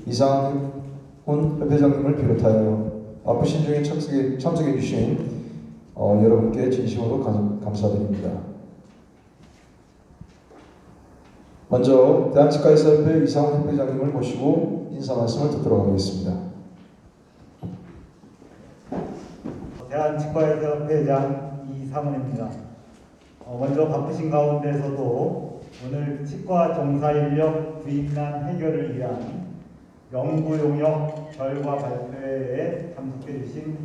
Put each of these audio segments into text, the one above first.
이상훈 회장님을 비롯하여 바쁘신 중에 참석해 주신 여러분께 진심으로 감사드립니다. 먼저 대한치과의사협회 이상훈 회장님을 모시고 인사 말씀을 듣도록 하겠습니다. 대한치과의사협회 회장 이상훈입니다. 먼저 바쁘신 가운데서도 오늘 치과 종사 인력 부인난 해결을 위한 연구 용역 결과 발표회에 참석해 주신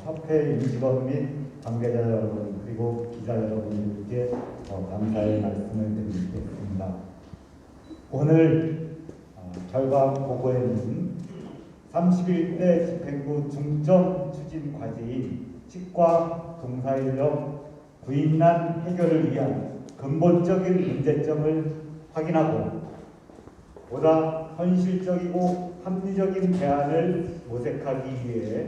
협회 임직원 및 관계자 여러분 그리고 기자 여러분들께 감사의 말씀을 드리겠습니다. 오늘 결과 보고에는 31대 집행부 중점 추진 과제인 치과 종사 인력 부인난 해결을 위한 근본적인 문제점을 확인하고 보다 현실적이고 합리적인 대안을 모색하기 위해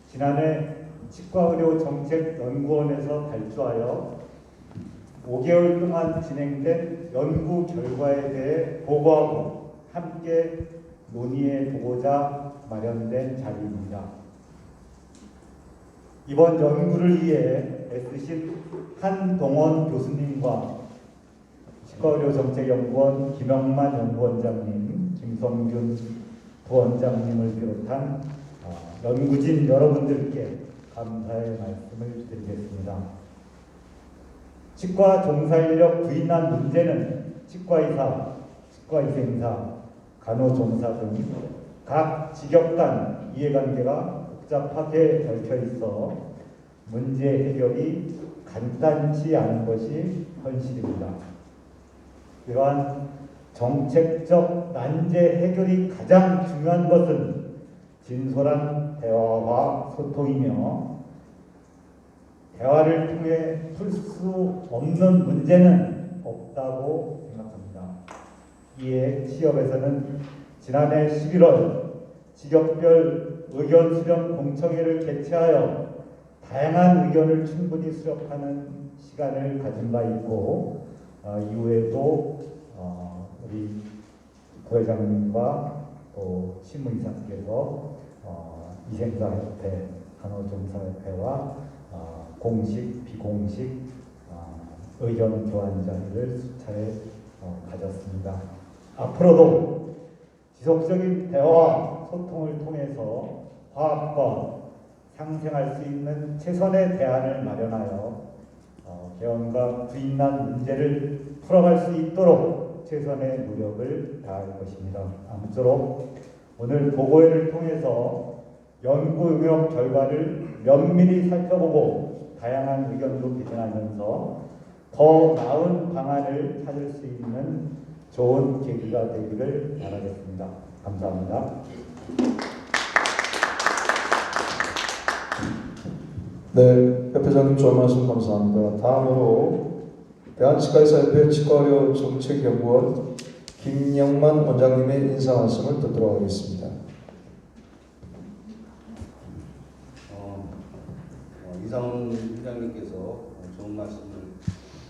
지난해 치과의료정책연구원에서 발주하여 5개월 동안 진행된 연구 결과에 대해 보고하고 함께 논의해 보고자 마련된 자리입니다. 이번 연구를 위해 애쓰신 한동원 교수님과 치과의료정책연구원 김영만 연구원장님, 김성균 부원장님을 비롯한 연구진 여러분들께 감사의 말씀을 드리겠습니다. 치과 종사인력 부인난 문제는 치과의사, 치과위생사, 간호조무사 등 각 직역 간 이해관계가 복잡하게 얽혀 있어 문제 해결이 간단치 않은 것이 현실입니다. 이러한 정책적 난제 해결이 가장 중요한 것은 진솔한 대화와 소통이며 대화를 통해 풀 수 없는 문제는 없다고 생각합니다. 이에 취업에서는 지난해 11월 직역별 의견 수렴 공청회를 개최하여 다양한 의견을 충분히 수렴하는 시간을 가진 바 있고 이후에도 우리 부회장님과 또 신문이사께서 위생사협회, 간호조무사협회와 공식, 비공식 의견 교환 자리를 수차례 가졌습니다. 앞으로도 지속적인 대화와 소통을 통해서 화합과 상생할 수 있는 최선의 대안을 마련하여 개원과 부인난 문제를 풀어갈 수 있도록 최선의 노력을 다할 것입니다. 아무쪼록 오늘 보고회를 통해서 연구 용역 결과를 면밀히 살펴보고 다양한 의견도 개진하면서 더 나은 방안을 찾을 수 있는 좋은 계기가 되기를 바라겠습니다. 감사합니다. 네, 협회장님 좋은 말씀 감사합니다. 다음으로 대한치과의사협회 치과의료정책연구원 김영만 원장님의 인사 말씀을 듣도록 하겠습니다. 이상훈 회장님께서 좋은 말씀을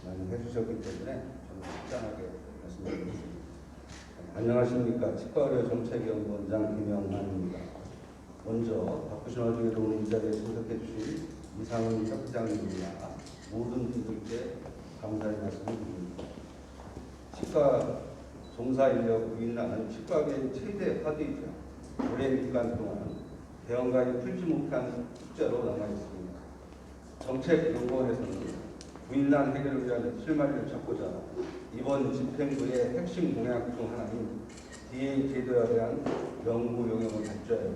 많이 해주셨기 때문에 저는 간단하게 말씀드리겠습니다. 안녕하십니까. 치과의료정책연구원장 김영만입니다. 먼저 바쁘신 와중에도 오늘 이 자리에 참석해 주신 이상훈 협회장님과 모든 분들께 감사의 말씀을 드립니다. 치과 종사 인력 부인난은 치과계의 최대 화두이죠. 오랜 기간 동안 대원가에 풀지 못한 숙제로 남아있습니다. 정책연구원에서는 부인난 해결을 위한 실마리를 찾고자 이번 집행부의 핵심 공약 중 하나인 DA 제도에 대한 연구 용역을 발주하여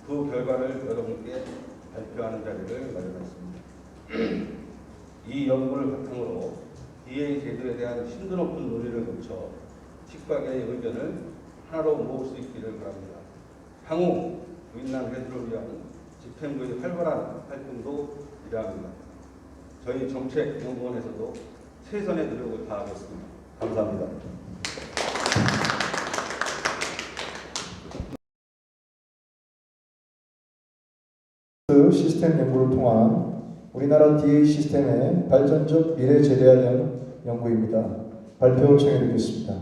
그 결과를 여러분께 발표하는 자리를 마련했습니다. 이 연구를 바탕으로 DA 제도에 대한 심도 높은 논의를 거쳐 치과계의 의견을 하나로 모을 수 있기를 바랍니다. 향후 부인난 해소를 위한 집행부의 활발한 활동도 기대합니다. 저희 정책연구원에서도 최선의 노력을 다하겠습니다. 감사합니다. 시스템 연구를 통한 우리나라 DA 시스템의 발전적 미래 제도에 대한 연구입니다. 발표 청해 드리겠습니다.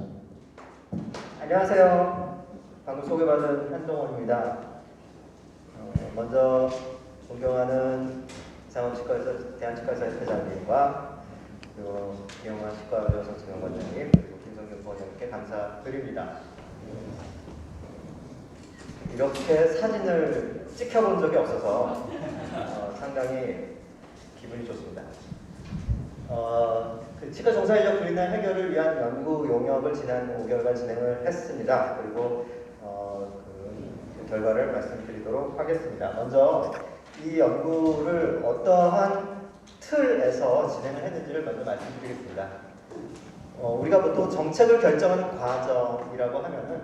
안녕하세요. 방금 소개받은 한동원입니다. 먼저 존경하는 이상원 치과의사 대한치과의사 협회장님과 그리고 이영환 치과의료 선수명관장님 그리고 김성균 부원장님께 감사드립니다. 이렇게 사진을 찍혀본 적이 없어서 상당히 기분이 좋습니다. 그 치과 종사 인력 불이난 해결을 위한 연구 용역을 지난 5개월간 진행을 했습니다. 그리고 그 결과를 말씀드리도록 하겠습니다. 먼저 이 연구를 어떠한 틀에서 진행을 했는지를 먼저 말씀드리겠습니다. 우리가 보통 정책을 결정하는 과정이라고 하면은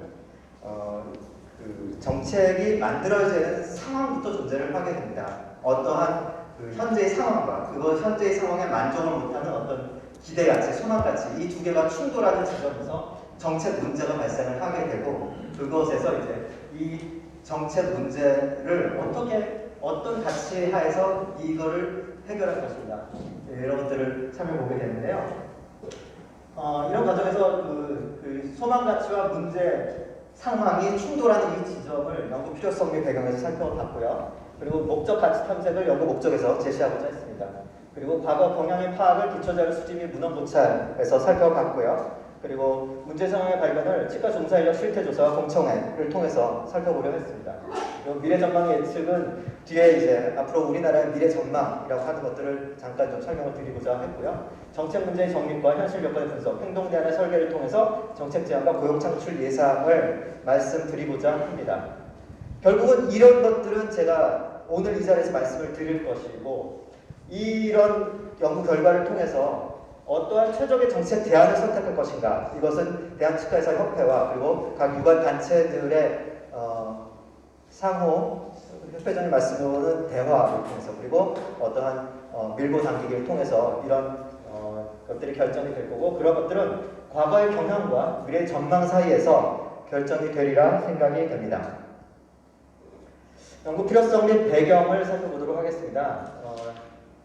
그 정책이 만들어지는 상황부터 존재를 하게 됩니다. 어떠한 그 현재의 상황과 그거 현재의 상황에 만족을 못하는 어떤 기대가치, 소망가치 이 두 개가 충돌하는 지점에서 정책 문제가 발생을 하게 되고 그것에서 이제 이 정책 문제를 어떤 가치 하에서 이거를 해결할 것인가 이런 것들을 살펴보게 되는데요. 이런 과정에서 그 소망가치와 문제 상황이 충돌하는 이 지점을 연구 필요성 및 배경에서 살펴봤고요. 그리고 목적 가치 탐색을 연구 목적에서 제시하고자 했습니다. 그리고 과거 경향의 파악을 기초자료 수집 및 문헌 고찰에서 살펴봤고요. 그리고 문제 상황의 발견을 치과 종사 인력 실태 조사와 공청회를 통해서 살펴보려 했습니다. 그리고 미래 전망 예측은 뒤에 이제 앞으로 우리나라의 미래 전망이라고 하는 것들을 잠깐 좀 설명을 드리고자 했고요. 정책 문제의 정립과 현실 여건의 분석, 행동 대안의 설계를 통해서 정책 제안과 고용 창출 예상을 말씀드리고자 합니다. 결국은 이런 것들은 제가 오늘 이 자리에서 말씀을 드릴 것이고 이런 연구 결과를 통해서 어떠한 최적의 정책 대안을 선택할 것인가 이것은 대한치과의사 협회와 그리고 각 유관 단체들의 상호 협회장님 말씀으로는 대화를 통해서 그리고 어떠한 밀고 당기기를 통해서 이런 것들이 결정이 될 거고 그런 것들은 과거의 경향과 미래 전망 사이에서 결정이 되리라 생각이 됩니다. 연구 필요성 및 배경을 살펴보도록 하겠습니다.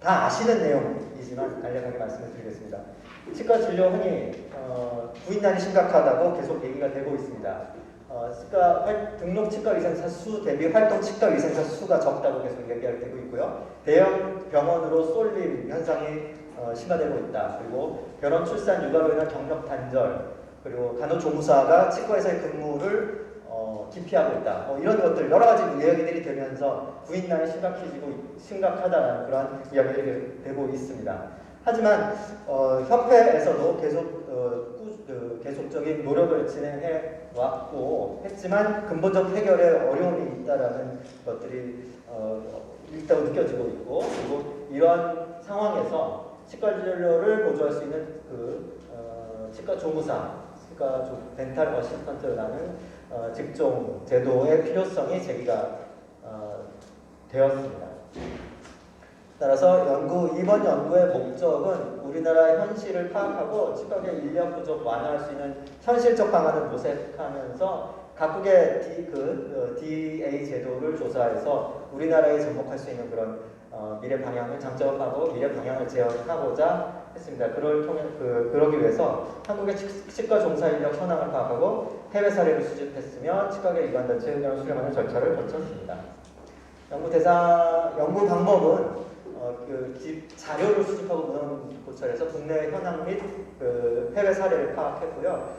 다 아시는 내용이지만 간략하게 말씀을 드리겠습니다. 치과 진료 흔히 부인난이 심각하다고 계속 얘기가 되고 있습니다. 등록 치과위생사 수 대비 활동 치과위생사 수가 적다고 계속 얘기가 되고 있고요. 대형 병원으로 쏠림 현상이 심화되고 있다. 그리고 결혼, 출산, 육아로 인한 경력 단절, 그리고 간호조무사가 치과에서의 근무를 기피하고 있다. 이런 것들 여러 가지 이야기들이 되면서 부인난이 심각하다는 그런 이야기들이 되고 있습니다. 하지만 협회에서도 계속적인 노력을 진행해 왔고 했지만 근본적 해결에 어려움이 있다라는 것들이 있다고 느껴지고 있고 그리고 이러한 상황에서 치과 진료를 보조할 수 있는 치과 조무사, 치과 덴탈 어시스턴트라는 직종 제도의 필요성이 제기가 되었습니다. 따라서 이번 연구의 목적은 우리나라 현실을 파악하고 치과계 인력 부족 완화할 수 있는 현실적 방안을 모색하면서 각국의 DA 제도를 조사해서 우리나라에 접목할 수 있는 그런 미래 방향을 장점하고 미래 방향을 제언하고자 했습니다. 그러기 위해서 한국의 치과 종사 인력 현황을 파악하고 해외 사례를 수집했으며 치과계 유관단체 의견을 수렴하는 절차를 거쳤습니다. 연구 방법은 자료를 수집하고 문헌 고찰해서 국내 현황 및 해외 사례를 파악했고요.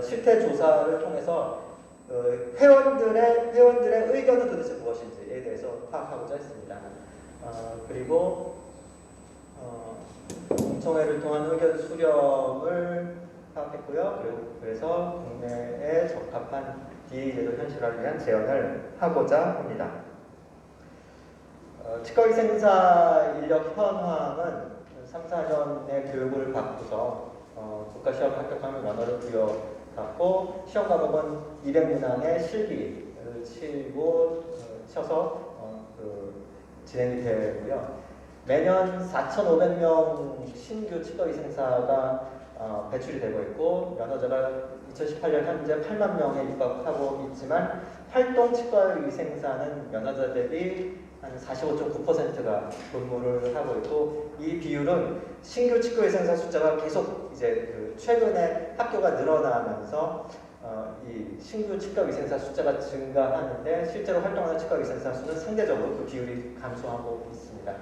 실태 조사를 통해서 회원들의 의견은 도대체 무엇인지에 대해서 파악하고자 했습니다. 그리고 공청회를 통한 의견 수렴을 파악했고요. 그래서 국내에 적합한 DA 제도 현실화를 위한 제언을 하고자 합니다. 치과위생사 인력 현황은 3, 4년의 교육을 받고서 국가시험 합격하면 면허를 부여받고 시험 과목은 200문항의 실기를 쳐서 진행이 되고요. 매년 4,500명 신규 치과위생사가 배출이 되고 있고 면허자가 2018년 현재 8만 명에 육박하고 있지만 활동 치과위생사는 면허자 대비 한 45.9%가 근무를 하고 있고 이 비율은 신규 치과위생사 숫자가 계속 이제 최근에 학교가 늘어나면서 이 신규 치과위생사 숫자가 증가하는데 실제로 활동하는 치과위생사 수는 상대적으로 그 비율이 감소하고 있습니다.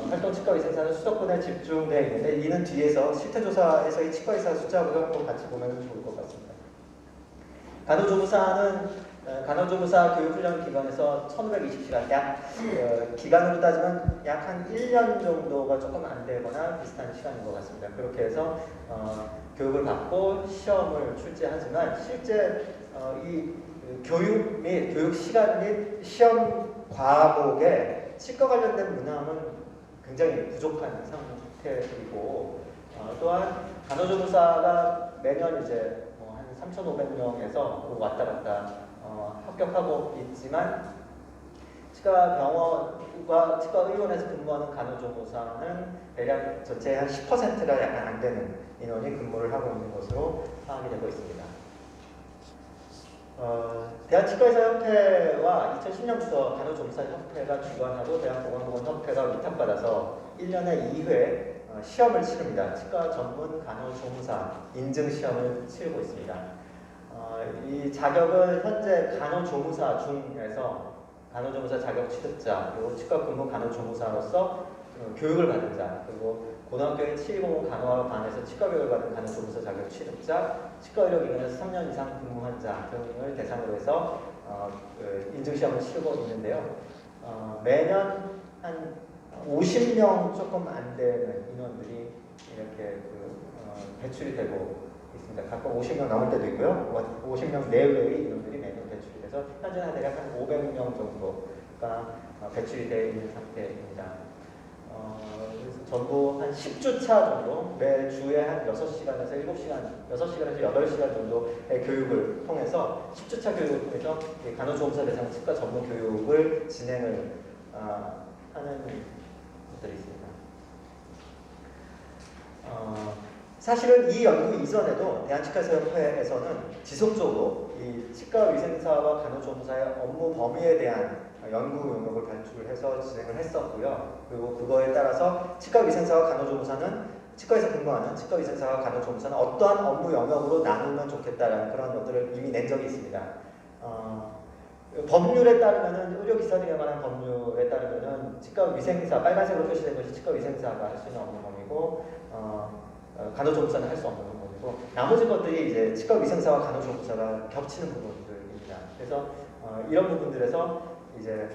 활동 치과위생사는 수도권에 집중되어 있는데 이는 뒤에서 실태조사에서 이 치과의사 숫자를 한번 같이 보면 좋을 것 같습니다. 간호조무사 교육훈련기관에서 1520시간, 기간으로 따지면 약 한 1년 정도가 조금 안 되거나 비슷한 시간인 것 같습니다. 그렇게 해서 교육을 받고 시험을 출제하지만 실제 이 교육 및 교육 시간 및 시험 과목에 치과 관련된 문항은 굉장히 부족한 상태이고 또한 간호조무사가 매년 이제 한 3,500명에서 왔다 갔다 합격하고 있지만 치과 병원과 치과 의원에서 근무하는 간호조무사는 대략 전체의 한 10%가 약간 안 되는 인원이 근무를 하고 있는 것으로 파악이 되고 있습니다. 대한치과의사협회와 2010년부터 간호조무사협회가 주관하고 대한보건복원협회가 위탁받아서 1년에 2회 시험을 치릅니다. 치과 전문 간호조무사 인증시험을 치르고 있습니다. 이 자격은 현재 간호조무사 중에서 간호조무사 자격 취득자, 그리고 치과 근무 간호조무사로서 교육을 받은 자, 그리고 고등학교인 720 간호반에서 치과 교육을 받은 간호조무사 자격 취득자, 치과 의료기관에서 3년 이상 근무한 자 등을 대상으로 해서 인증시험을 치르고 있는데요. 매년 한 50명 조금 안 되는 인원들이 이렇게 배출이 되고 있습니다. 가끔 50명 나올 때도 있고요. 50명 내외의 인원들이 매년 배출이 돼서 현재는 대략 한 500명 정도가 배출이 되어 있는 상태입니다. 그래서 전부 한 10주차 정도 매주에 한 6시간에서 7시간, 6시간에서 8시간 정도의 교육을 통해서 10주차 교육을 통해서 간호조무사 대상 치과 전문 교육을 진행을 하는 것들이 있습니다. 사실은 이 연구 이전에도 대한치과의사협회에서는 지속적으로 이 치과위생사와 간호조무사의 업무 범위에 대한 연구 용역을 발주해서 진행을 했었고요. 그리고 그거에 따라서 치과위생사와 간호조무사는 치과에서 근무하는 치과위생사와 간호조무사는 어떠한 업무 영역으로 나누면 좋겠다라는 그런 것들을 이미 낸 적이 있습니다. 법률에 따르면은 의료기사들에 관한 법률에 따르면은 치과위생사 빨간색으로 표시된 것이 치과위생사가 할 수 있는 업무 범위고 간호조무사는 할 수 없는 부분이고 나머지 것들이 이제 치과위생사와 간호조무사가 겹치는 부분들입니다. 그래서 이런 부분들에서 이제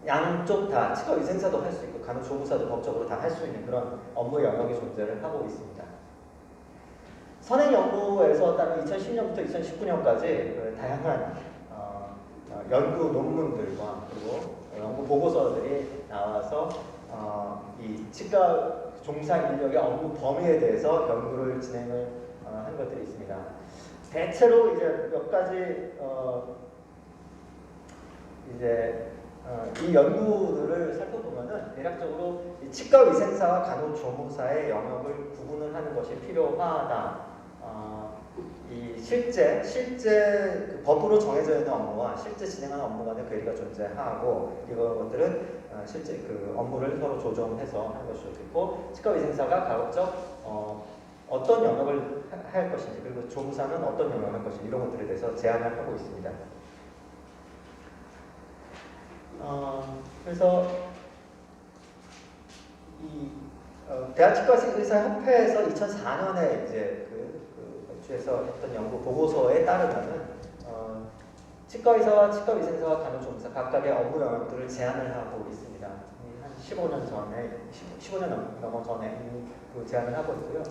양쪽 다 치과위생사도 할 수 있고 간호조무사도 법적으로 다 할 수 있는 그런 업무 영역이 존재를 하고 있습니다. 선행연구에서 따른 2010년부터 2019년까지 다양한 연구 논문들과 그리고 연구 보고서들이 나와서 이 치과 종사 인력의 업무 범위에 대해서 연구를 진행을 한 것들이 있습니다. 대체로 이제 몇 가지 이 연구들을 살펴보면은 대략적으로 이 치과위생사와 간호조무사의 영역을 구분을 하는 것이 필요하다. 이 실제 그 법으로 정해져 있는 업무와 실제 진행하는 업무 간의 괴리가 존재하고 이것들은 실제 그 업무를 서로 조정해서 하는 것이 좋겠고 치과위생사가 가급적 어떤 영역을 할 것인지 그리고 조무사는 어떤 영역을 할 것인지 이런 것들에 대해서 제안을 하고 있습니다. 그래서 이 대한치과의사협회에서 2004년에 이제 발주해서 했던 연구 보고서에 따르면은 치과의사와 치과위생사와 간호조무사 각각의 업무 영역들을 제안을 하고 있습니다. 한 15년 넘어 전에 제안을 하고 있고요.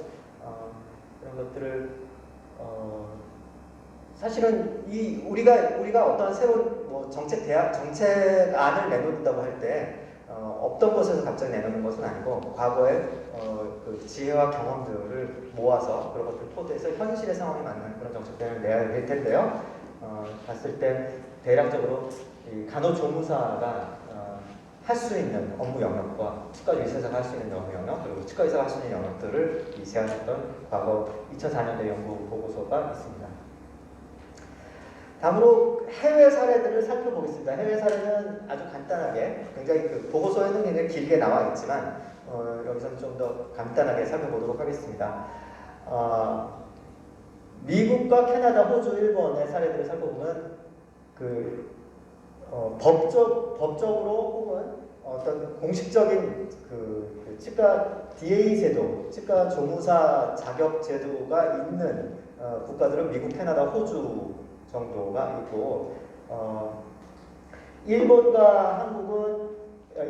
그런 것들을 사실은 우리가 어떤 새로운 정책안을 내놓는다고 할 때 없던 곳에서 갑자기 내놓는 것은 아니고 과거의 그 지혜와 경험들을 모아서 그런 것들을 토대해서 현실의 상황에 맞는 그런 정책들을 내야 될 텐데요. 봤을 때 대략적으로 이 간호조무사가 할 수 있는 업무 영역과 치과위생사가 할 수 있는 업무 영역 그리고 치과의사가 할 수 있는 영역들을 제안했던 과거 2004년대 연구 보고서가 있습니다. 다음으로 해외 사례들을 살펴보겠습니다. 해외 사례는 아주 간단하게 굉장히 그 보고서에는 굉장히 길게 나와 있지만 여기서는 좀 더 간단하게 살펴보도록 하겠습니다. 미국과 캐나다, 호주, 일본의 사례들을 살펴보면 법적으로 혹은 어떤 공식적인 그 치과 DA 제도, 치과 조무사 자격 제도가 있는 국가들은 미국, 캐나다, 호주 정도가 있고 일본과 한국은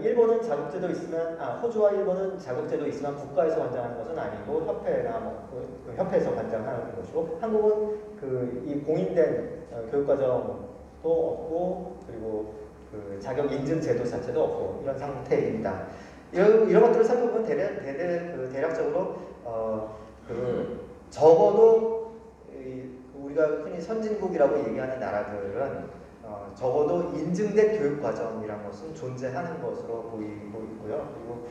일본은 자격제도 있으면 호주와 일본은 자격제도 있으면 국가에서 관장하는 것은 아니고 협회나 그 협회에서 관장하는 것이고 한국은 이 공인된 교육과정도 없고 그리고 그 자격 인증 제도 자체도 없고 이런 상태입니다. 이런 것들을 살펴보면 대략적으로 적어도 우리가 흔히 선진국이라고 얘기하는 나라들은 적어도 인증된 교육 과정이라는 것은 존재하는 것으로 보이고 있고요. 그리고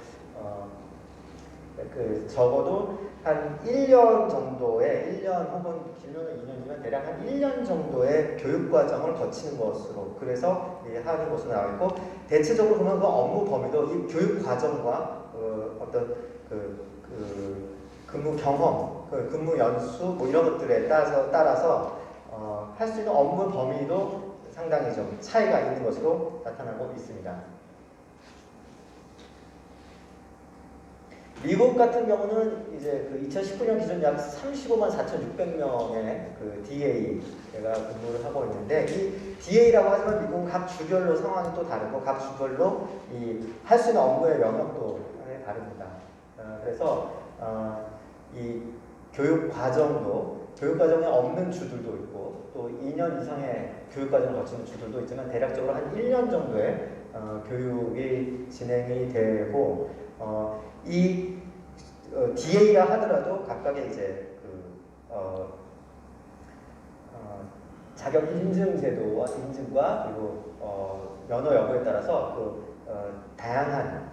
적어도 한 1년 정도의 1년 혹은 길면은 2년이면 대략 한 1년 정도의 교육 과정을 거치는 것으로 그래서 하는 것으로 나와 있고 대체적으로 보면 그 업무 범위도 이 교육 과정과 어떤 근무 경험, 근무 연수 뭐 이런 것들에 따라서 할 수 있는 업무 범위도 상당히 좀 차이가 있는 것으로 나타나고 있습니다. 미국 같은 경우는 이제 2019년 기준 약 35만 4,600명의 DA가 근무를 하고 있는데 이 DA라고 하지만 미국은 각 주별로 상황이 또 다르고 각 주별로 할 수 있는 업무의 영역도 다릅니다. 그래서 이 교육 과정에 없는 주들도 있고 또 2년 이상의 교육 과정을 거치는 주들도 있지만 대략적으로 한 1년 정도의 교육이 진행이 되고 이 DA라 하더라도 각각의 이제 자격 인증 제도와 인증과 그리고 면허 여부에 따라서 다양한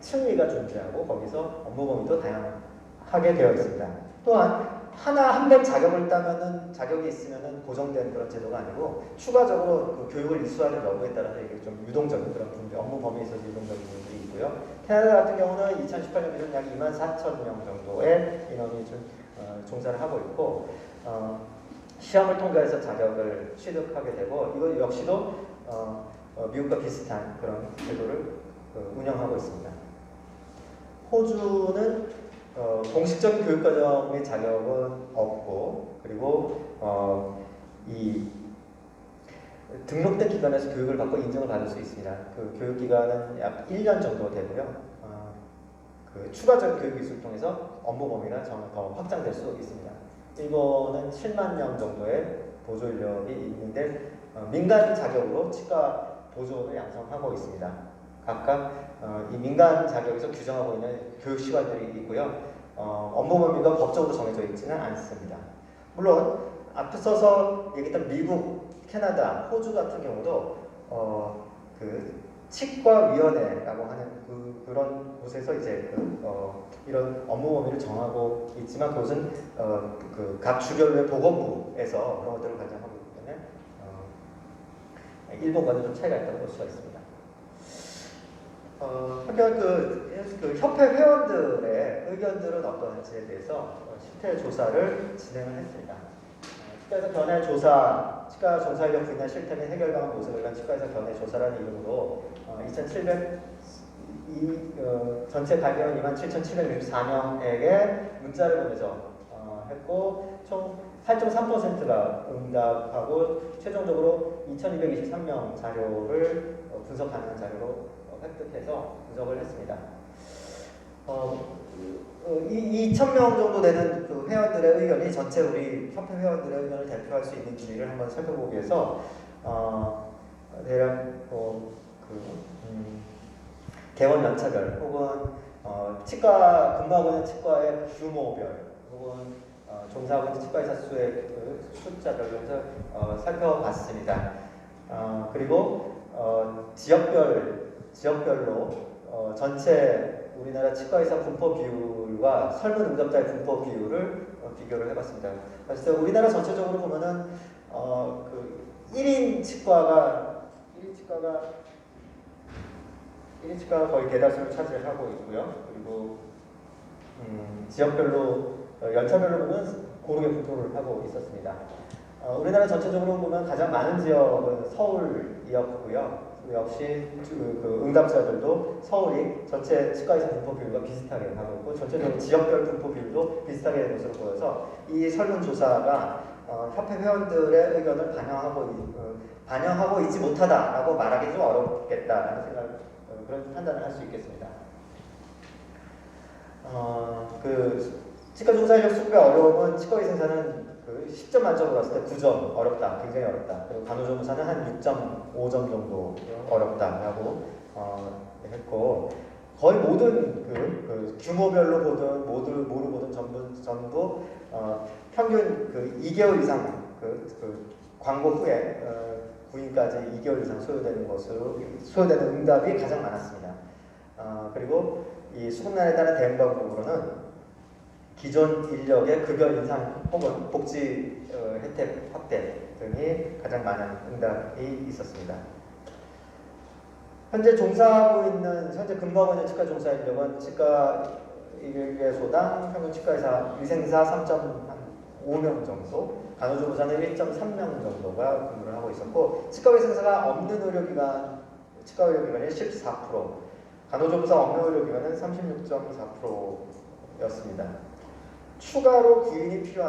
층위가 존재하고 거기서 업무 범위도 다양하게 되어 있습니다. 또한 한 번 자격을 따면은 자격이 있으면은 고정된 그런 제도가 아니고 추가적으로 교육을 이수하는 여부에 따라서 이게 좀 유동적인 그런 분들, 업무 범위에 있어서 유동적인 분들이 있고요. 캐나다 같은 경우는 2018년 기준 약 24,000명 정도의 인원이 종사를 하고 있고 시험을 통과해서 자격을 취득하게 되고 이거 역시도 미국과 비슷한 그런 제도를 운영하고 있습니다. 호주는 공식적인 교육과정의 자격은 없고 그리고 이 등록된 기관에서 교육을 받고 인증을 받을 수 있습니다. 그 교육기간은 약 1년 정도 되고요. 추가적인 교육 기술을 통해서 업무 범위가 더 확장될 수 있습니다. 일본은 7만 명 정도의 보조 인력이 있는데 민간 자격으로 치과 보조원을 양성하고 있습니다. 각각 이 민간 자격에서 규정하고 있는 교육 시간들이 있고요. 업무 범위가 법적으로 정해져 있지는 않습니다. 물론 앞서서 얘기했던 미국, 캐나다, 호주 같은 경우도 치과위원회라고 하는 그런 곳에서 이제 이런 업무 범위를 정하고 있지만 그것은 각 주별로의 보건부에서 그런 것들을 관장하고 있기 때문에 일본과는 좀 차이가 있다고 볼 수가 있습니다. 한편 협회 회원들의 의견들은 어떠한지에 대해서 실태 조사를 진행을 했습니다. 치과에서 견해 조사, 치과 종사인력 부인한 실태 및 해결 방안 모색을 위한 치과에서 견해 조사라는 이름으로 전체 발견 27,764명에게 문자를 보내서 했고 총 8.3%가 응답하고 최종적으로 2,223명 자료를 분석 가능한 자료로 획득해서 분석을 했습니다. 2,000명 정도 되는 회원들의 의견이 전체 우리 협회 회원들의 의견을 대표할 수 있는지를 한번 살펴보기 위해서 대략 개원 연차별 혹은 근무하고 있는 치과의 규모별 혹은 종사하고 있는 치과의사 수의 숫자별로 해서 살펴봤습니다. 그리고 지역별로 전체 우리나라 치과의사 분포 비율과 설문 응답자의 분포 비율을 비교를 해봤습니다. 그래서 우리나라 전체적으로 보면은 1인 치과가 거의 대다수를 차지하고 있고요. 그리고 지역별로 연차별로 보면 고르게 분포를 하고 있었습니다. 우리나라 전체적으로 보면 가장 많은 지역은 서울이었고요. 역시 그 응답자들도 서울이 전체 치과의사 분포 비율과 비슷하게 가고 있고 전체적으로 지역별 분포 비율도 비슷하게 된 것으로 보여서 이 설문조사가 협회 회원들의 의견을 반영하고 있지 못하다라고 말하기 좀 어렵겠다라는 생각, 그런 판단을 할 수 있겠습니다. 그 치과 종사 인력 수급의 어려움은 치과 의생사는 그 10점 만점으로 봤을 때 9점 어렵다, 굉장히 어렵다. 그리고 간호조무사는 한 6.5점 정도 어렵다라고 했고 거의 모든 그 규모별로 보든 모두 보든 전부 평균 그 2개월 이상 그 광고 후에 구인까지 2개월 이상 소요되는 응답이 가장 많았습니다. 그리고 이 수급난에 따른 대응 방법으로는 기존 인력의 급여 인상 혹은 복지 혜택 확대 등이 가장 많은 응답이 있었습니다. 현재 근무하고 있는 치과 종사 인력은 치과 1개소당 평균 치과의사 위생사 3.5명 정도, 간호조무사는 1.3명 정도가 근무를 하고 있었고 치과 위생사가 없는 의료기관, 치과 의료기관이 14%, 간호조무사 없는 의료기관은 36.4%였습니다. 추가로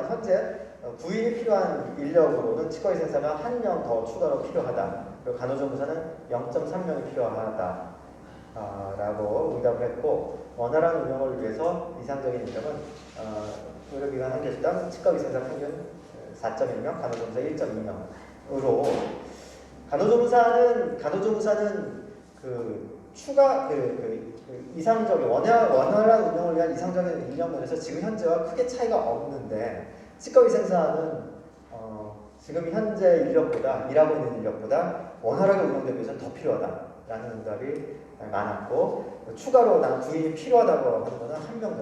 현재 구인이 필요한 인력으로는 치과의생사가 1명 더 추가로 필요하다. 그리고 간호조무사는 0.3명이 필요하다라고 응답을 했고 원활한 운영을 위해서 이상적인 인력은 의료기관 한 개수당 치과의생사 평균 4.1명, 간호조무사 1.2명으로 간호조무사는 그 추가 이상적인 원활한 운영을 위한 이상적인 인력 면에서 지금 현재와 크게 차이가 없는데 치과위생사는 지금 현재 일하고 있는 인력보다 원활하게 운영되기 위해서는 더 필요하다라는 응답이 많았고 추가로 난 구인이 필요하다고 하는 것은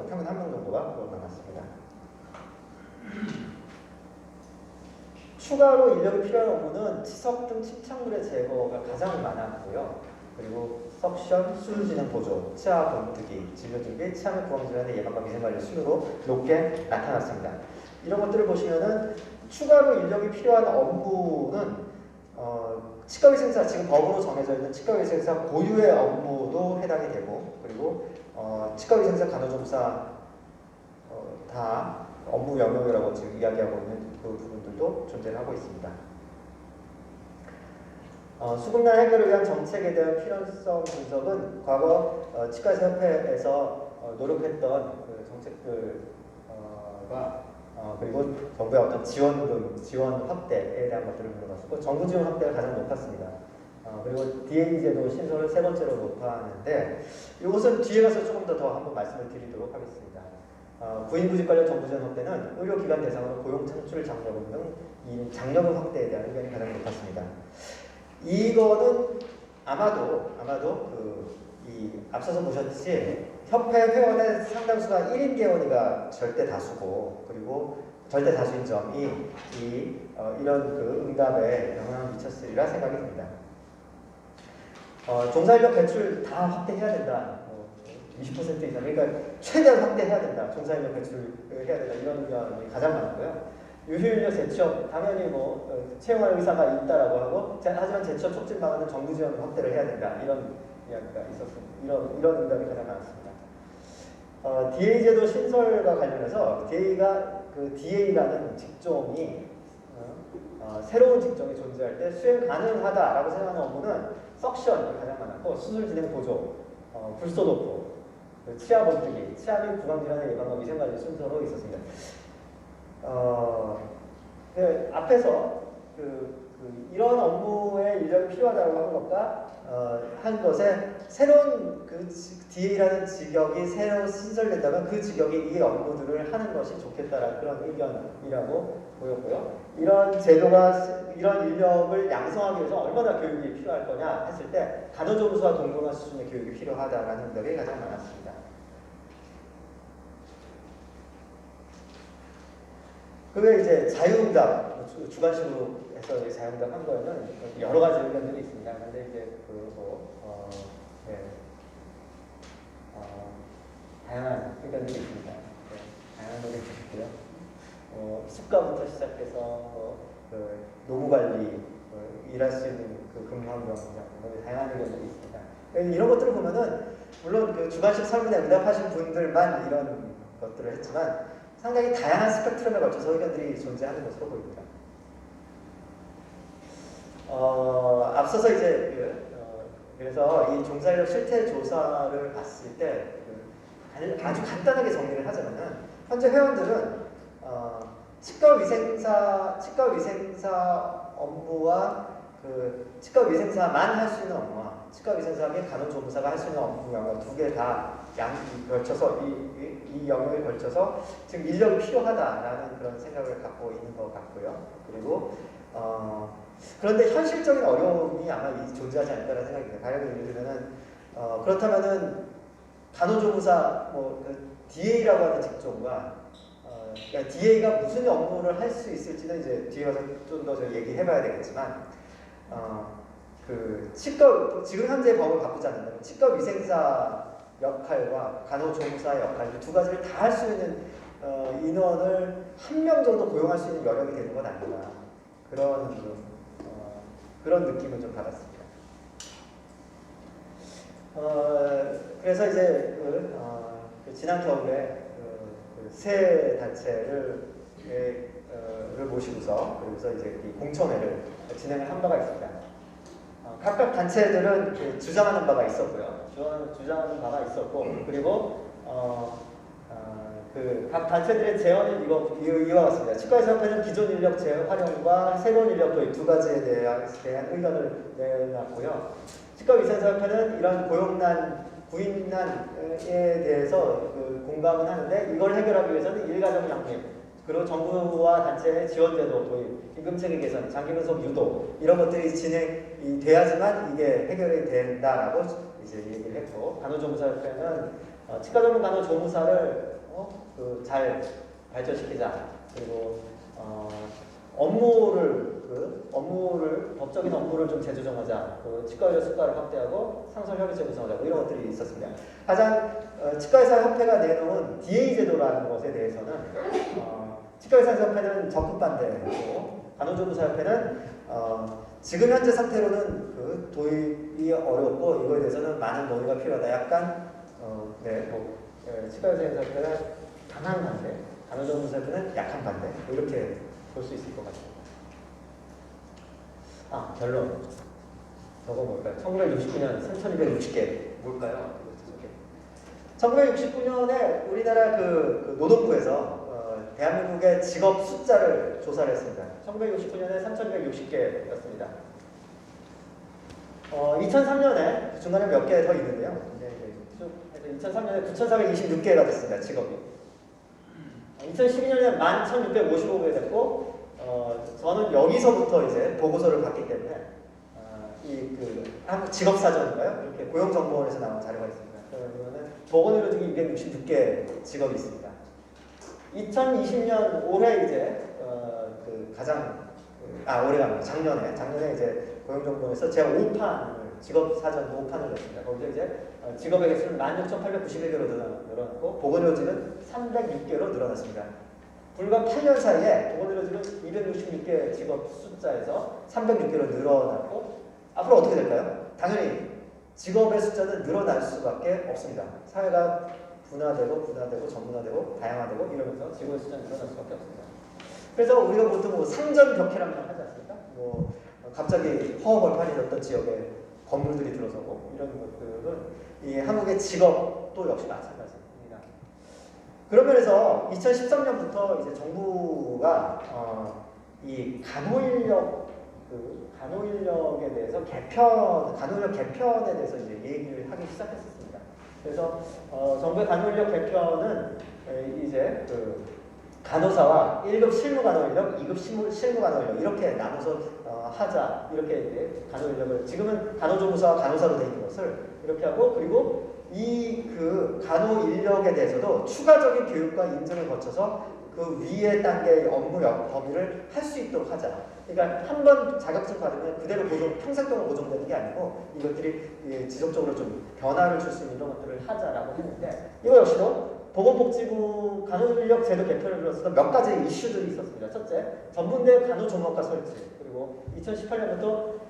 평균 1명 정도가 많았습니다. 추가로 인력이 필요한 업무는 치석 등 침착물의 제거가 가장 많았고요. 그리고 석션, 수술 진행 보조, 치아 본뜨기, 진료 준비, 치아및 구강 질환의 예방과 위생관리 순으로 높게 나타났습니다. 이런 것들을 보시면은 추가로 인력이 필요한 업무는 치과위생사 지금 법으로 정해져 있는 치과위생사 고유의 업무도 해당이 되고 그리고 치과위생사 간호조무사 다 업무 영역이라고 지금 이야기하고 있는 그 부분들도 존재하고 있습니다. 수급난 해결을 위한 정책에 대한 필요성 분석은 과거 치과의사협회에서 노력했던 그 정책들과 그리고 정부의 어떤 지원 확대에 대한 것들을 물어봤었고 정부 지원 확대가 가장 높았습니다. 그리고 DA 제도 신설을 세 번째로 높았는데 이것은 뒤에 가서 조금 더 한번 말씀을 드리도록 하겠습니다. 구인구직 관련 정부 지원 확대는 의료기관 대상으로 고용 창출 장려금 등 이 장려금 확대에 대한 의견이 가장 높았습니다. 이거는 아마도 이 앞서서 보셨듯이 협회 회원의 상당수가 1인 개원이가 절대 다수고 그리고 절대 다수인 점이 이런 그 응답에 영향을 미쳤으리라 생각이 듭니다. 종사인력 배출 다 확대해야 된다. 20% 이상 그러니까 최대한 확대해야 된다. 종사인력 배출을 해야 된다. 이런 의견이 가장 많고요. 유휴인력 재취업 당연히 채용할 의사가 있다라고 하고 하지만 재취업 촉진 방안은 정부 지원 확대를 해야 된다 이런 이야기가 있었습니다. 이런 응답이 가장 많았습니다. DA 제도 신설과 관련해서 DA라는 직종이 새로운 직종이 존재할 때 수행 가능하다라고 생각하는 업무는 석션이 가장 많았고 수술 진행 보조, 불소 도포, 치아 본뜨기, 치아 및 구강 질환의 예방과 위생관리 순서로 있었습니다. 앞에서 이런 업무에 인력이 필요하다고 하는 것과 한 것에 새로운 그 DA라는 직역이 새로 신설된다면 그 직역이 이 업무들을 하는 것이 좋겠다라는 그런 의견이라고 보였고요. 이런 제도가 이런 인력을 양성하기 위해서 얼마나 교육이 필요할 거냐 했을 때 간호조무사와 동등한 수준의 교육이 필요하다라는 응답이 가장 많았습니다. 그게 이제 자유응답 주관식으로 해서 자유응답 한 거에는 여러 가지 의견들이 있습니다. 그런데 이제 다양한 의견들이 있습니다. 다양한 의견들이 있고요. 수가부터 시작해서 그 노무 관리, 일할 수 있는 그 근무 환경, 다양한 의견들이 있습니다. 이런 것들을 보면은 물론 그 주관식 설문에 응답하신 분들만 이런 것들을 했지만 상당히 다양한 스펙트럼에 걸쳐서 의견들이 존재하는 것으로 보입니다. 앞서서 이제 그래서 이 종사인력 실태 조사를 봤을 때 아주 간단하게 정리를 하자면은 현재 회원들은 치과위생사 업무와 그 치과위생사만 할 수 있는 업무와 치과위생사 및 간호조무사가 할 수 있는 업무 영역 두 개 다 걸쳐서 이 영역에 걸쳐서 지금 인력이 필요하다라는 그런 생각을 갖고 있는 것 같고요. 그리고 그런데 현실적인 어려움이 아마 존재하지 않을까라는 생각입니다. 가령 예를 들면은 그렇다면은 간호조무사 그 DA라고 하는 직종과 그러니까 DA가 무슨 업무를 할 수 있을지는 이제 뒤에 가서 좀 더 얘기해봐야 되겠지만 그 치과 지금 현재 법을 바꾸지 않는다면 치과 위생사 역할과 간호조무사 역할 두 가지를 다 할 수 있는 인원을 한 명 정도 고용할 수 있는 여력이 되는 건 아닌가 그런 느낌을 좀 받았습니다. 그래서 이제 지난 겨울에 세 단체를 모시고서 그래서 이제 이 공청회를 진행을 한 바가 있습니다. 각각 단체들은 주장하는 바가 있었고요. 주장하는 바가 있었고 그리고 각 단체들의 제언은 이와 같습니다. 치과의사협회는 기존 인력 재활용과 새로운 인력 도입 두 가지에 대한 의견을 내놨고요. 치과의사협회는 이런 구인난에 대해서 공감은 하는데 이걸 해결하기 위해서는 일가정 양립 그리고 정부와 단체의 지원제도 도입, 임금체계 개선, 장기분석 유도 이런 것들이 진행이 돼야지만 이게 해결이 된다라고 이제 얘기를 했고 간호조무사협회는 치과 전문 간호조무사를 잘 발전시키자 그리고 법적인 업무를 좀 재조정하자 치과의료 수가를 확대하고 상설 협의체 구성하자 이런 것들이 있었습니다. 가장 치과의사협회가 내놓은 DA 제도라는 것에 대해서는 치과의사협회는 적극 반대했고 간호조무사협회는 지금 현재 상태로는 도입이 어렵고 이거에 대해서는 많은 논의가 필요하다. 약간 치과의사협회는 강한 반대, 간호조무사협회는 약한 반대 이렇게 볼 수 있을 것 같습니다. 결론. 저거 뭘까요? 1969년 3,260개 뭘까요? 1969년에 우리나라 그 노동부에서 대한민국의 직업 숫자를 조사를 했습니다. 1969년에 3,260개였습니다. 2003년에 중간에 몇 개 더 있는데요. 2003년에 9,426개가 됐습니다. 직업이. 2012년에 11,655개 됐고 저는 여기서부터 이제 보고서를 받기 때문에 한국 직업사전인가요? 이렇게 고용정보원에서 나온 자료가 있습니다. 그러면 보건의료직이 266개 직업이 있습니다. 2020년 올해 이제 올해가 작년에 이제 고용정보원에서 제가 5판을 직업사전 5판을 냈습니다. 거기서 이제 직업의 개수는 16,891개로 늘어났고 보건의료직은 306개로 늘어났습니다. 불과 8년 사이에 보건의료직은 266개 직업 숫자에서 306개로 늘어났고 앞으로 어떻게 될까요? 당연히 직업의 숫자는 늘어날 수밖에 없습니다. 사회가 분화되고 전문화되고 다양화되고 이러면서 직업의 숫자는 늘어날 수밖에 없습니다. 그래서 우리가 보통 상전벽해라는 말 하지 않습니까? 갑자기 허허벌판이었던 지역에 건물들이 들어서고 이런 것들은 이 한국의 직업도 역시 마찬가지입니다. 그런 면에서 2013년부터 이제 정부가 이 간호인력에 대해서 간호인력 개편에 대해서 이제 얘기를 하기 시작했었습니다. 그래서 정부의 간호인력 개편은 이제 간호사와 1급 실무간호인력, 2급 실무간호인력 이렇게 나눠서 하자 이렇게 이제 간호인력을 지금은 간호조무사와 간호사로 되어 있는 것을 이렇게 하고 그리고 이 간호인력에 대해서도 추가적인 교육과 인증을 거쳐서 그 위의 단계의 업무 범위를 할 수 있도록 하자. 그러니까 한 번 자격증 받으면 그대로 평생 동안 고정되는 게 아니고 이것들이 지속적으로 좀 변화를 줄 수 있는 이런 것들을 하자라고 했는데 이거 역시도 보건복지부 간호인력 제도 개편을 비롯해서 몇 가지 이슈들이 있었습니다. 첫째, 전문대 간호종합과 설치. 그리고 2018년부터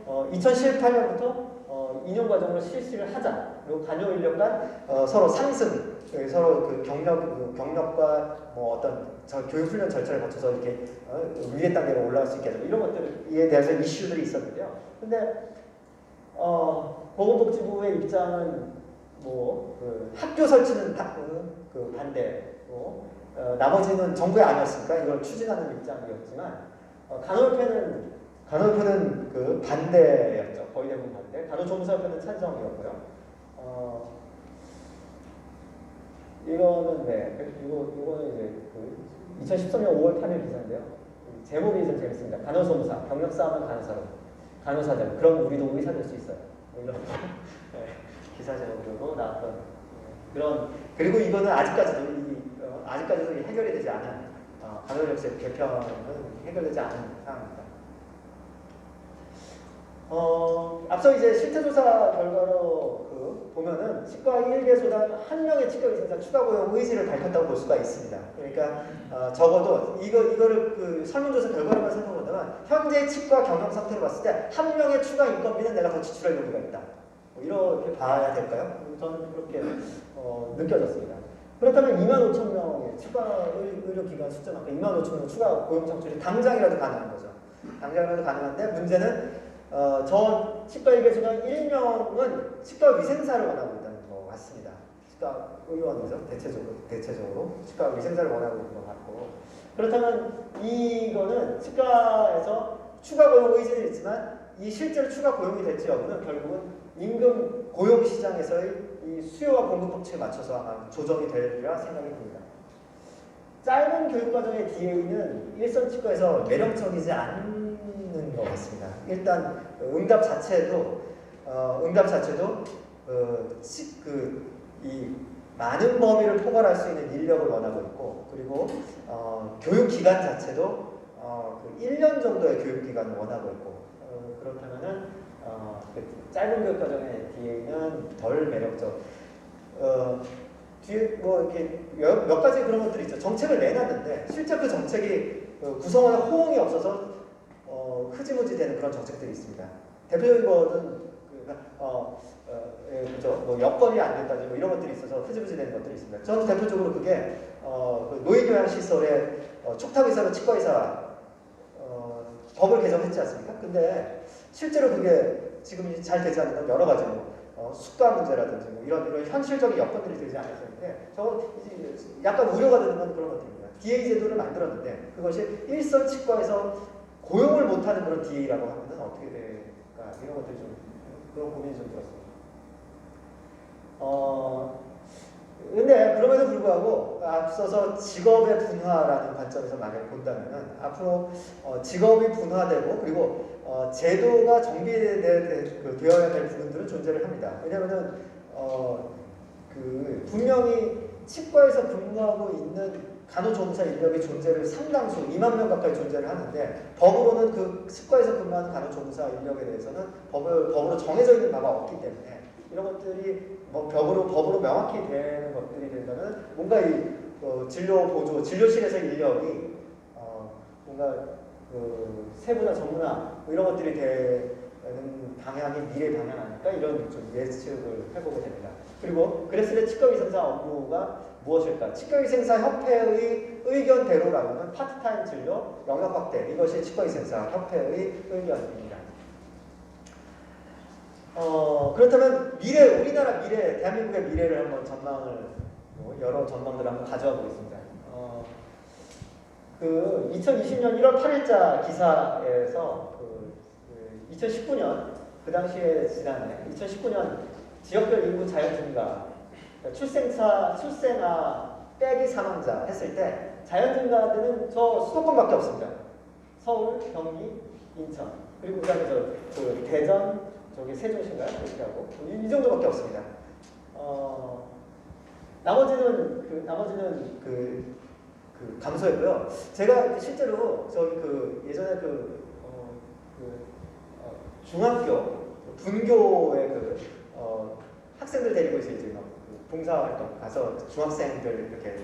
2년 과정으로 실시를 하자. 그리고 간호인력 간 서로 상승, 서로 그 경력과 뭐 어떤 교육훈련 절차를 거쳐서 이렇게 위에 단계로 올라갈 수 있게 하자. 이런 것들에 대해서 이슈들이 있었는데요. 근데 보건복지부의 입장은 그 학교 설치는 그 반대고 나머지는 정부의 아니었으니까 이걸 추진하는 입장이었지만 간호협회는 그 반대였죠. 거의 대부분 반대. 간호조무사협회는 찬성이었고요. 이거는 이거는 이제 그 2013년 5월 8일 기사인데요. 제목이 좀 재밌습니다. 간호조무사 경력 쌓으면 간호사들 그럼 우리도 의사 될 수 있어요. 뭐 이런 기사 제목으로 나왔던 그런. 그리고 이거는 아직까지도 해결이 되지 않은 간호력제 개편은 해결되지 않은 상황입니다. 앞서 이제 실태조사 결과로 보면은 치과 1개소당 1명의 치과 의사가 추가 고용 의지를 밝혔다고 볼 수가 있습니다. 그러니까 적어도 이거를 그 설문조사 결과로만 살펴보면 현재 치과 경영 상태로 봤을 때 1명의 추가 인건비는 내가 더 지출할 여유가 있다. 뭐 이렇게 봐야 될까요? 저는 그렇게 느껴졌습니다. 그렇다면 25,000명의 치과 의료기관 숫자만큼 25,000명 추가 고용 창출이 당장이라도 가능한 거죠. 당장이라도 가능한데 문제는 저 치과 1개소당 1명은 치과 위생사를 원하고 있다는 것 같습니다. 치과 의원이죠. 대체적으로 치과 위생사를 원하고 있는 것 같고, 그렇다면 이거는 치과에서 추가 고용 의지는 있지만 이 실제로 추가 고용이 될지 여부는 결국은 임금 고용 시장에서의 이 수요와 공급 법칙에 맞춰서 아마 조정이 되리라 생각이 듭니다. 짧은 교육과정의 DA는 일선 치과에서 매력적이지 않은 것 같습니다. 일단 응답 자체도 이 많은 범위를 포괄할 수 있는 인력을 원하고 있고, 그리고 교육 기간 자체도 1년 정도의 교육 기간을 원하고 있고, 그렇다면은 그 짧은 교육 과정의 DA는 덜 매력적. 뒤에 뭐 이렇게 몇 가지 그런 것들이 있죠. 정책을 내놨는데 실제 그 정책이 구성원의 호응이 없어서 흐지부지 되는 그런 정책들이 있습니다. 대표적인 거는 그죠. 뭐 여건이 안 됐다든지 뭐 이런 것들이 있어서 흐지부지 되는 것들이 있습니다. 저는 대표적으로 그게 노인요양시설에 촉탁의사로 치과의사 법을 개정했지 않습니까? 근데 실제로 그게 지금 잘 되지 않는 건 여러 가지 숙가 문제라든지 뭐 이런 현실적인 여건들이 되지 않았었는데, 약간 우려가 되는 건 그런 것들입니다. DA 제도를 만들었는데 그것이 일선 치과에서 고용을 못하는 그런 DA라고 하면은 어떻게 될까, 이런 것들이 좀 그런 고민이 좀 들었습니다. 근데 그럼에도 불구하고 앞서서 직업의 분화라는 관점에서 만약 본다면은 앞으로 직업이 분화되고 그리고 제도가 정비되어야 될 부분들은 존재를 합니다. 왜냐하면은 분명히 치과에서 근무하고 있는 간호조무사 인력의 존재를 상당수 2만 명 가까이 존재를 하는데, 법으로는 그 치과에서 근무하는 간호조무사 인력에 대해서는 법으로 정해져 있는 바가 없기 때문에 이런 것들이 뭐 법으로 명확히 되는 것들이 된다면 뭔가 이 진료 보조, 진료실에서 인력이 뭔가 세부나 전문화 뭐 이런 것들이 되는 방향이 미래 방향 아닐까, 이런 좀 예측을 해보게 됩니다. 그리고 그랬을 때 치과위생사 업무가 무엇일까? 치과위생사 협회의 의견대로라면 파트타임 진료, 영역 확대, 이것이 치과위생사 협회의 의견입니다. 그렇다면 우리나라 미래, 대한민국의 미래를 한번 여러 전망들을 한번 가져와 보겠습니다. 2020년 1월 8일자 기사에서 2019년 그 당시에 지난해 2019년 지역별 인구 자연 증가, 출생아 빼기 사망자 했을 때 자연 증가는 저 수도권밖에 없습니다. 서울, 경기, 인천, 그리고 그다음에 대전, 세종시인가요? 이렇게 하고 이 정도밖에 없습니다. 나머지는 감소했고요. 제가 실제로 예전에 중학교 분교에 학생들 데리고 이제 봉사활동 가서 중학생들 이렇게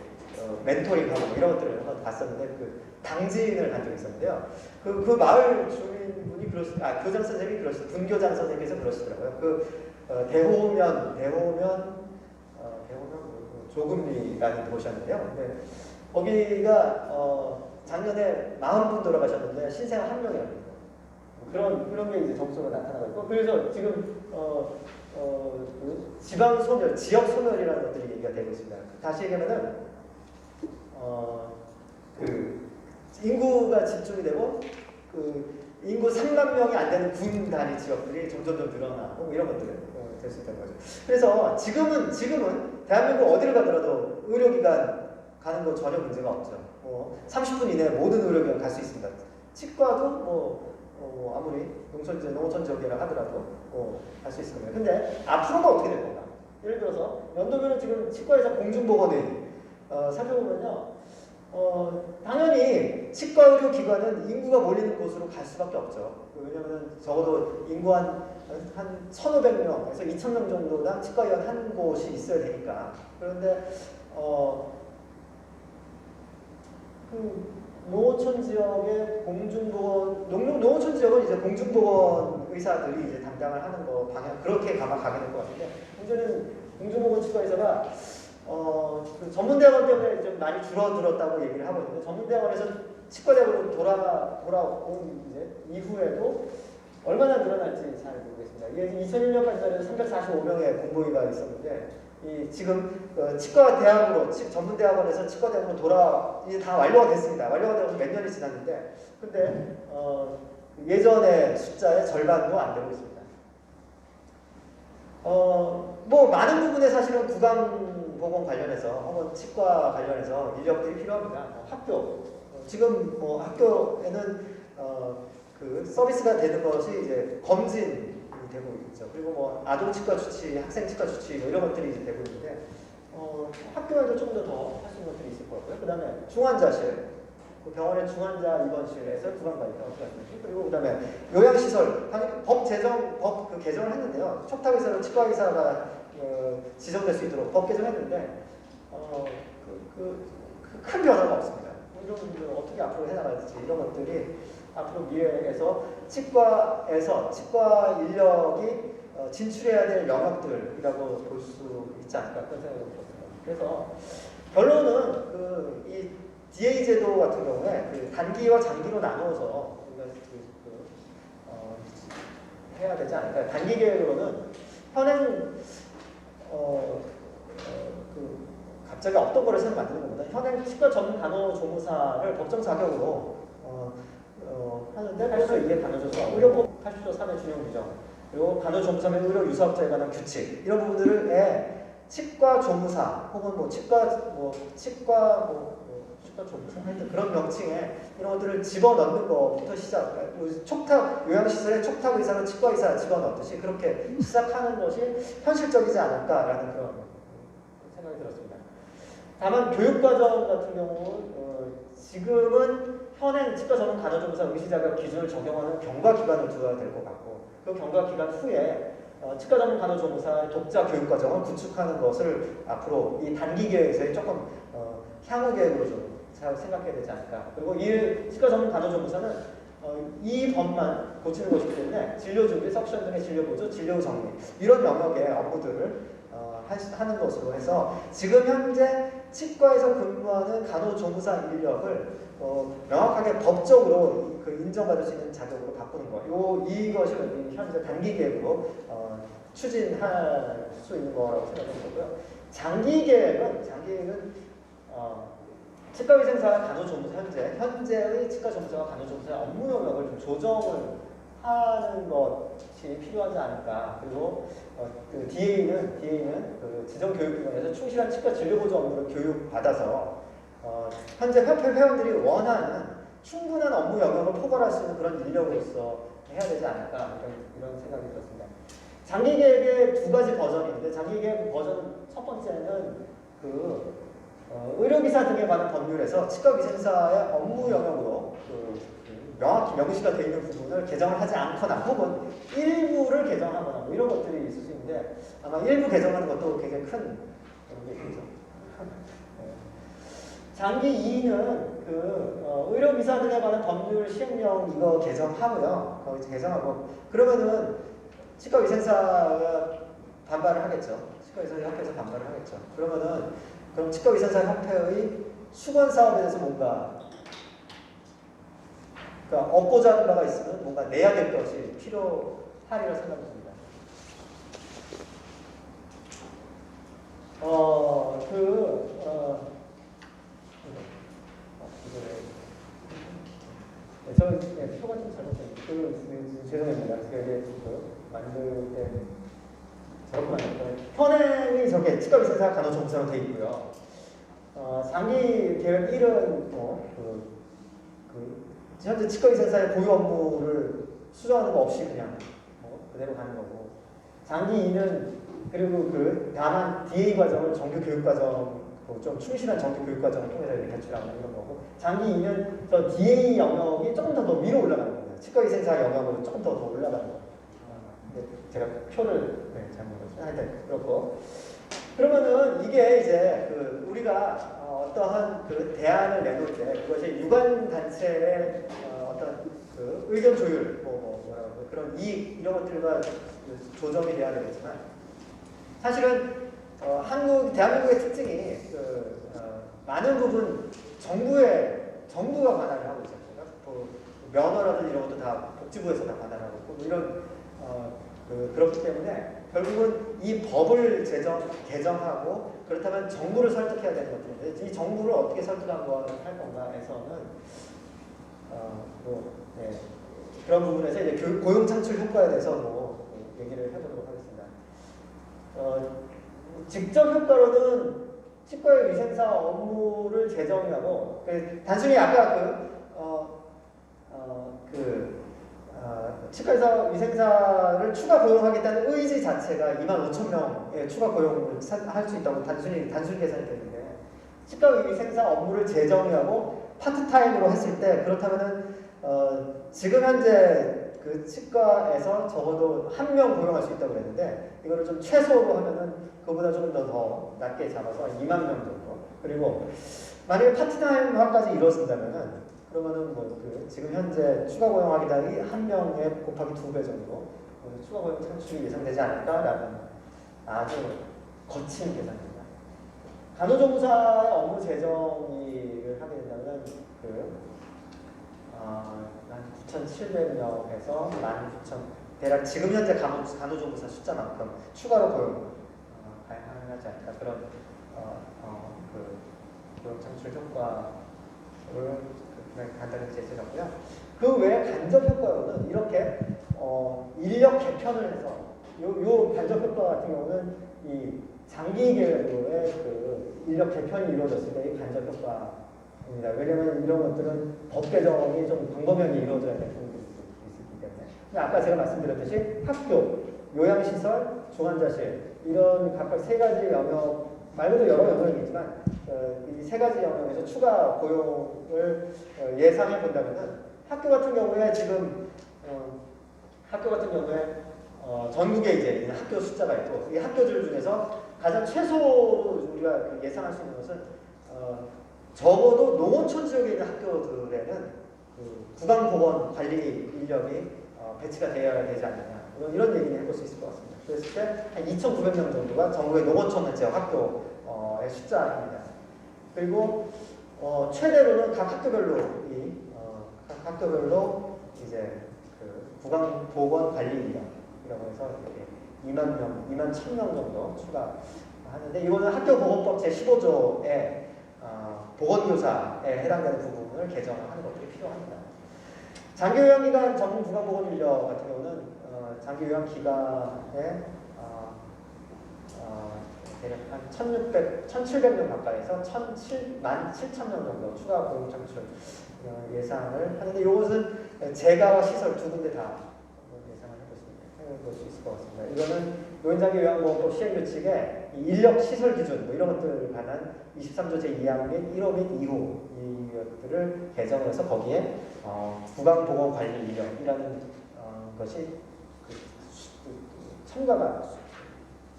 멘토링하고 뭐 이런 것들을 한번 봤었는데 그 당진을 간 적이 있었는데요. 그 마을 주민분이 교장 선생님이 분교장 선생님께서 그러시더라고요. 대호면 조금리라는 곳이었는데요. 근데 거기가 작년에 40분 돌아가셨는데 신생 한 명이랍니다. 그런 게 이제 점수로 나타나고 있고, 그래서 지금 지방 소멸, 지역 소멸이라는 것들이 얘기가 되고 있습니다. 다시 얘기하면은 인구가 집중이 되고 인구 3만 명이 안 되는 군 단위 지역들이 점점 늘어나고 이런 것들이 될 수 있다는 거죠. 그래서 지금은 대한민국 어디를 가더라도 의료기관 가는 거 전혀 문제가 없죠. 30분 이내에 모든 의료기관 갈 수 있습니다. 치과도 아무리 농촌 지역이라 하더라도 갈 수 있을 겁니다. 근데 앞으로가 어떻게 될 건가? 예를 들어서 연도면은 지금 치과의사 공중보건의 살펴보면요. 당연히 치과 의료 기관은 인구가 몰리는 곳으로 갈 수밖에 없죠. 왜냐하면 적어도 인구 한 1,500명에서 2,000명 정도당 치과의원 한 곳이 있어야 되니까. 그런데 농어촌 지역의 농어촌 지역은 이제 공중보건 의사들이 이제 담당을 하는 거 방향 그렇게 가게 될 것 같은데, 문제는 공중보건 치과의사가 그 전문대학원 때문에 좀 많이 줄어들었다고 얘기를 하고 있는데, 전문대학원에서 치과대학으로 돌아온 이제 이후에도 얼마나 늘어날지 잘 모르겠습니다. 이게 2001년까지 해서 345명의 공보위가 있었는데, 지금 전문대학원에서 치과대학으로 이제 다 완료가 됐습니다. 완료가 되어서 몇 년이 지났는데, 근데 예전의 숫자의 절반도 안 되고 있습니다. 뭐 많은 부분에 사실은 구강보건 관련해서 혹은 치과 관련해서 인력들이 필요합니다. 학교 지금 학교에는 그 서비스가 되는 것이 이제 검진이 되고 있죠. 그리고 뭐 아동치과 주치, 학생치과 주치 뭐 이런 것들이 이제 되고 있는데 학교에도 조금 더 할 수 있는 것들이 있을 것 같고요. 그 다음에 중환자실, 병원의 중환자 입원실에서 구강관리가 어떻게 하는지, 그리고 그 다음에 요양시설, 법 개정을 했는데요. 촉탁의사로 치과의사가 지정될 수 있도록 법 개정했는데 큰 변화가 없습니다. 이런 부분들 어떻게 앞으로 해나갈지, 이런 것들이 앞으로 미래에서 치과 인력이 진출해야 될 영역들이라고 볼 수 있지 않을까 그런 생각이 들었습니다. 그래서 결론은 이 DA 제도 같은 경우에 단기와 장기로 나누어서 우리가 해야 되지 않을까. 단기 계획으로는 현행 갑자기 없던 거를 새로 만드는 것보다 현행 치과 전문 간호조무사를 법정 자격으로 하는데, 그래서 이게 간호조사, 의료법 80조 3의 준용 규정, 그리고 간호조무사 및 의료 유사업자에 관한 규칙, 이런 부분들을 치과 조무사 혹은 치과 조무사 하여튼 그런 명칭에 이런 것들을 집어넣는 것부터 요양시설에 촉탁 의사는 치과 의사 집어넣듯이 그렇게 시작하는 것이 현실적이지 않을까라는 그런 생각이 들었습니다. 다만 교육과정 같은 경우 지금은 현행 치과 전문 간호조무사 의시자격 기준을 적용하는 경과기간을 두어야 될 것 같고, 그 경과기간 후에 치과 전문 간호조무사의 독자 교육과정을 구축하는 것을 앞으로 이 단기 계획에서의 조금 향후 계획으로 좀 생각해야 되지 않을까. 그리고 이 치과 전문 간호조무사는 이 법만 고치는 것이기 때문에 진료준비, 석션 등의 진료보조, 진료 정리 이런 영역의 업무들을 하는 것으로 해서 지금 현재 치과에서 근무하는 간호조무사 인력을 명확하게 법적으로 인정받을 수 있는 자격으로 바꾸는 거. 이것이 현재 단기 계획으로 추진할 수 있는 거라고 생각하는 거고요. 장기 계획은 치과위생사와 간호조무사 현재의 치과조무사와 간호조무사의 업무 영역을 좀 조정을 하는 것이 필요하지 않을까. 그리고 DA는 지정교육기관에서 충실한 치과 진료보조 업무를 교육받아서 현재 회원들이 원하는 충분한 업무 영역을 포괄할 수 있는 그런 인력으로서 해야 되지 않을까 이런 생각이 들었습니다. 장기 계획의 두 가지 버전이 있는데, 장기 계획 버전 첫 번째는 의료기사 등에 관한 법률에서 치과위생사의 업무 영역으로 명확히 명시가 되어 있는 부분을 개정을 하지 않거나 혹은 일부를 개정하거나 뭐 이런 것들이 있을 수 있는데, 아마 일부 개정하는 것도 굉장히 큰 이게 있죠. 장기 2는 의료기사들에 관한 법률 시행령 이거 개정하고요. 거기 개정하고 그러면은 치과위생사가 반발을 하겠죠. 치과위생사협회에서 반발을 하겠죠. 그럼 치과위생사협회의 수건 사업에 대해서 뭔가 그러니까 얻고자 하는 바가 있으면 뭔가 내야 될 것이 필요하리라 생각합니다. 저는 표가 좀 잘못됐는데 죄송합니다. 이게 만들 때 저렇게 만들었어요. 현행이 저게 치과위생사 간호조무사로 되어 있고요. 장기 계획 1은 현재 치과위생사의 고유 업무를 수정하는 거 없이 그냥 그대로 가는 거고, 장기 2는 그리고 다만 DA 과정을 정규 교육 과정 좀 충실한 정규 교육 과정을 통해서 이렇게 제출하는 이런 거고, 장기 2는 저 DA 영역이 조금 더 위로 올라가는 겁니다. 치과위생사 영역으로 조금 더 올라가는 거예요. 제가 표를 잘못 봤어요. 하여튼 그렇고, 그러면은 이게 이제 우리가 어떠한 대안을 내놓을 때 그것이 유관 단체의 어떤 의견 조율, 뭐라고 그런 이익 이런 것들과 조정이 돼야 되겠지만, 사실은 대한민국의 특징이 많은 부분 정부가 관할을 하고 있잖아요. 면허라든지 이런 것도 다 복지부에서 다 관할하고 있고, 이런 그렇기 때문에 결국은 이 법을 개정하고 그렇다면 정부를 설득해야 되는 것들인데, 이 정부를 어떻게 설득할 건가에서는 그런 부분에서 이제 고용 창출 효과에 대해서 얘기를 해보도록 하겠습니다. 직접 효과로는 치과의 위생사 업무를 재정의하고, 단순히 아까 치과의사 위생사를 추가 고용하겠다는 의지 자체가 25,000명의 추가 고용을 할 수 있다고 단순 계산이 되는데, 치과 위생사 업무를 재정의하고 파트타임으로 했을 때, 그렇다면은 지금 현재 치과에서 적어도 1명 고용할 수 있다고 그랬는데, 이거를 좀 최소로 하면은 그보다 조금 더 낮게 잡아서 2만 명 정도. 그리고 만약에 파트타임화까지 이루어진다면은, 그러면은 지금 현재 추가 고용하기다니 1명에 곱하기 2배 정도 추가 고용 창출이 예상되지 않을까라는 아주 거친 계산입니다. 간호조무사의 업무 재정의를 하게 된다면 9,700명에서 19,000, 대략 지금 현재 간호조무사 숫자만큼 추가로 가능하지 않을까, 그런 고용 창출 효과를 간단히 제시했고요. 그 외에 간접 효과로는 이렇게 인력 개편을 해서 요 간접 효과 같은 경우는 이 장기 계획으로의 인력 개편이 이루어졌을 때의 간접 효과입니다. 왜냐하면 이런 것들은 법 개정이 좀 광범위하게 이루어져야 될 부분이 있기 때문에. 아까 제가 말씀드렸듯이 학교, 요양시설, 중환자실 이런 각각 3가지 영역 말고도 여러 영역이 있지만, 이 3가지 영역에서 추가 고용을 예상해 본다면은, 학교 같은 경우에 전국에 이제 있는 학교 숫자가 있고, 이 학교들 중에서 가장 최소로 우리가 예상할 수 있는 것은 적어도 농어촌 지역에 있는 학교들에는 구강보건 관리 인력이 배치가 되어야 되지 않느냐, 이런 얘기를 해볼 수 있을 것 같습니다. 그랬을 때 한 2,900명 정도가 전국의 농어촌 지역 학교의 숫자입니다. 그리고 최대로는 각 학교별로 이제 구강보건 관리 인력이라고 해서 이렇게 2만 명, 2만 1,000명 정도 추가하는데, 이거는 학교보건법 제15조에 보건교사에 해당되는 부분을 개정하는 것들이 필요합니다. 장기요양기관 전문 구강보건 인력 같은 경우는 장기요양기관에 대략 한 1,700명 가까이에서 17,000명 정도 추가 고용 창출 예상을 하는데, 이것은 재가와 시설 두 군데 다 예상을 해볼 수 있을 것 같습니다. 이거는 노인장기요양보건법 시행규칙에 인력 시설 기준 이런 것들을 관한 23조 제2항 및 1호 및 2호 이것들을 개정을 해서 거기에 구강보건관리 인력이라는 것이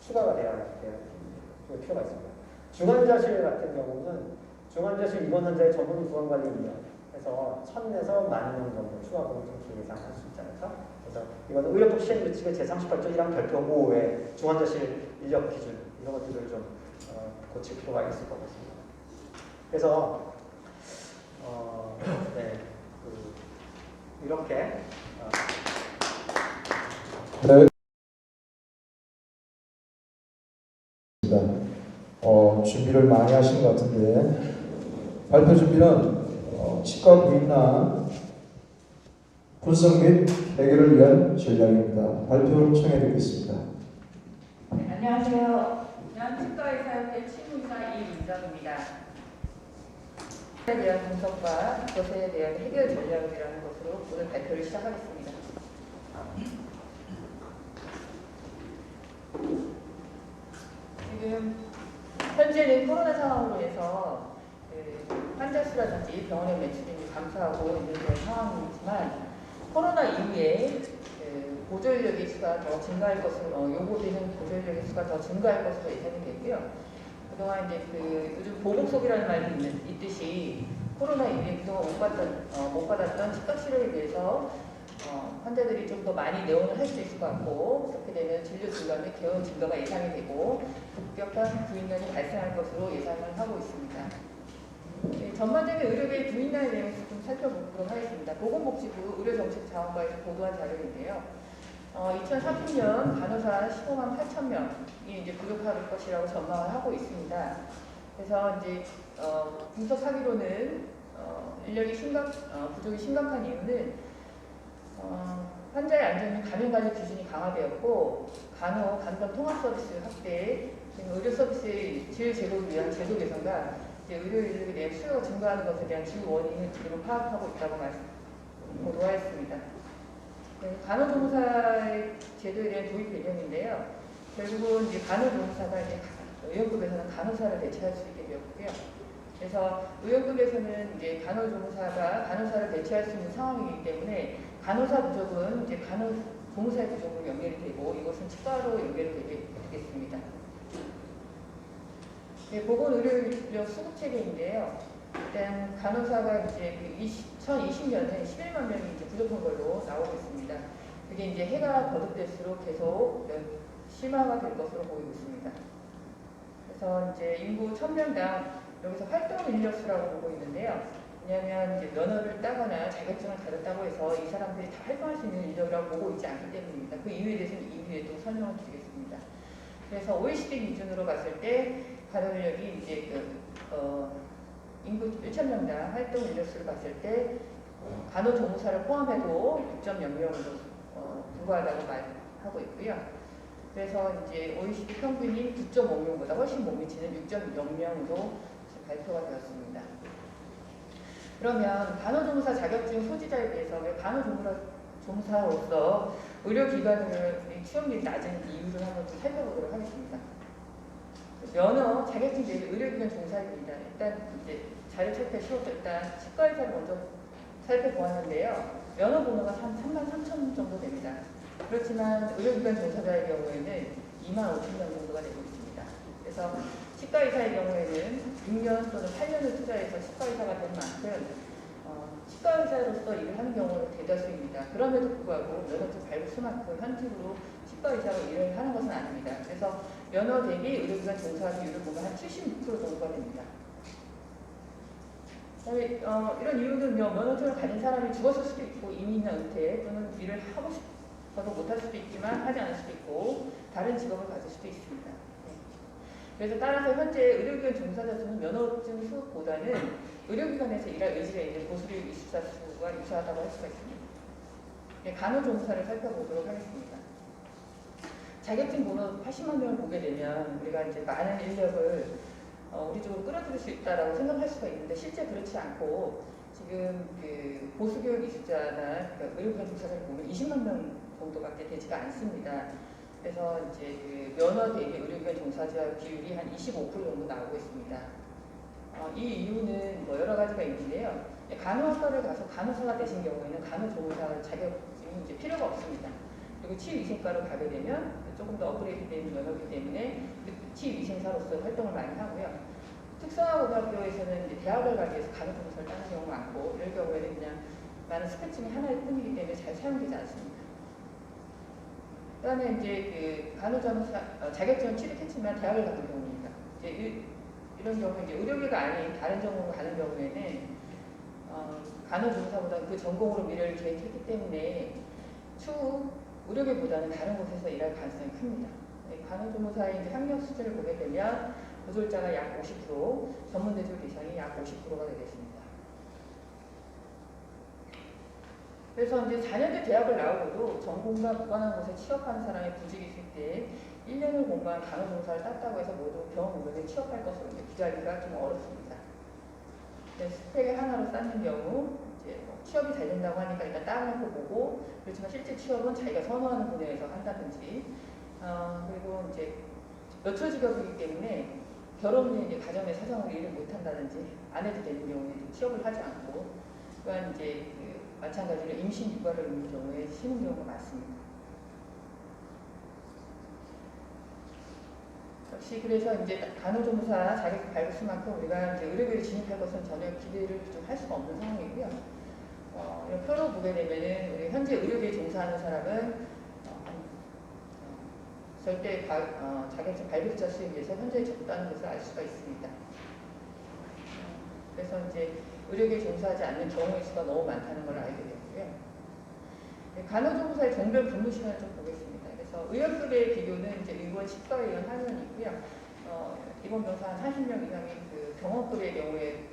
추가가 돼야 될 필요가 있습니다. 중환자실 같은 경우는 중환자실 입원 환자의 전문 보건관리위원 해서 1,000에서 10,000명 정도 추가 공통수 예상할 수 있지 않을까? 그래서 이건 의료법 시행규칙의 제38조 1항 별표 5의 중환자실 인력 기준 이런 것들을 좀 고칠 필요가 있을 것 같습니다. 그래서 네, 이렇게 네. 준비를 많이 하신 것 같은데 발표 준비는 치과 부인나 분석 및 해결을 위한 전략입니다. 발표를 청해드리겠습니다. 네, 안녕하세요. 치과의사협회 치무의사 이민정입니다. 그것에 대한 분석과 그것에 대한 해결 전략이라는 것으로 오늘 발표를 시작하겠습니다. 지금 현재는 코로나 상황으로 해서 환자 수라든지 병원의 매출이 감소하고 있는 그런 상황이지만 코로나 이후에 보조 인력의 수가 더 증가할 것으로 요구되는 보조 인력의 수가 더 증가할 것으로 예상이 되고요. 그동안 이제 요즘 보복속이라는 말이 있듯이 코로나 이후에 그동안 못 받았던 치과 치료에 대해서 환자들이 좀 더 많이 내원을 할 수 있을 것 같고 그렇게 되면 진료 증가 및 개원 증가가 예상이 되고 급격한 부인난이 발생할 것으로 예상을 하고 있습니다. 네, 전반적인 의료계의 부인난에 대해서 좀 살펴보도록 하겠습니다. 보건복지부 의료정책자원과에서 보도한 자료인데요. 2030년 간호사 15만 8천 명이 이제 부족할 것이라고 전망을 하고 있습니다. 그래서 이제 분석하기로는 인력이 부족이 심각한 이유는 환자의 안전 및 감염관리 기준이 강화되었고 간호 통합 서비스 확대, 의료 서비스의 질 제고를 위한 제도 개선과 의료 인력에 대한 수요가 증가하는 것에 대한 주 원인을 지금 파악하고 있다고 보도하였습니다. 간호조무사의 제도에 대한 도입 개념인데요. 결국은 이제 간호조무사가 이제 의료급에서는 간호사를 대체할 수 있게 되었고요. 그래서 의료급에서는 이제 간호조무사가 간호사를 대체할 수 있는 상황이기 때문에 간호사 부족은 이제 간호조무사의 부족으로 연결이 되고 이것은 치과로 연결이 되겠습니다. 네, 보건의료인력 수급 체계인데요. 일단 간호사가 이제 2020년에 11만 명이 이제 부족한 걸로 나오고 있습니다. 그게 이제 해가 거듭될수록 계속 심화가 될 것으로 보이고 있습니다. 그래서 이제 인구 1000명당 여기서 활동 인력수라고 보고 있는데요. 왜냐하면 이제 면허를 따거나 자격증을 받았다고 해서 이 사람들이 다 활동할 수 있는 인력이라고 보고 있지 않기 때문입니다. 그 이유에 대해서는 이후에 또 설명을 드리겠습니다. 그래서 OECD 기준으로 봤을 때 간호 인력이 이제 인구 1,000명당 활동 인력수를 봤을 때 간호조무사를 포함해도 6.0명으로 불과하다고 말하고 있고요. 그래서 이제 OECD 평균이 9.5명보다 훨씬 못 미치는 6.0명으로 발표가 되었습니다. 그러면 간호조무사 자격증 소지자에 비해서 왜 간호조무사로서 의료기관의 취업률이 낮은 이유를 한번 좀 살펴보도록 하겠습니다. 면허 자격증 대비 의료기관 종사입니다. 일단 이제 자료 찾기가 쉬워서 일단 치과의사를 먼저 살펴보았는데요. 면허 번호가 한 33,000 정도 됩니다. 그렇지만 의료기관 종사자의 경우에는 25,000명 정도가 되고 있습니다. 그래서 치과의사의 경우에는 6년 또는 8년을 투자해서 치과의사가 된 만큼 치과의사로서 일을 하는 경우는 대다수입니다. 그럼에도 불구하고 면허증 발급 수만큼 현직으로 치과의사로 일을 하는 것은 아닙니다. 그래서 면허 대비 의료기관 종사 비율을 보면 한 76% 정도가 됩니다. 그다음에 이런 이유는 면허증을 가진 사람이 죽었을 수도 있고 이민이나 은퇴 또는 일을 하고 싶어도 못할 수도 있지만 하지 않을 수도 있고 다른 직업을 가질 수도 있습니다. 그래서 따라서 현재 의료기관 종사자 수는 면허증 수보다는 의료기관에서 일할 의지가 있는 보수류 이수자 수가 유사하다고 할 수가 있습니다. 간호조무사를 살펴보도록 하겠습니다. 자격증 번호 80만 명을 보게 되면 우리가 이제 많은 인력을 우리 쪽으로 끌어들일 수 있다라고 생각할 수가 있는데 실제 그렇지 않고 지금 그 보수교육 이수자나 그러니까 의료기관 종사자를 보면 20만 명 정도밖에 되지가 않습니다. 그래서 이제 그 면허 대비 의료기관 종사자 비율이 한 25% 정도 나오고 있습니다. 이 이유는 뭐 여러 가지가 있는데요. 간호학과를 가서 간호사가 되신 경우에는 간호조무사 자격증이 이제 필요가 없습니다. 그리고 치유위생과로 가게 되면 조금 더 업그레이드된 면허이기 때문에 치위생사로서 활동을 많이 하고요. 특성화고등학교에서는 이제 대학을 가기 위해서 간호조무사를 따는 경우가 많고, 이럴 경우에는 그냥 많은 스펙 중에 하나일 뿐이기 때문에 잘 사용되지 않습니다. 그다음에 이제 그 간호조무사 자격증을 취득했지만 대학을 가는 경우입니다. 이제 이런 경우 이제 의료계가 아닌 다른 전공으로 가는 경우에는 간호조무사보다 그 전공으로 미래를 계획했기 때문에 추후 의료계보다는 다른 곳에서 일할 가능성이 큽니다. 간호조무사의 이제 학력 수준을 보게 되면 고졸자가 약 50%, 전문대졸 이상이 약 50%가 되겠습니다. 그래서 이제 4년제 대학을 나오고도 전공과 무관한 곳에 취업하는 사람이 부직이 있을 때 1년을 공부한 간호조무사를 땄다고 해서 모두 병원 의료에 취업할 것으로 기대하기가 좀 어렵습니다. 스펙을 하나로 쌓는 경우 이제 뭐 취업이 잘 된다고 하니까 일단 따놓고 보고, 그렇지만 실제 취업은 자기가 선호하는 분야에서 한다든지, 그리고 이제 여초 직업이기 때문에 결혼 후에 이제 가정의 사정으로 일을 못 한다든지 안 해도 되는 경우에도 취업을 하지 않고, 또한 이제 마찬가지로 임신 육아를 있는 경우에 쉬는 경우가 많습니다. 역시 그래서 이제 간호조무사 자격을 밟을 만큼 우리가 이제 의료계에 진입할 것은 전혀 기대를 좀 할 수가 없는 상황이고요. 이런 표로 보게 되면은 우리 현재 의료계에 종사하는 사람은 절대 자격증 발급자 수에 비해서 현저히 적다는 것을 알 수가 있습니다. 그래서 이제 의료계에 종사하지 않는 경우의 수가 너무 많다는 걸 알게 됐고요. 간호조무사의 종별 근무 시간을 좀 보겠습니다. 그래서 의원급의 비교는 이제 의원, 치과의원, 하의원이 있고요. 입원 병사 한 40명 이상의 그 병원급의 경우에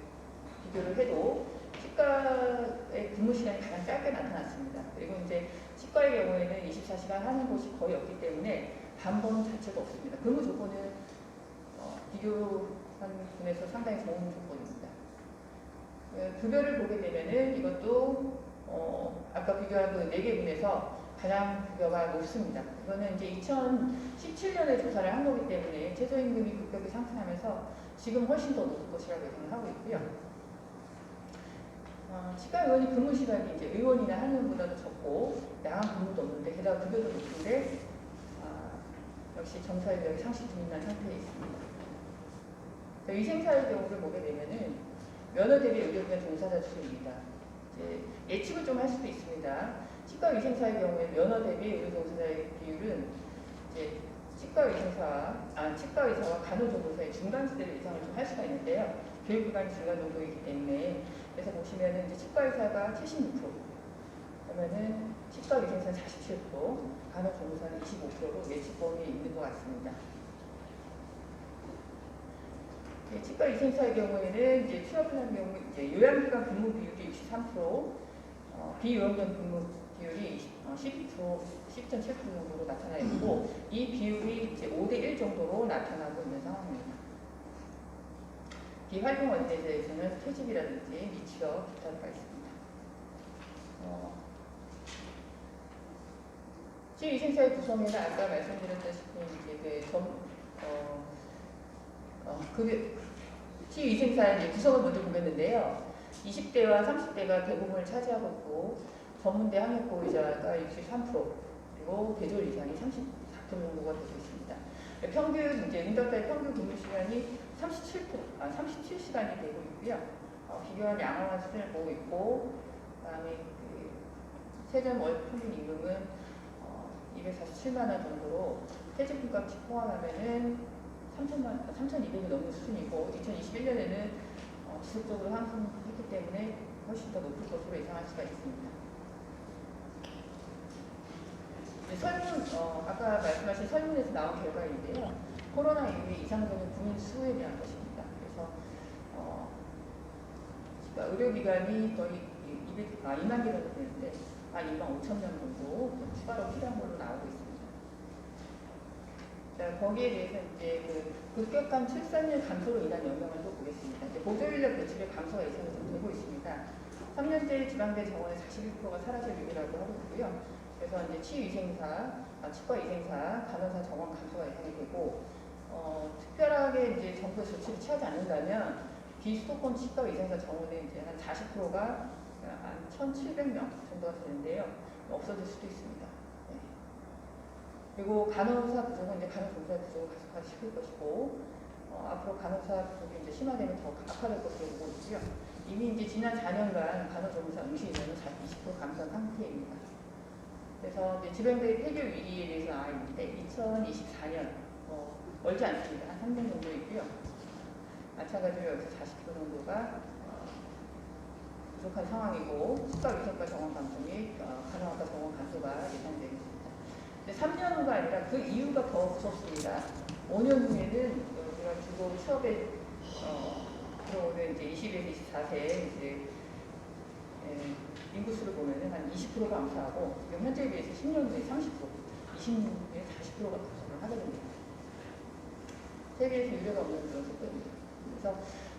비교를 해도 치과의 근무 시간이 가장 짧게 나타났습니다. 그리고 이제 치과의 경우에는 24시간 하는 곳이 거의 없기 때문에 반번 자체가 없습니다. 근무 조건은 비교한 분에서 상당히 좋은 조건입니다. 급여를 보게 되면은 이것도 아까 비교한 그 4개 분에서 가장 급여가 높습니다. 이거는 이제 2017년에 조사를 한 거기 때문에 최저임금이 급격히 상승하면서 지금 훨씬 더 높을 것이라고 예상을 하고 있고요. 치과 의원이 근무 시간이 이제 의원이나 한의원보다도 적고 야간 근무도 없는데 게다가 급여도 높은데 역시 정사 인력이 상시 불민한 상태에 있습니다. 위생사의 경우를 보게 되면은 면허 대비 의료기관 종사자 수입니다. 예측을 좀 할 수도 있습니다. 치과 위생사의 경우에 면허 대비 의료 종사자의 비율은 이제 치과 의사와 간호조무사의 중간 시대를 예상을 좀 할 수가 있는데요. 교육기관이 중간 정도이기 때문에 그래서 보시면은 이제 치과 의사가 76%, 그러면은 치과 위생사는 47%, 간호조무사는 25%로 예측 범위에 있는 것 같습니다. 치과 위생사의 경우에는 이제 취업을 한 경우 이제 요양기관 근무 비율이 63%, 비요양기관 근무 비율이 10.7% 정도로 나타나 있고, 이 비율이 이제 5대1 정도로 나타나고 있는 상황입니다. 비활동 원대에 대해서는 퇴직이라든지 미취업 기타가 있습니다. 치위생사의 구성에는 아까 말씀드렸다시피 이제 치위생사의 구성을 먼저 보겠는데요. 20대와 30대가 대부분을 차지하고 있고 전문대 학력고의자가 63%, 그리고 대졸 이상이 34% 정도가 되고 있습니다. 평균 이제 응답자의 평균 근무 시간이 37시간이 되고 있고요. 비교한 양호한 수준을 보고 있고, 그다음에 세전 월 평균 임금은 247만 원 정도로 퇴직금까지 포함하면은 3,200이 넘는 수준이고, 2021년에는 지속적으로 상승했기 때문에 훨씬 더 높을 것으로 예상할 수가 있습니다. 설문, 아까 말씀하신 설문에서 나온 결과인데요. 코로나 이후에 이상적인 국민 수에 대한 것입니다. 그래서 의료기관이 거의 2만 개 정도 되는데 2만 5천 명 정도 추가로 필요한 걸로 나오고 있습니다. 자, 거기에 대해서 이제 그 급격한 출산율 감소로 인한 영향을 또 보겠습니다. 이제 보조인력 배출의 감소가 예상이 좀 되고 있습니다. 3년제 지방대 정원의 41%가 사라질 위기라고 하고 있고요. 그래서 이제 치위생사, 치과위생사, 간호사 정원 감소가 예상이 되고, 특별하게 이제 정부에서 조치를 취하지 않는다면 비수도권 치과위생사 정원의 이제 한 40%가 한 1,700명 정도가 되는데요. 없어질 수도 있습니다. 네. 그리고 간호사 부족은 이제 간호조무사 부족을 가속화시킬 것이고 앞으로 간호사 부족이 이제 심화되면 더 악화될 것으로 보고 있고요. 이미 이제 지난 4년간 간호조무사 응시 인원은 20% 감소한 상태입니다. 그래서 이제 질병대의 폐교 위기에 대해서 나와 있는데 2024년 멀지 않습니다. 한 3년 정도 있고요. 마찬가지로 여기서 40% 정도가 부족한 상황이고 치과위생과 정원 감소 및 간호학과 정원 감소가 예상되고 있습니다. 근데 3년 후가 아니라 그 이유가 더 무섭습니다. 5년 후에는 우리가 주로 취업에 들어오는 이제 20에서 24세 이제 인구수를 보면은 한 20% 감소하고 지금 현재에 비해서 10년 후에 30%, 20년에 40%가 감소를 하게 됩니다. 세계에서 유례가 없는 그런 속도입니다. 그래서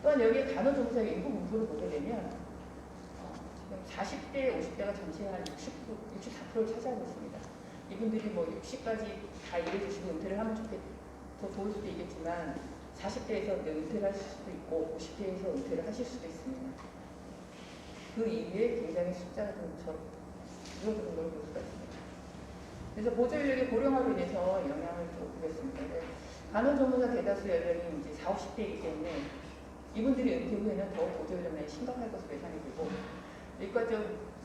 또한 여기에 간호조무사 인구 분포를 보게 되면 지금 40대, 50대가 전체의 한 64%를 차지하고 있습니다. 이분들이 뭐 60까지 다 일해주시고 은퇴를 하면 더 좋을 수도 있겠지만 40대에서 은퇴를 하실 수도 있고 50대에서 은퇴를 하실 수도 있습니다. 그 이후에 굉장히 숫자가 좀 줄어드는 걸 볼 수가 있습니다. 그래서 보조인력의 고령화로 인해서 영향을 좀 보겠습니다. 간호조무사 대다수 연령이 이제 40, 50대이기 때문에 이분들이 은퇴 후에는 더욱 보조인력이 심각할 것으로 예상이 되고 일과적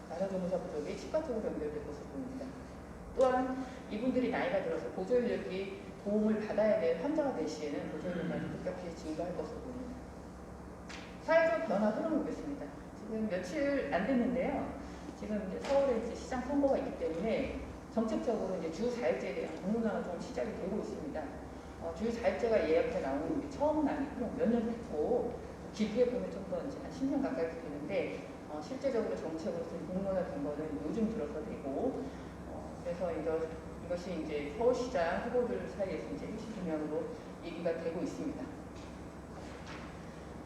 간호조무사 부족이 치과 쪽으로 연결될 것으로 보입니다. 또한 이분들이 나이가 들어서 보조인력이 도움을 받아야 될 환자가 될 시에는 보조인력이 급격히 증가할 것으로 보입니다. 사회적 변화 흐름을 보겠습니다. 지금 며칠 안 됐는데요. 지금 이제 서울에 이제 시장 선거가 있기 때문에 정책적으로 이제 주 4일제에 대한 공론화가 좀 시작이 되고 있습니다. 주 4일제가 예약해 나오는 게 처음은 아니고 몇 년 됐고 기부해 보면 좀 더 이제 한 10년 가까이 되는데 실제적으로 정책으로 좀 공론화된 거는 요즘 들어서 되고 그래서 이것이 이제 서울시장 후보들 사이에서 이제 일시기명으로 얘기가 되고 있습니다.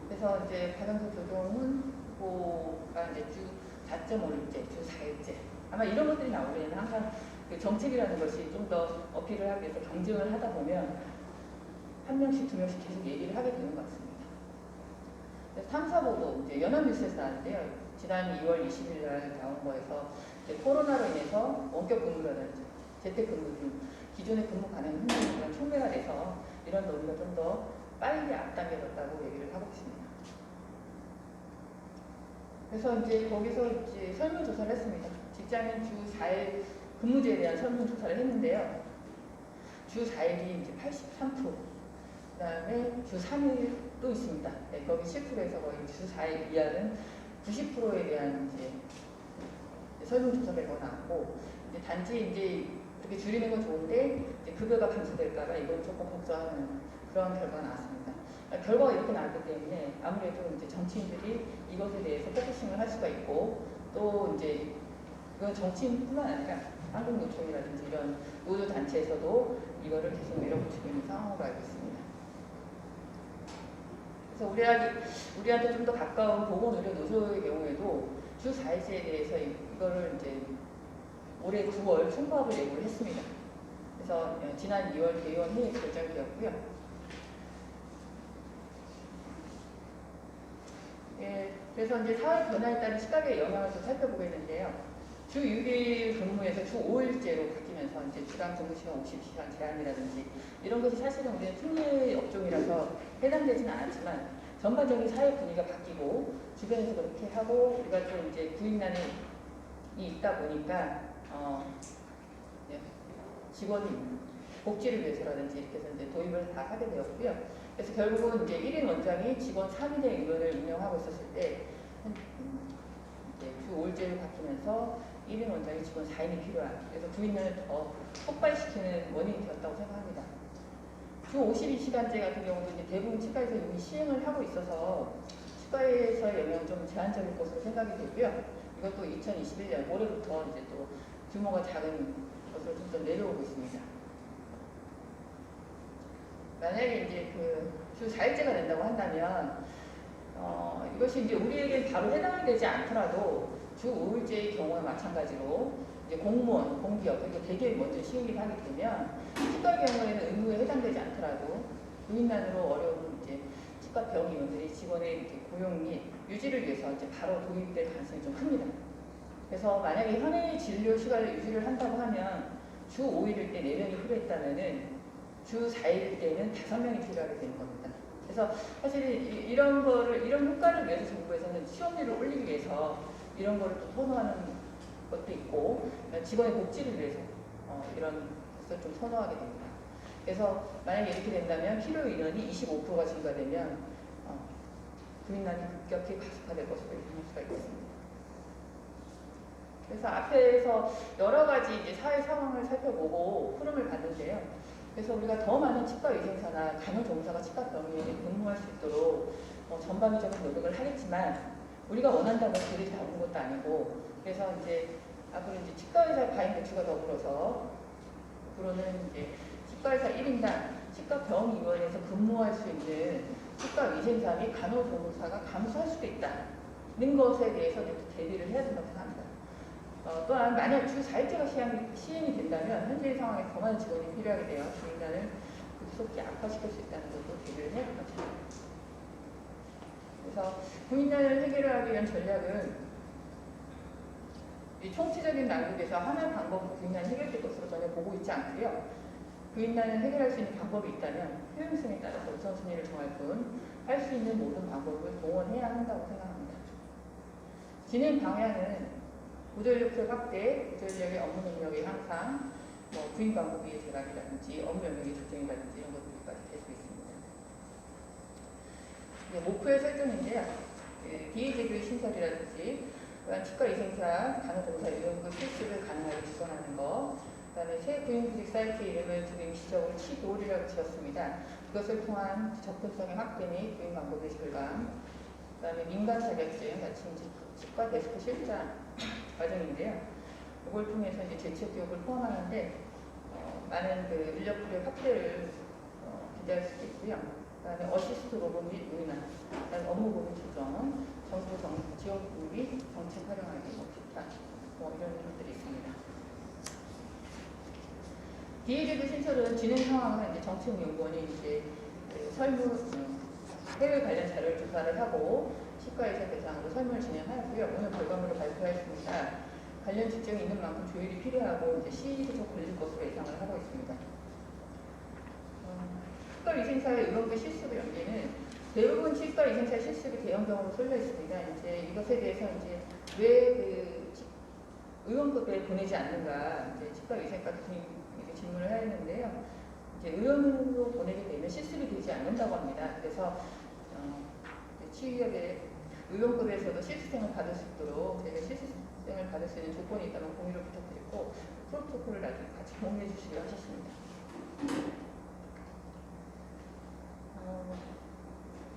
그래서 이제 가정수 교동훈보가 이제 주 4.5일제, 주 4일제 아마 이런 것들이 나오려면 항상 그 정책이라는 것이 좀 더 어필을 하기 위해서 경쟁을 하다 보면 한 명씩 두 명씩 계속 얘기를 하게 되는 것 같습니다. 탐사보도 이제 연합뉴스에서 나왔는데요. 지난 2월 20일 날 나온 거에서 이제 코로나로 인해서 원격 근무라든지 재택근무 등 기존의 근무 가능 환경이 촉매가 돼서 이런 논의가 좀 더 빨리 앞당겨졌다고 얘기를 하고 있습니다. 그래서 이제 거기서 이제 설문조사를 했습니다. 직장인 주 4일 근무제에 대한 설문조사를 했는데요. 주 4일이 이제 83%, 그다음에 주 3일도 있습니다. 네, 거기 7%에서 거의 주 4일 이하는 90%에 대한 이제 설문조사 결과가 나왔고, 이제 단지 이제 그렇게 줄이는 건 좋은데 이제 급여가 감소될까봐 이건 조금 걱정하는 그런 결과가 나왔습니다. 결과가 이렇게 나왔기 때문에 아무래도 이제 정치인들이 이것에 대해서 포커싱을 할 수가 있고 또 이제 이건 정치인뿐만 아니라 한국노총이라든지 이런 노조단체에서도 이거를 계속 밀어붙이고 있는 상황으로 알고 있습니다. 그래서 우리한테 좀 더 가까운 보건의료노조의 경우에도 주 4일제에 대해서 이거를 이제 올해 9월 총파업을 예고를 했습니다. 그래서 지난 2월 대의원 회의에서 결정되었고요. 예, 그래서 이제 사회 변화에 따른 시각의 영향을 좀 살펴보겠는데요. 주 6일 근무에서 주 5일제로 바뀌면서 이제 주당 근무시간 50시간 제한이라든지 이런 것이 사실은 우리는 특례 업종이라서 해당되지는 않았지만 전반적인 사회 분위기가 바뀌고 주변에서 그렇게 하고 우리가 좀 이제 구인난이 있다 보니까 직원 복지를 위해서라든지 이렇게 해서 이제 도입을 다 하게 되었고요. 그래서 결국은 이제 1인 원장이 직원 3인의 의원을 운영하고 있었을 때 이제 주 5일제로 바뀌면서 1인 원장이 직원 4인이 필요한, 그래서 구인난을 더 폭발시키는 원인이 되었다고 생각합니다. 주 52시간제 같은 경우도 이제 대부분 치과에서 이미 시행을 하고 있어서 치과에서의 영향은 좀 제한적일 것으로 생각이 되고요. 이것도 2021년 올해부터 이제 또 규모가 작은 것으로 좀 더 내려오고 있습니다. 만약에 이제 그 주 4일제가 된다고 한다면 이것이 이제 우리에게 바로 해당이 되지 않더라도 주 5일제의 경우와 마찬가지로 이제 공무원, 공기업, 그리고 대기업이 먼저 시행을 하게 되면 치과 경우에는 의무에 해당되지 않더라도 구인난으로 어려운 이제 치과 병의원들이 직원의 이렇게 고용 및 유지를 위해서 이제 바로 도입될 가능성이 좀 큽니다. 그래서 만약에 현행의 진료 시간을 유지를 한다고 하면 주 5일일 때 4명이 필요했다면은 주 4일일 때는 5명이 필요하게 되는 겁니다. 그래서 사실 이런 효과를 위해서 정부에서는 취업률을 올리기 위해서 이런 거를 또 선호하는 것도 있고 직원의 복지를 위해서 이런 것을 좀 선호하게 됩니다. 그래서 만약에 이렇게 된다면 필요 인원이 25%가 증가되면 구인난이 급격히 가속화될 것으로 예상할 수가 있겠습니다. 그래서 앞에서 여러 가지 이제 사회 상황을 살펴보고 흐름을 봤는데요. 그래서 우리가 더 많은 치과의생사나 간호조무사가 치과병원에 근무할 수 있도록 전방위적인 노력을 하겠지만 우리가 원한다고 그들이 다 오는 것도 아니고 그래서 이제 앞으로 이제 치과의사 과잉 배출과 더불어서 앞으로는 이제 치과의사 1인당 치과병의원에서 근무할 수 있는 치과의생사 및 간호조무사가 감소할 수도 있다는 것에 대해서 대비를 해야 된다고 생각합니다. 또한 만약 주 4일제가 시행이 된다면 현재의 상황에 더 많은 직원이 필요하게 되어 구인난을 급속히 악화시킬 수 있다는 것도 대비를 해야 된다고 생각합니다. 그래서 구인난을 해결하기 위한 전략은 이 총체적인 난국에서 하나의 방법으로 구인난이 해결될 것으로 전혀 보고 있지 않고요. 구인난을 해결할 수 있는 방법이 있다면 효용성에 따라서 우선순위를 정할 뿐 할 수 있는 모든 방법을 동원해야 한다고 생각합니다. 진행 방향은 구조인력의 확대, 구조인력의 업무 능력의 향상, 구인 방법의 제각이라든지 업무 영역의 조정이라든지 이런 것들까지 될 수 있습니다. 목표의 설정인데요. DA제도의 신설이라든지 치과의생사, 간호조무사 의료급 실습을 가능하게 지원하는 것, 그 다음에 새 구인구직 사이트 이름을 지금 임시적으로 치도리라고 지었습니다. 그것을 통한 접근성의 확대 및 구인 방법의 절감, 그 다음에 민간 자격증, 같이 치과 데스크 실장 과정인데요. 이걸 통해서 이제 재취업 교육을 포함하는데 많은 그 인력들의 확대를 기대할 수도 있고요. 그다음에 어시스트 로봇 및 우인화, 그다음에 업무 부분 조정, 정부 지원금 및 정책 활용하기 기타 이런 것들이 있습니다. DA제도 신설은 진행 상황은 이제 정책연구원이 이제 해외 관련 자료를 조사를 하고 치과의사 대상으로 설문을 진행하였고요. 오늘 결과물을 발표하였습니다. 관련 직종이 있는 만큼 조율이 필요하고 이제 시일이 좀 걸릴 것으로 예상을 하고 있습니다. 치과의생사의 의원급 실습의 연계는 대부분 치과의생사 실습이 대형병으로 쏠려 있습니다. 이제 이것에 대해서 이제 왜 그 의원급에 보내지 않는가 이제 치과의생과 교수님 질문을 하였는데요. 이제 의원으로 보내게 되면 실습이 되지 않는다고 합니다. 그래서 치의협의 의원급에서도 실습생을 받을 수 있도록 저희가 실습생을 받을 수 있는 조건이 있다면 공유를 부탁드리고 프로토콜을 나중에 같이 공유해 주시기로 하셨습니다.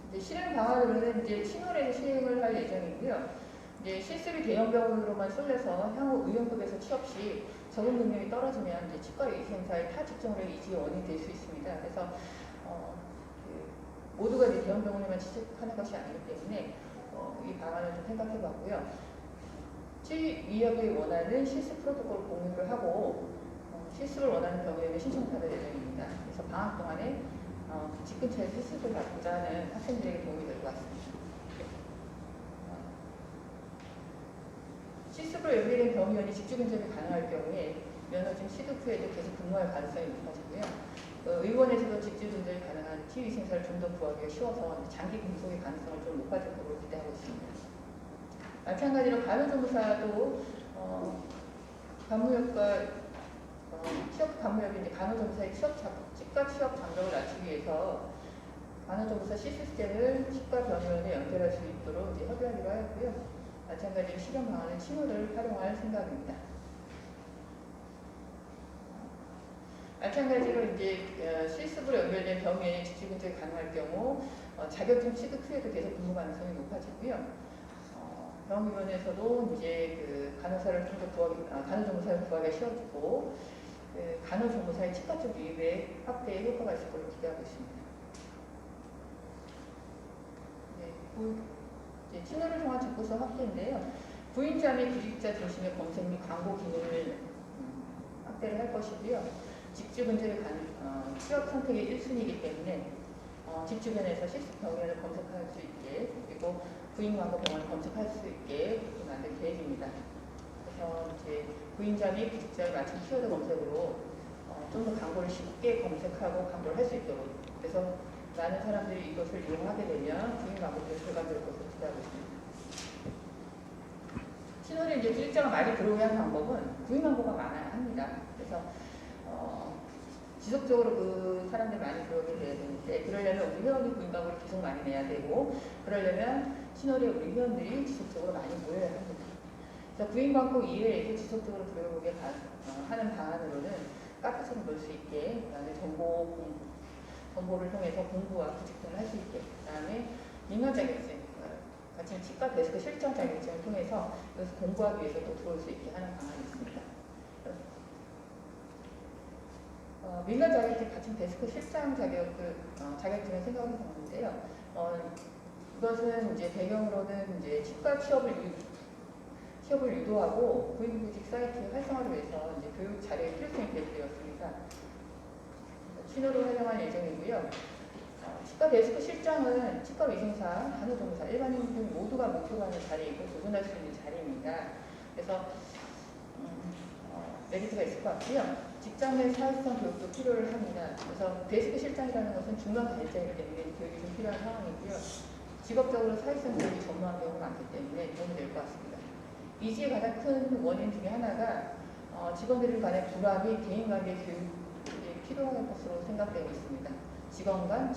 이제 실행 방안으로는 이제 7월에 시행을 할 예정이고요. 이제 실습이 대형병원으로만 쏠려서 향후 의원급에서 취업 시 적응 능력이 떨어지면 이제 치과의생사의 타 직종으로 이지원이 될 수 있습니다. 그래서 모두가 이제 대형병원에만 취직하는 것이 아니기 때문에 이 방안을 좀 생각해봤고요. 치의협이 원하는 실습 프로토콜 공유를 하고 실습을 원하는 병원에 신청을 받을 예정입니다. 그래서 방학 동안에 집 근처에 실습을 받고자 하는 학생들에게 도움이 될 것 같습니다. 실습으로 연계된 병의원이 직주 근접이 가능할 경우에 면허증 취득 후에도 계속 근무할 가능성이 높아지고요. 의원에서도 직주 근접이 가능한 치의생사를 좀 더 구하기가 쉬워서 장기 근속의 가능성을 좀 높아질 것으로 기대하고 있습니다. 마찬가지로 간호조무사도 간무역과 취업 간무역이 이제 간호조무사의 치과 취업 장벽을 낮추기 위해서 간호조무사 시스템을 치과 병의원에 연결할 수 있도록 이제 협의하기로 하였고요. 마찬가지로 실현 방안은 칭호를 활용할 생각입니다. 마찬가지로 이제 실습으로 연결된 병의원의 직주 근접이 가능할 경우 자격증 취득 후에도 계속 근무 가능성이 높아지고요. 병의원에서도 이제 그 간호사를 좀 더 간호조무사를 구하기가 쉬워지고 간호조무사의 치과 쪽 유입에 확대에 효과가 있을 걸로 기대하고 있습니다. 네, 친호를 통한 접근성 확대인데요. 구인자 및 구직자 중심의 검색 및 광고 기능을 확대를 할 것이고요. 직주 근접이 취업 선택의 1순위이기 때문에 집 주변에서 실습 병원을 검색할 수 있게 그리고 구인 광고 병원을 검색할 수 있게 만들 계획입니다. 그래서 이제 부인자 및 구직자에 맞춘 키워드 검색으로 좀 더 광고를 쉽게 검색하고 광고를 할 수 있도록, 그래서 많은 사람들이 이것을 이용하게 되면 부인 광고도 절감될 것으로 기대하고 있습니다. 신호를 이제 구직자가 많이 들어오게 하는 방법은 부인 광고가 많아야 합니다. 그래서 지속적으로 그 사람들 많이 들어오게 돼야 되는데, 그러려면 우리 회원이 부인 광고를 계속 많이 내야 되고, 그러려면 신호에 우리 회원들이 지속적으로 많이 모여야 합니다. 그래서 부인 광고 이외에 지속적으로 들어오게 하는 방안으로는 카페처럼 놀 수 있게, 그다음에 정보를 통해서 공부와 구직 등을 할 수 있게, 그다음에 민간 자격증, 같이 치과 데스크 실전 자격증을 통해서 여기서 공부하기 위해서 또 들어올 수 있게 하는 방안이 있습니다. 민간 자격증 같은 데스크 실장 자격증을 생각해 보는데요. 이것은 이제 배경으로는 이제 치과 취업을 유도하고 구인구직 사이트 활성화를 위해서 이제 교육 자료의 필요성이 계획되었습니다. 신호를 활용할 예정이고요. 치과 데스크 실장은 치과 위생사, 간호조무사, 일반인들 모두가 목표로 하는 자리이고 도전할 수 있는 자리입니다. 그래서 메리트가 있을 것 같고요. 직장 내 사회성 교육도 필요를 합니다. 그래서 데스크 실장이라는 것은 중간 관리자이기 때문에 교육이 좀 필요한 상황이고요. 직업적으로 사회성 교육이 전무한 경우가 많기 때문에 도움이 될 것 같습니다. 이지의 가장 큰 원인 중에 하나가 직원들을 간의 불화및 대인관계 교육이 필요한 것으로 생각되고 있습니다. 직원과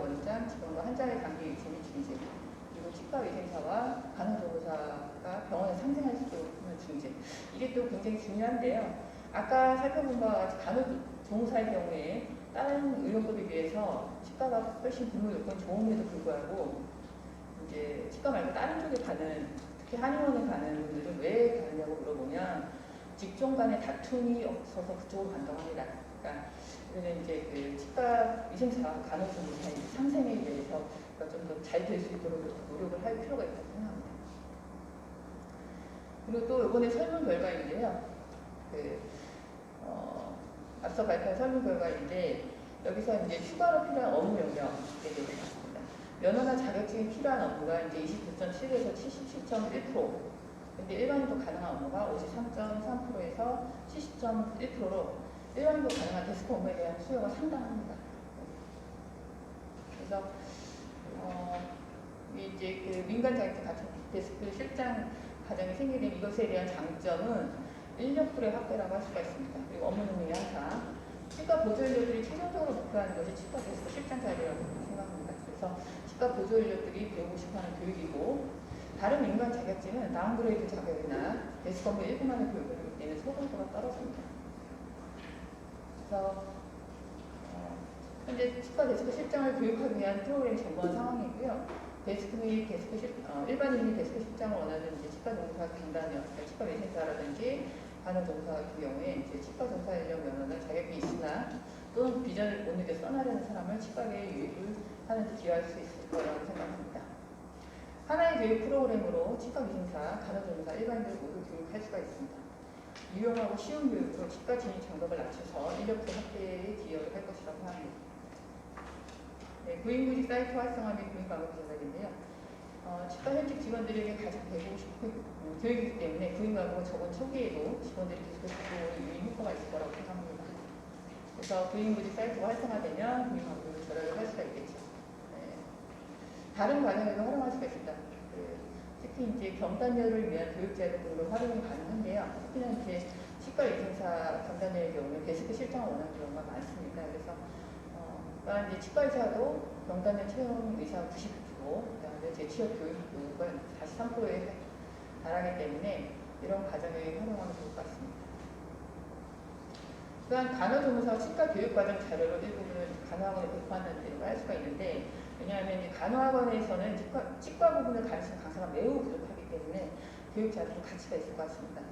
원장, 직원과 환자의 관계 유지 및 중재, 그리고 치과위생사와 간호조무사가 병원에 상생할 수 있는 중재, 이게 또 굉장히 중요한데요. 아까 살펴본 바와 같이 간호조무사의 경우에 다른 의료급에 비해서 치과가 훨씬 근무 요건이 좋음에도 불구하고 이제 치과 말고 다른 쪽에 가는, 특히 한의원에 가는 분들은 왜 가느냐고 물어보면 직종 간의 다툼이 없어서 그쪽으로 간다고 합니다. 그러니까 그래서 이제 그 치과 위생사와 간호조무사의 상생에 대해서 좀 더 잘 될 수 있도록 노력을 할 필요가 있다고 생각합니다. 그리고 또 이번에 설문 결과인데요. 앞서 발표한 설문 결과인데, 여기서 이제 추가로 필요한 업무 영역에 대해서 봤습니다. 면허나 자격증이 필요한 업무가 이제 29.7에서 77.1%, 근데 일반인도 가능한 업무가 53.3%에서 70.1%로 일반인도 가능한 데스크 업무에 대한 수요가 상당합니다. 그래서 이제 그 민간 자격증 같은 데스크 실장 과정이 생기게 되면 이것에 대한 장점은 인력풀의 확대라고 할 수가 있습니다. 그리고 업무 능력의 향상, 치과 보조인력들이 최종적으로 목표하는 것이 치과 데스크 실장 자리라고 생각합니다. 그래서 치과 보조인력들이 배우고 싶어하는 교육이고, 다른 민간 자격증은 다운그레이드 자격이나 데스크 업무 일부만의 교육을 하기 때문에 소득도가 떨어집니다. 그래서 현재 치과 데스크 실장을 교육하기 위한 프로그램이 전무한 상황이고요. 데스크 및 일반인 및 데스크 실장을 원하는 이제 치과 종사 경단이요, 치과 위생사라든지 간호종사 같은 경우에 이제 치과 종사 인력 면허나 자격이 있으나 또는 비전을 못 느껴 써나려는 사람을 치과계에 유입을 하는 데 기여할 수 있을 거라고 생각합니다. 하나의 교육 프로그램으로 치과 위생사, 간호종사, 일반인들 모두 교육할 수가 있습니다. 유용하고 쉬운 교육으로 치과 진입 장벽을 낮춰서 인력수 확대에 기여를 할 것이라고 합니다. 네, 구인구직 사이트 활성화 및 구인 광고 전략인데요. 치과 현직 직원들에게 가장 배우고 싶은 교육이기 때문에 구인 광고가 적은 초기에도 직원들이 계속 들어오는 유인 효과가 있을 거라고 생각합니다. 그래서 구인구직 사이트가 활성화되면 구인 광고를 절약을 할 수가 있겠죠. 네. 다른 과정에도 활용할 수가 있습니다. 특히 이제 경단녀를 위한 교육 자료 등으로 활용이 가능한데요. 특히나 이제 치과 위생사 경단녀의 경우는 데스크 실장을 원하는 경우가 많습니다. 그래서 또한 이제 치과 의사도 경단녀 채용 의사 90%, 그다음에 재취업 교육은 43%에 달하기 때문에 이런 과정에 활용하면 좋을 것 같습니다. 또한 간호조무사 치과 교육과정 자료로 일부분을 간호학원에 배포하는 데로 할 수가 있는데, 왜냐하면 이제 간호학원에서는 치과 부분을 가르치는 강사가 매우 부족하기 때문에 교육 자료도 가치가 있을 것 같습니다.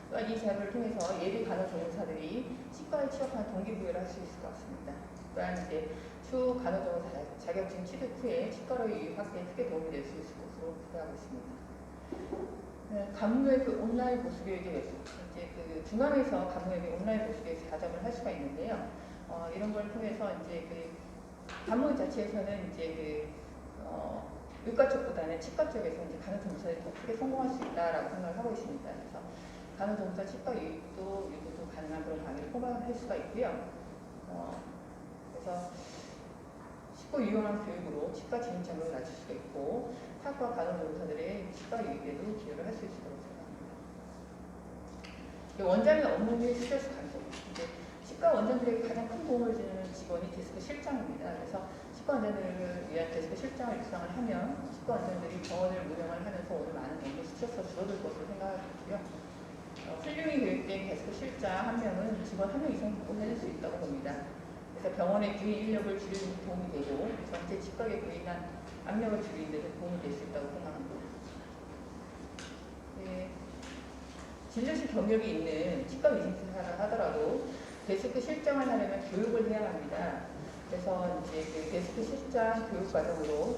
또한 이 자료를 통해서 예비 간호조무사들이 치과에 취업하는 동기부여를 할 수 있을 것 같습니다. 또한 이제 추후 간호조무사 자격증 취득 후에 치과로의 유입 확대에 크게 도움이 될 수 있을 것으로 기대하고 있습니다. 네, 간호의 그 온라인 보수교육에 대해서 이제 그 중앙에서 간호의 온라인 보수교육 4점을 할 수가 있는데요. 이런 걸 통해서 이제 그 간호 자체에서는 이제 그 의과 쪽보다는 치과 쪽에서 이제 간호조무사들이 더 크게 성공할 수 있다라고 생각을 하고 있습니다. 그래서 간호조무사 치과 유입도 가능한 그런 강의를 포괄할 수가 있고요. 그래서 쉽고 유용한 교육으로 치과 진입 장벽을 낮출 수가 있고 타과 간호조무사들의 치과 유입에도 기여를 할 수 있을 거라고 생각합니다. 원장의 업무 및 스트레스 감소. 치과 원장들에게 가장 큰 도움을 주는 직원이 데스크 실장입니다. 그래서 치과 원장들을 위한 데스크 실장을 육성을 하면 치과 원장들이 병원을 운영을 하면서 오늘 많은 업무 스트레스가 줄어들 것으로 생각하고요. 훌륭히 교육된 데스크 실장 한 명은 직원 한 명 이상 보내줄 수 있다고 봅니다. 그래서 병원의 부인 인력을 줄이는 데 도움이 되고 전체 치과계 부인한 압력을 줄이는 데도 도움이 될 수 있다고 생각합니다. 네. 진료실 경력이 있는 치과 위생사를 하더라도 데스크 실장을 하려면 교육을 해야 합니다. 그래서 이제 그 데스크 실장 교육 과정으로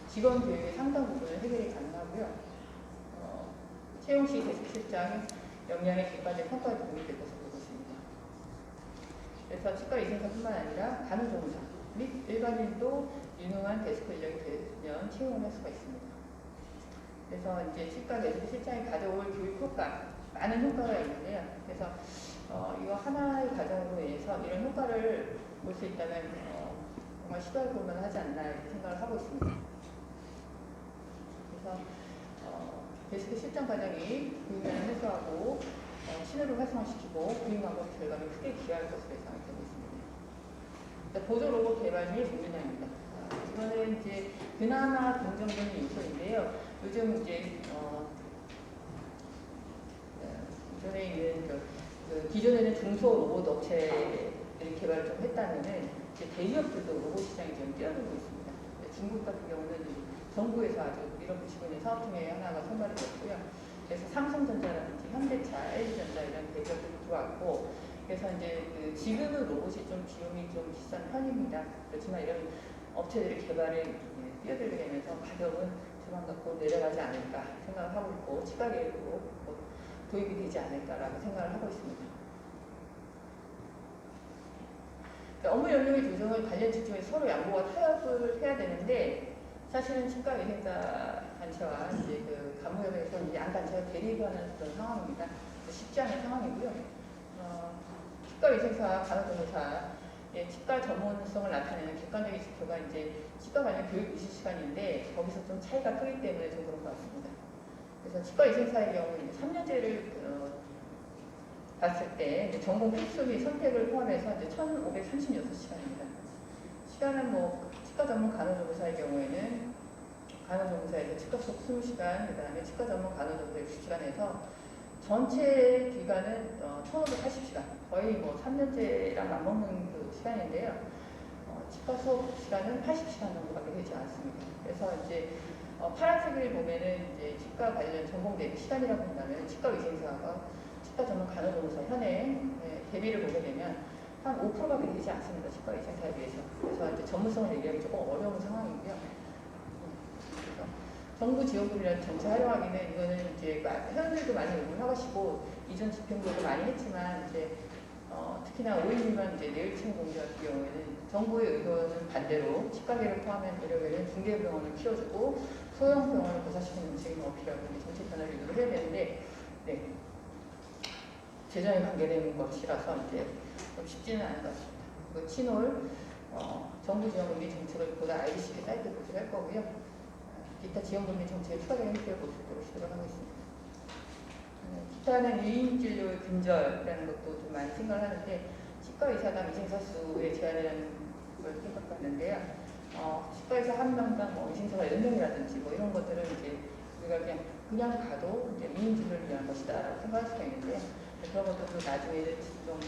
직원 교육의 상당 부분을 해결이 가능하고요. 채용 시 데스크 실장의 역량의 객관적 평가에 도움이 될 것으로 보고 있습니다. 그래서 치과 위생사뿐만 아니라 간호조무사 및 일반인도 유능한 데스크 인력이 되면 채용을 할 수가 있습니다. 그래서 이제 치과 데스크 실장이 가져올 교육 효과 많은 효과가 있는데요. 그래서 이거 하나의 과정으로 인해서 이런 효과를 볼 수 있다면 정말 시도해 볼 만하지 않나 이렇게 생각을 하고 있습니다. 그래서 데스크 실장 과정이 교육량을 해소하고 신호를 활성화시키고 교육 방법 결과를 크게 기여할 것으로 예상이 되고 있습니다. 보조 로봇 개발 및 운영입니다. 이거는 이제 그나마 긍정적인 요소인데요. 요즘 이제 기존에 있는 기존에는 중소 로봇 업체들이 개발을 좀 했다면은 이제 대기업들도 로봇 시장에 좀 뛰어들고 있습니다. 중국 같은 경우는 정부에서 아주 밀어붙이고 있는 사업 중에 하나가 선발이 됐고요. 그래서 삼성전자라든지 현대차, LG전자 이런 대기업들이 들어왔고, 그래서 이제 지금은 로봇이 좀 비용이 좀 비싼 편입니다. 그렇지만 이런 업체들의 개발에 뛰어들게 되면서 가격은 조만간 곧 내려가지 않을까 생각을 하고 있고, 치과계에도 도입이 되지 않을까라고 생각을 하고 있습니다. 업무 영역의 조정을 관련 직종에서 서로 양보와 타협을 해야 되는데, 사실은 치과 위생사 단체와 이제 그 간호협에서 이제 양 단체가 대립하는 그런 상황입니다. 쉽지 않은 상황이고요. 치과 위생사, 간호조무사, 치과 전문성을 나타내는 객관적인 지표가 이제 치과 관련 교육 이수 시간인데 거기서 좀 차이가 크기 때문에 좀 그런 것 같습니다. 그래서 치과 위생사의 경우 3년제를 봤을 때 전공 필수 및 선택을 포함해서 이제 1,536시간입니다. 시간은 뭐 치과 전문 간호조무사의 경우에는 간호조무사에서 치과 수업 20시간, 그 다음에 치과 전문 간호조무사 60시간에서 전체 기간은 1,580시간, 거의 뭐 3년제랑 맞먹는 그 시간인데요. 치과 수업 시간은 80시간 정도밖에 되지 않습니다. 그래서 이제 파란색을 보면은 이제 치과 관련 전공 대비 시간이라고 본다면 치과 위생사가 치과 전문 간호조무사 현행 대비를 보게 되면 한 5%밖에 되지 않습니다. 치과 위생사에 비해서. 그래서 이제 전문성을 얘기하기 조금 어려운 상황이고요. 그래서 정부 지원금이라는 정책 활용하기는 이거는 이제 회원들도 많이 요구를 하시고 이전 집행부도 많이 했지만 이제 특히나 5인 미만 이제 내일층 공제 같은 경우에는 정부의 의도는 반대로 치과계를 포함한 의료계는 중개병원을 키워주고 소형 병원을 고사시키는 정책이 어필하고 정책 변화를 유도를 해야 되는데 재정에 관계되는 것이라서 이제 좀 쉽지는 않은 것 같습니다. 그 치놀 정부 지원금 및 정책을 보다 IBCK 사이트에 보시할 거고요. 기타 지원금 및 정책의 추가적인 혜택을 보시도록 시도를 하고 있습니다. 기타는 유인 진료의 근절이라는 것도 좀 많이 생각을 하는데 치과 의사당 위생사 수의 제한이라는 걸 생각하는데요. 치과 의사 한 명당 뭐 위생사가 10명이라든지 뭐 이런 것들은 이제 우리가 그냥 가도 이제 유인 진료를 위한 것이다라고 생각할 수가 있는데요. 그런 것들도 나중에 좀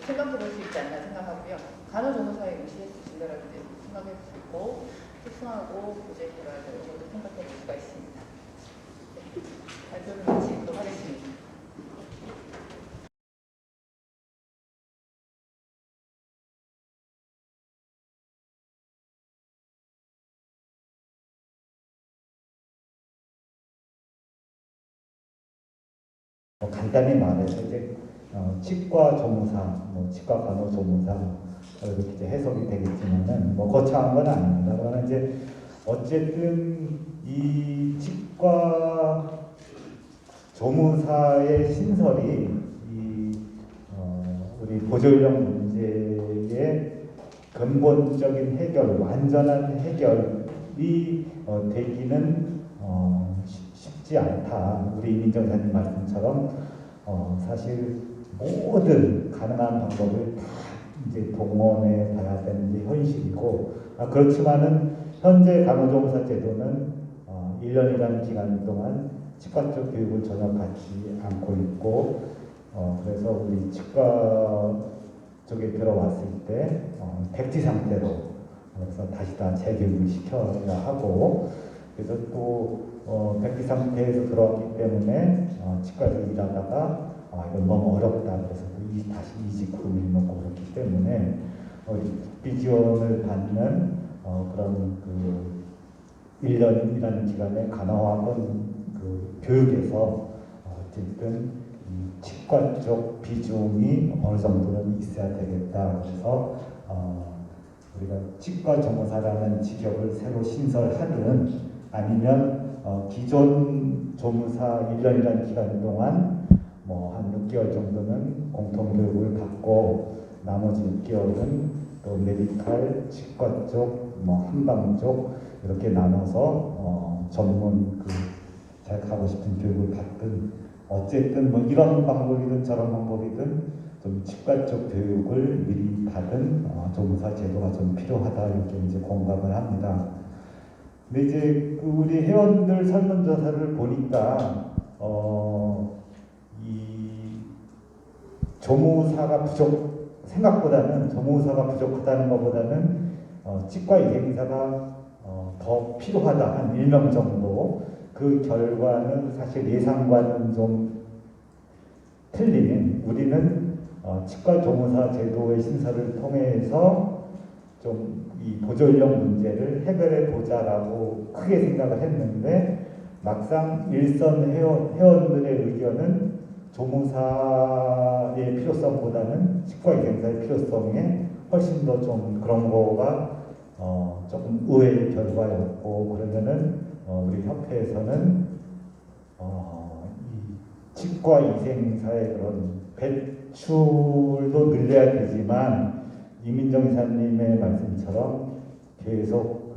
생각해 볼 수 있지 않나 생각하고요. 간호조무사의 응시횟수 증가라는 데 생각해 볼 수 있고 특성하고 교재 개발 이런 것도 생각해 볼 수가 있습니다. 발표를 마치도록 하겠습니다. 간단히 말해서 이제 치과 조무사, 뭐 치과 간호조무사 이렇게 이제 해석이 되겠지만은 뭐 거창한 건 아닙니다. 그러나 이제 어쨌든 이 치과 조무사의 신설이 우리 보존력 문제의 근본적인 해결, 완전한 해결이 되기는 쉽지 않다. 우리 이민정 사님 말씀처럼 사실 모든 가능한 방법을 다 이제 동원해 봐야 되는 게 현실이고, 그렇지만은 현재 간호조무사 제도는 1년이라는 기간 동안 치과 쪽 교육을 전혀 받지 않고 있고, 그래서 우리 치과 쪽에 들어왔을 때 백지 상태로 그래서 다시 다 재교육을 시켜야 하고, 그래서 또 백지 상태에서 들어왔기 때문에 치과에서 일하다가 이건 너무 어렵다 그래서 다시 이직 후를 놓고 그렇기 때문에 국비 지원을 받는 그런 그 1년이라는 기간에 간호학원 그 교육에서 어쨌든 치과 쪽 비중이 어느 정도는 있어야 되겠다. 그래서 우리가 치과 조무사라는 직업을 새로 신설하든 아니면 기존 조무사 1년이라는 기간 동안 뭐 한 6개월 정도는 공통교육을 받고 나머지 6개월은 또 메디칼, 치과 쪽, 뭐 한방 쪽 이렇게 나눠서 전문 그 자기가 하고 싶은 교육을 받든 어쨌든 뭐 이런 방법이든 저런 방법이든 좀 치과 쪽 교육을 미리 받은 조무사 제도가 좀 필요하다 이렇게 이제 공감을 합니다. 근데 이제 그 우리 회원들 설문조사를 보니까 이 조무사가 생각보다는 조무사가 부족하다는 것보다는 치과 이행사가 더 필요하다 한 1명 정도. 그 결과는 사실 예상과는 좀 틀린, 우리는 치과 조무사 제도의 신설을 통해서 좀 이 보존력 문제를 해결해 보자라고 크게 생각을 했는데, 막상 일선 회원들의 의견은 조무사의 필요성보다는 치과 이행사의 필요성에 훨씬 더 좀 그런 거가 조금 의외의 결과였고, 그러면은 우리 협회에서는 이 치과 이생사의 그런 배출도 늘려야 되지만 이민정 이사님의 말씀처럼 계속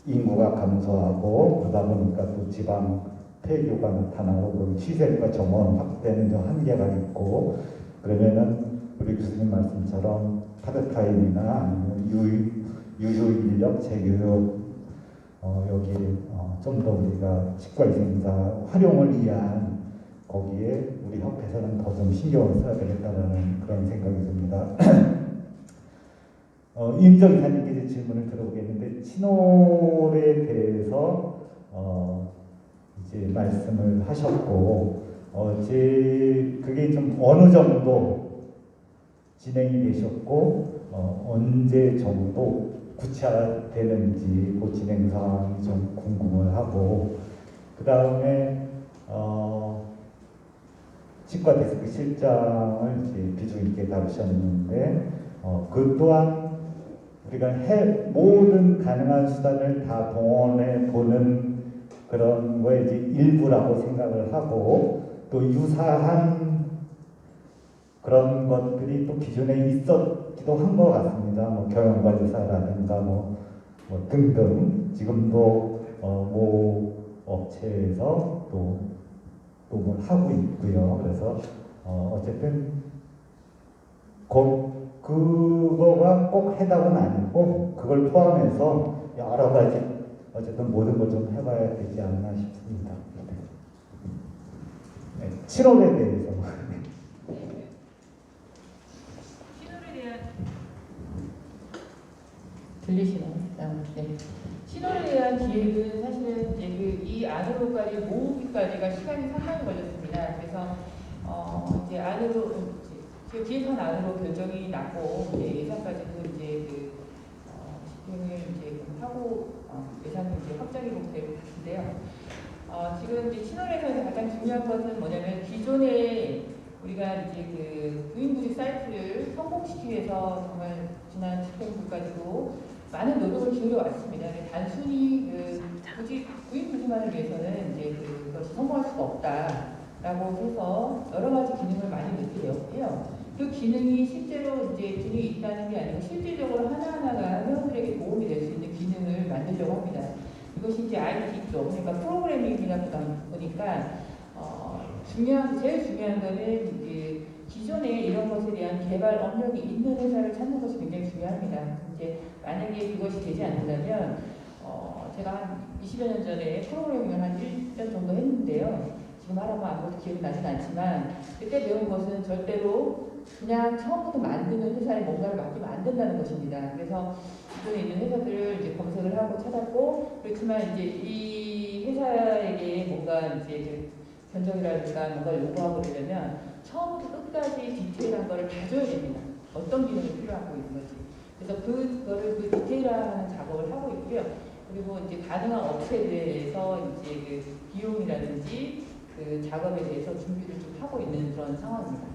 인구가 감소하고 그러다 보니까 또 지방 폐교가 나타나고 그런 시설과 정원 확대는 좀 한계가 있고, 그러면은 우리 교수님 말씀처럼 파트타임이나 아니면 유효 인력 재교육 여기 좀 더 우리가 치과 이생사 활용을 위한 거기에 우리 협회에서는 더 좀 신경을 써야 되겠다는 그런 생각이 듭니다. 이민정 이사님께 질문을 들어보겠는데, 친홀에 대해서 이제 말씀을 하셨고, 그게 좀 어느 정도 진행이 되셨고, 언제 정도 구체화되는지 그 진행 상황이 좀 궁금을 하고, 그 다음에 치과 데스크 실장을 이제 비중 있게 다루셨는데, 그 또한 우리가 모든 가능한 수단을 다 동원해 보는 그런 거에 이제 일부라고 생각을 하고, 또 유사한 그런 것들이 또 기존에 있었기도 한 것 같습니다. 뭐 경영관리사라든가 뭐 등등 지금도 모 업체에서 또 뭘 하고 있고요. 그래서 어쨌든 그거가 꼭 해답은 아니고 그걸 포함해서 여러 가지 어쨌든 모든 걸 좀 해봐야 되지 않나 싶습니다. 네, 7월에 대해서. 신호에 대한 들리시나요? 네. 신호에 대한 기획은 사실은 이제 이 안으로까지 모으기까지가 시간이 상당히 걸렸습니다. 그래서 이제 안으로 기획한 안으로 결정이 났고 이제 예산까지도 이제 집행을 이제 하고 예산이 이제 확정이 되는데요. 지금 이제 신원에서 가장 중요한 것은 뭐냐면 기존에 우리가 이제 구인구직 사이트를 성공시키기 위해서 정말 지난 집행부까지도 많은 노력을 기울여 왔습니다. 단순히 구인구직만을 위해서는 이제 것이 성공할 수가 없다라고 해서 여러 가지 기능을 많이 넣게 되었고요. 그 기능이 실제로 이제 기능이 있다는 게 아니고 실질적으로 하나하나가 회원들에게 도움이 될 수 있는 기능을 만들려고 합니다. 이것이 이제 IT 쪽, 그러니까 프로그래밍이다 보니까 제일 중요한 거는 이제 기존에 이런 것에 대한 개발 업력이 있는 회사를 찾는 것이 굉장히 중요합니다. 이제 만약에 그것이 되지 않는다면 제가 한 20여 년 전에 프로그래밍을 한 1년 정도 했는데요. 지금 하라면 아무것도 기억이 나진 않지만 그때 배운 것은 절대로 그냥 처음부터 만드는 회사에 뭔가를 맡기면 안 된다는 것입니다. 그래서 기존에 있는 회사들을 이제 검색을 하고 찾았고, 그렇지만 이제 이 회사에게 뭔가 이제 견적이라든가 뭔가 요구하고 그러려면 처음부터 끝까지 디테일한 거를 다 줘야 됩니다. 어떤 기능이 필요하고 있는 거지. 그래서 그거를 그 디테일화하는 작업을 하고 있고요. 그리고 이제 가능한 업체들에서 이제 그 비용이라든지 그 작업에 대해서 준비를 좀 하고 있는 그런 상황입니다.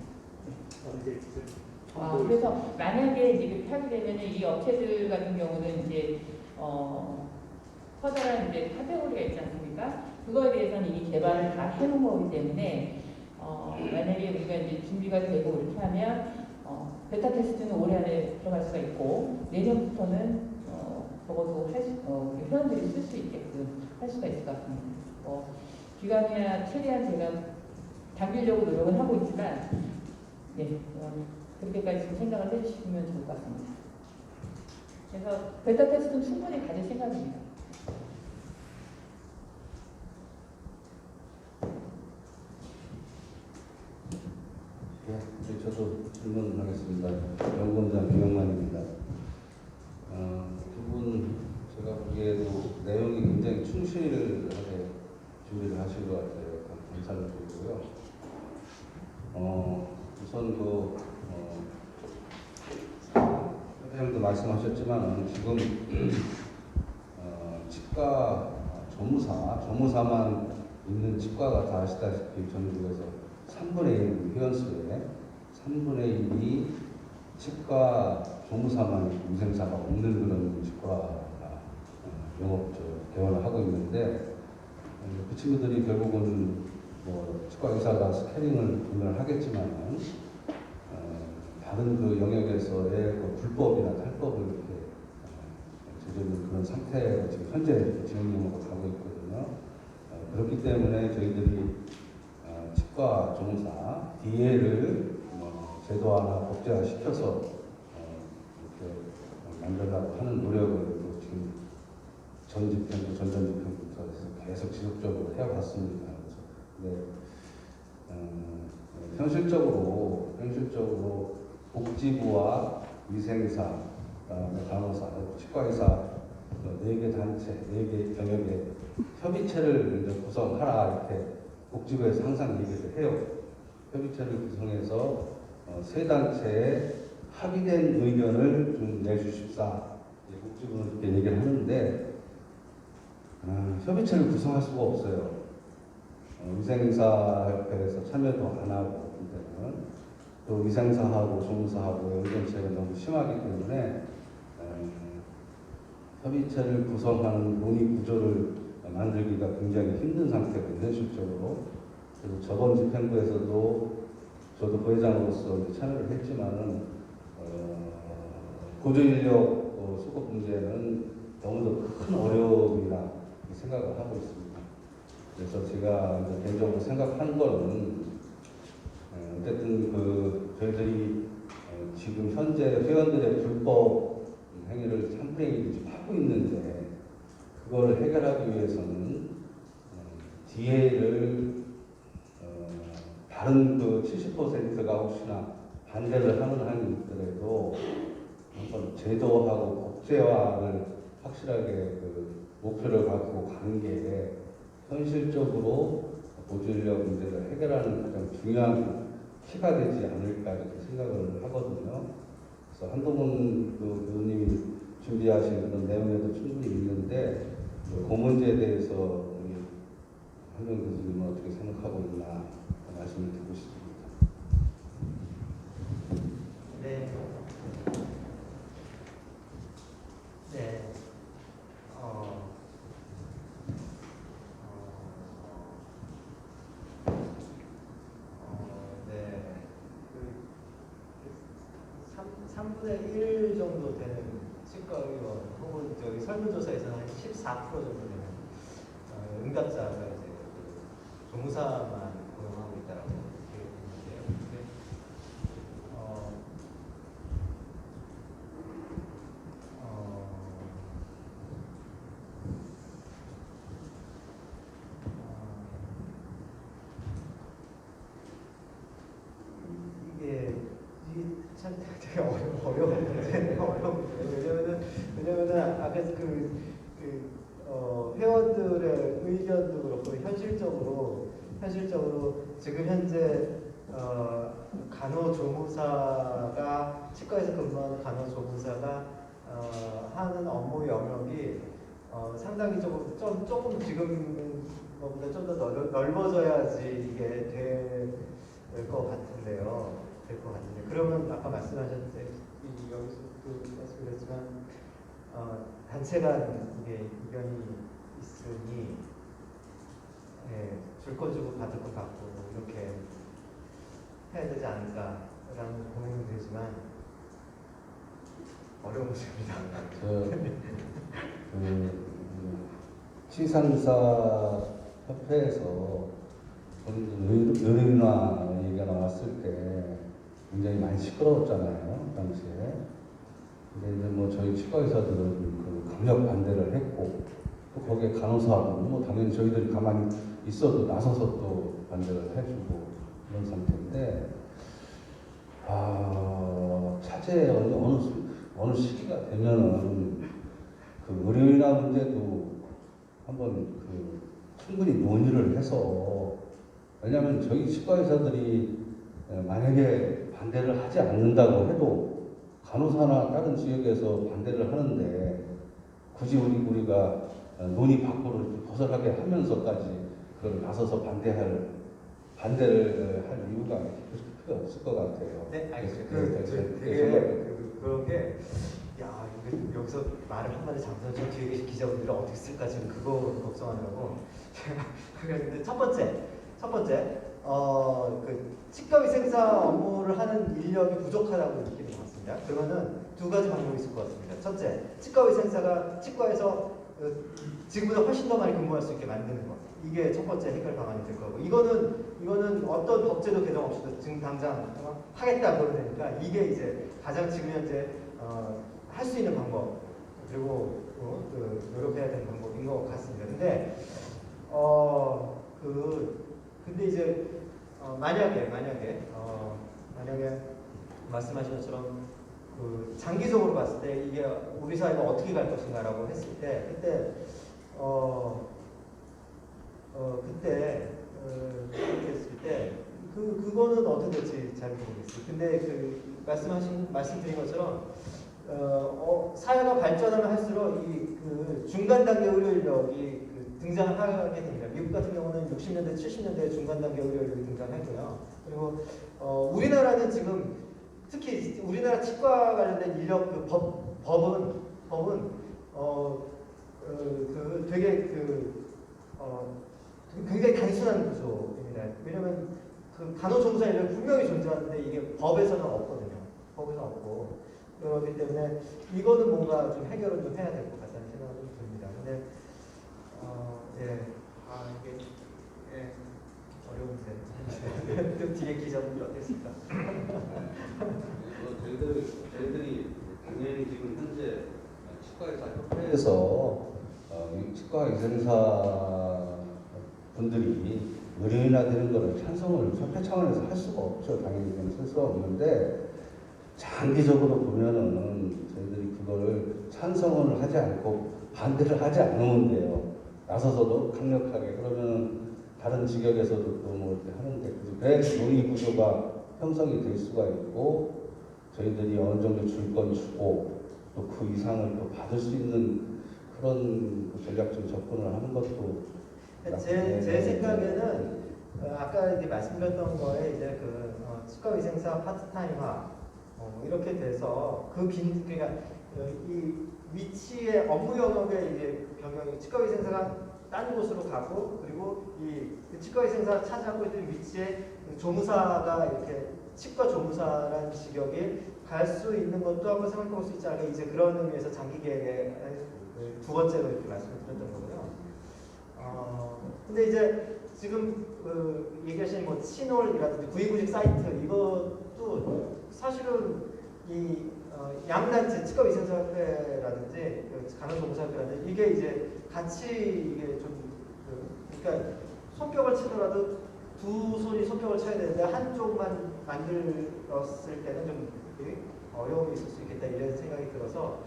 그래서 만약에 이제 그렇게 하게 되면 이 업체들 같은 경우는 이제 커다란 이제 카테고리가 있지 않습니까? 그거에 대해서는 이미 개발을 다 해놓은 거기 때문에 만약에 우리가 이제 준비가 되고 이렇게 하면 베타 테스트는 올해 안에 들어갈 수가 있고 내년부터는 적어도 회원들이 쓸 수 있게끔 할 수가 있을 것 같습니다. 기간이야 최대한 제가 단계적으로 노력을 하고 있지만 네, 그렇게까지 좀 생각을 해주시면 좋을 것 같습니다. 그래서 베타 테스트는 충분히 가질 생각입니다. 네, 저도 질문하겠습니다. 연구원장 김영만입니다. 두 분 제가 보기에도 내용이 굉장히 충실하게 준비를 하신 것 같아요. 감사를 드리고요. 우선 회장도 말씀하셨지만 지금 치과 조무사만 있는 치과가 다 아시다시피 전국에서 3분의 1 회원수에 3분의 1이 치과 조무사만 위생사가 없는 그런 치과가 영업 개원을 하고 있는데 그 친구들이 결국은 치과 의사가 스캐닝을 분명히 하겠지만 다른 그 영역에서의 불법이나 탈법을 이렇게 저지르는 그런 상태가 지금 현재 진행형으로 가고 있거든요. 그렇기 때문에 저희들이 치과 조무사 DA를 제도화나 법제화 시켜서 이렇게 만들려고 하는 노력을 지금 전집행부, 전전집행부터 해서 계속 지속적으로 해왔습니다. 그래서 현실적으로 복지부와 위생사, 간호사, 치과의사 4개 단체, 4개 병역의 협의체를 이제 구성하라 이렇게 복지부에서 항상 얘기를 해요. 협의체를 구성해서 3단체의 합의된 의견을 좀 내주십사. 복지부는 이렇게 얘기를 하는데 협의체를 구성할 수가 없어요. 위생사협회에서 참여도 안 하고 또 위생사하고 조무사하고 의견차이가 너무 심하기 때문에 협의체를 구성하는 논의 구조를 만들기가 굉장히 힘든 상태고 현실적으로. 그래서 저번 집행부에서도 저도 부회장으로서 참여를 했지만은 보조인력 수급 문제는 너무도 큰 어려움이라 생각을 하고 있습니다. 그래서 제가 이제 개인적으로 생각한 거는 어쨌든 저희들이 지금 현재 회원들의 불법 행위를 3분의 1을 지금 하고 있는데 그걸 해결하기 위해서는 DA를 다른 70%가 혹시나 반대를 하는 한이 있더라도 한번 제도하고 법제화를 확실하게 목표를 갖고 가는 게 현실적으로 보조인력 문제를 해결하는 가장 중요한 키가 되지 않을까 이렇게 생각을 하거든요. 그래서 한동훈 의원님이 준비하신 그런 내용에도 충분히 있는데 그 문제에 대해서 우리 한동 교수님은 어떻게 생각하고 있나 말씀을 듣고 싶습니다. 네. 3분의 1 정도 되는 치과의원 혹은 저기 설문조사에서는 한 14% 정도 되는 응답자가 이제 그 조무사만 고용하고 있다라고 이렇게 보는데요. 근데 이게 참 되게 어려운 문제예요. 왜냐면은 아까 회원들의 의견도 그렇고 현실적으로 지금 현재 간호조무사가 치과에서 근무하는 간호조무사가 하는 업무 영역이 상당히 조금 지금 것보다 좀 더 넓어져야지 이게 될 것 같은데요. 그러면 아까 말씀하셨는데 여기서 말씀드렸지만 단체 간 이게 이견이 있으니 줄 거 주고 받을 거 받고 이렇게 해야 되지 않을까라는 고민이 들지만 어려운 문제입니다. 치상사 협회에서 의료인화 얘기가 나왔을 때 굉장히 많이 시끄러웠잖아요, 당시에. 근데 이제 뭐 저희 치과 의사들은 그 강력 반대를 했고, 또 거기에 간호사하고는 뭐 당연히 저희들이 가만히 있어도 나서서 또 반대를 해주고 이런 상태인데, 차제에 어느 시기가 되면은 그 의료인화 문제도 한번 충분히 논의를 해서, 왜냐하면 저희 치과 의사들이 만약에 반대를 하지 않는다고 해도 간호사나 다른 지역에서 반대를 하는데 굳이 우리가 논의 밖으로 벗어나게 하면서까지 그걸 나서서 반대를 할 이유가 크게 없을 것 같아요. 네, 알겠습니다. 그런 게 여기서 말을 한마디 잠깐 저 뒤에 계신 기자분들은 어떻게 쓸까 지금 그거 걱정하느라고 그랬는데 첫 번째 그 치과위생사 업무를 하는 인력이 부족하다고 느끼는 것 같습니다. 그러면은 두 가지 방법이 있을 것 같습니다. 첫째, 치과위생사가 치과에서 지금보다 훨씬 더 많이 근무할 수 있게 만드는 것. 이게 첫 번째 해결 방안이 될 거고, 이거는 어떤 법제도 개정 없이도 지금 당장 하겠다 그러면 되니까 이게 이제 가장 지금 현재 할 수 있는 방법, 그리고 노력해야 되는 방법인 것 같습니다. 근데 이제 만약에 말씀하신 것처럼 장기적으로 봤을 때 이게 우리 사회가 어떻게 갈 것인가라고 했을 때 그때 했을 때 그거는 어떻게 될지 잘 모르겠어요. 근데 말씀드린 것처럼 사회가 발전하면 할수록 이 중간 단계 의료 인력이 등장하게 됩니다. 미국 같은 경우는 60년대, 70년대에 중간 단계 의료 인력이 등장했고요. 그리고 우리나라는 지금 특히 우리나라 치과 관련된 인력 법은 되게 굉장히 단순한 구조입니다. 왜냐하면 간호조무사 인력이 분명히 존재하는데 이게 법에서는 없거든요. 법에서는 없고 그렇기 때문에 이거는 뭔가 좀 해결을 좀 해야 될 것 같다는 생각이 좀 듭니다. 근데 이게 어려운 문제. 그 뒤에 기자분들 어땠습니까? 저희들이 당연히 지금 현재 치과의사 협회에서 치과 위생사 분들이 의료인화 되는 것을 찬성을 협회 차원에서 할 수가 없죠. 당연히 할 수가 없는데, 장기적으로 보면은 저희들이 그걸 찬성을 하지 않고 반대를 하지 않으면 돼요. 나서서도 강력하게. 그러면 다른 지역에서도 또 뭐 이렇게 하는데, 그 논의 구조가 형성이 될 수가 있고, 저희들이 어느 정도 줄 건 주고 또 그 이상을 또 받을 수 있는 그런 전략적 접근을 하는 것도 제 생각에는 아까 이제 말씀드렸던 거에 이제 치과위생사 파트타임화 이렇게 돼서 그러니까 이 위치의 업무 영역의 이제 변경이 치과위생사가 딴 곳으로 가고, 그리고 이 치과위생사 차지하고 있는 위치에 조무사가 이렇게 치과 조무사라는 직업이 갈 수 있는 것도 한번 생각해 볼 수 있지 않을까. 이제 그런 의미에서 장기 계획의 두 번째로 이렇게 말씀을 드렸던 거고요. 근데 이제 지금 얘기하신 뭐 친월이라든지 구의구직 사이트 이것도 사실은 이 양단체 치과위생사협회라든지 간호조무사협회라든지 이게 이제 같이 이게 좀 그러니까 손뼉을 치더라도 두 손이 손뼉을 쳐야 되는데 한쪽만 만들었을 때는 좀 어려움이 있을 수 있겠다 이런 생각이 들어서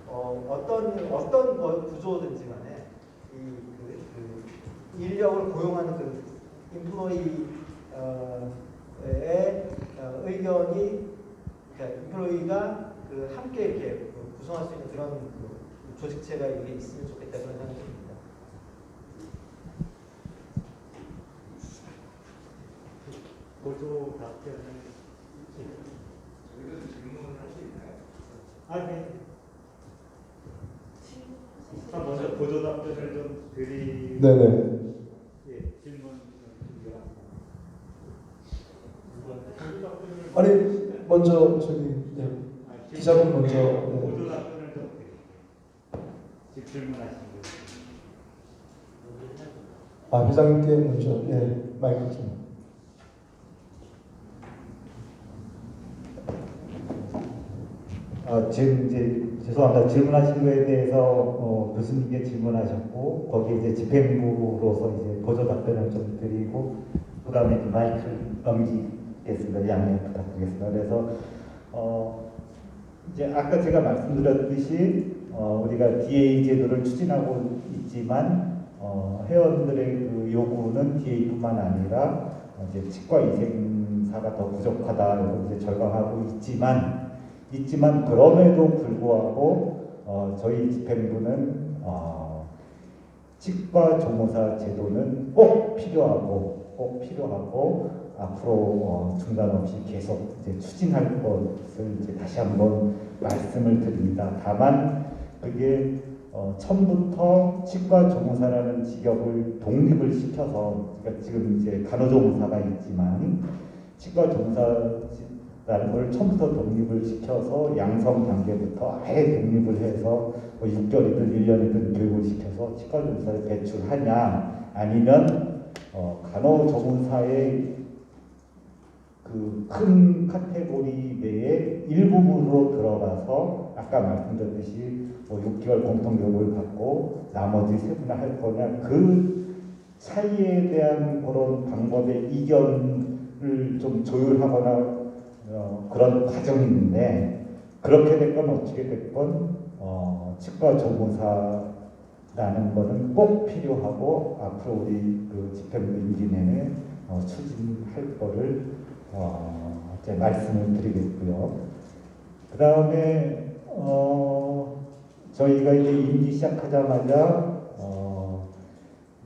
어떤 구조든지 간에 이 인력을 고용하는 그 인플로이의 의견이 그러니까 인플로이가 함께 이렇게 구성할 수 있는 그런 조직체가 이게 있으면 좋겠다 그런 생각이 듭니다. 보조 답변을 저희들은 질문을 할 수 있나요? 아, 네. 먼저 보조 답변을 좀 드리. 네네. 예, 질문 준비가. 아니 먼저 저기 기자분 먼저. 보조 답변을 좀 지금 질문하신 거. 회장님께 먼저 마이크 좀. 지금 이제 죄송합니다. 질문하신 거에 대해서 교수님께 질문하셨고 거기에 이제 집행부로서 이제 보조 답변을 좀 드리고 그다음에 마이크 넘기겠습니다. 양해 부탁드리겠습니다. 그래서 이제 아까 제가 말씀드렸듯이 우리가 DA 제도를 추진하고 있지만 회원들의 그 요구는 DA뿐만 아니라 이제 치과 위생사가 더 부족하다 이렇게 이제 절감하고 있지만 그럼에도 불구하고 저희 집행부는 치과 조무사 제도는 꼭 필요하고 앞으로 중단 없이 계속 이제 추진할 것을 이제 다시 한번 말씀을 드립니다. 다만 그게 처음부터 치과 조무사라는 직업을 독립을 시켜서 그러니까 지금 이제 간호조무사가 있지만 치과 조무사라는 걸 처음부터 독립을 시켜서 양성 단계부터 아예 독립을 해서 뭐 6개월이든 1년이든 교육을 시켜서 치과 조무사를 배출하냐 아니면 간호조무사의 그 큰 카테고리 내에 일부분으로 들어가서 아까 말씀드렸듯이 뭐 6개월 공통교육을 받고 나머지 세분화할 거냐 그 차이에 대한 그런 방법의 이견을 좀 조율하거나 그런 과정이 있는데 그렇게 됐건 어떻게 됐건 치과 조무사라는 거는 꼭 필요하고 앞으로 우리 그 집행부 임기 내내 추진할 거를 이제 말씀을 드리겠고요. 그 다음에 저희가 이제 임기 시작하자마자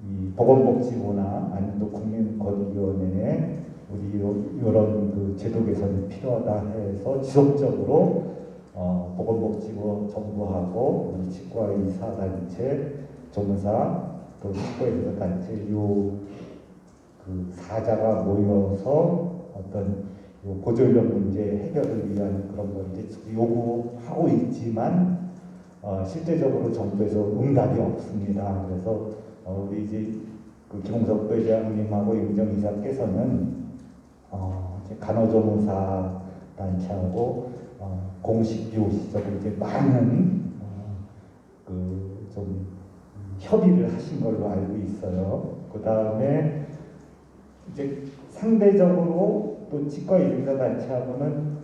이 보건복지부나 아니면 또 국민권익위원회에 우리 이런 그 제도 개선이 필요하다 해서 지속적으로 보건복지부 정부하고 우리 치과의사단체 조무사 또 치과의사단체 그 사자가 모여서 어떤 보조인력 문제 해결을 위한 그런 걸 이제 요구하고 있지만 실제적으로 정부에서 응답이 없습니다. 그래서 우리 이제 그 김홍석 부회장님하고 임정 이사께서는 간호조무사 단체하고 공식 비오시적으로 이제 많은 그 좀 협의를 하신 걸로 알고 있어요. 그 다음에 이제 상대적으로 또 치과 의사 단체하고는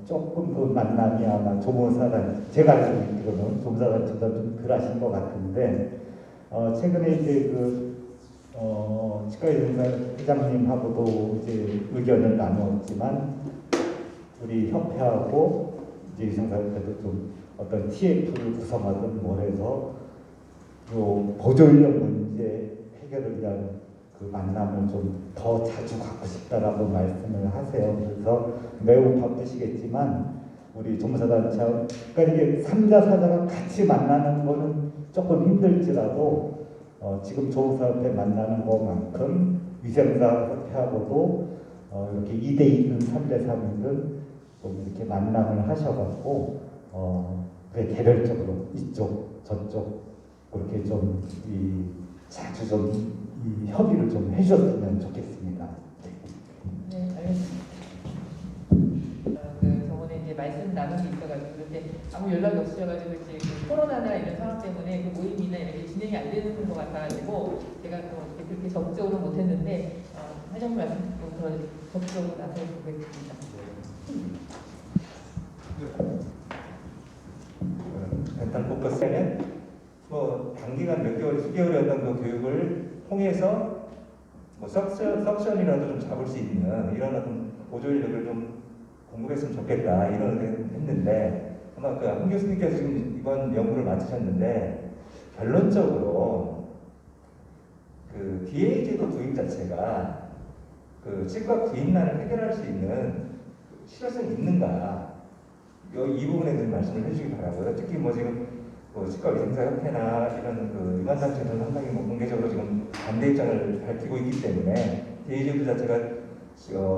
조금 더 만남이 아마 조무사 단체 제가 알고 있기로는 조무사 단체보다 좀 덜 하신 것 같은데 최근에 이제 그 치과 의사 회장님하고도 이제 의견을 나누었지만 우리 협회하고 이제 의상사협회도 좀 어떤 TF를 구성하든 뭘 해서 요 보조인력 문제 해결을 위한 그 만남을 좀 더 자주 갖고 싶다라고 말씀을 하세요. 그래서 매우 바쁘시겠지만 우리 조무사단체 그러니까 이게 3자 4자가 같이 만나는 거는 조금 힘들지라도 지금 조무사협회 만나는 것만큼 위생사협회하고도 이렇게 2대 2든 3대 3이든 좀 이렇게 만남을 하셔갖고 그게 개별적으로 이쪽 저쪽 그렇게 좀 자주 좀 이 협의를 좀 해주셨으면 좋겠습니다. 네, 알겠습니다. 저번에 이제 말씀 나눈 게 있어가지고 그런데 아무 연락이 없으셔가지고 이제 그 코로나나 이런 상황 때문에 그 모임이나 이렇게 진행이 안 되는 것 같아가지고 제가 또 그렇게 적극적으로 못했는데 회장님 말씀 듣고 더 적극적으로 나서서 보겠습니다. 일단 포커스는 뭐 단기간 몇 개월, 수개월의 어떤 그 교육을 통해서 뭐 석션이라도 좀 잡을 수 있는 이런 어떤 보조 인력을 좀 공급했으면 좋겠다 이런 의견을 했는데 아마 그 한 교수님께서 지금 이번 연구를 마치셨는데 결론적으로 그 DA 제도 도입 자체가 그 치과 구인난을 해결할 수 있는 실효성이 있는가 이 부분에 대해서 말씀을 해주시기 바라고요. 특히 뭐 지금 치과위생사협회나 이런 그 일반단체들은 상당히 뭐 공개적으로 지금 반대 입장을 밝히고 있기 때문에 DA 제도 자체가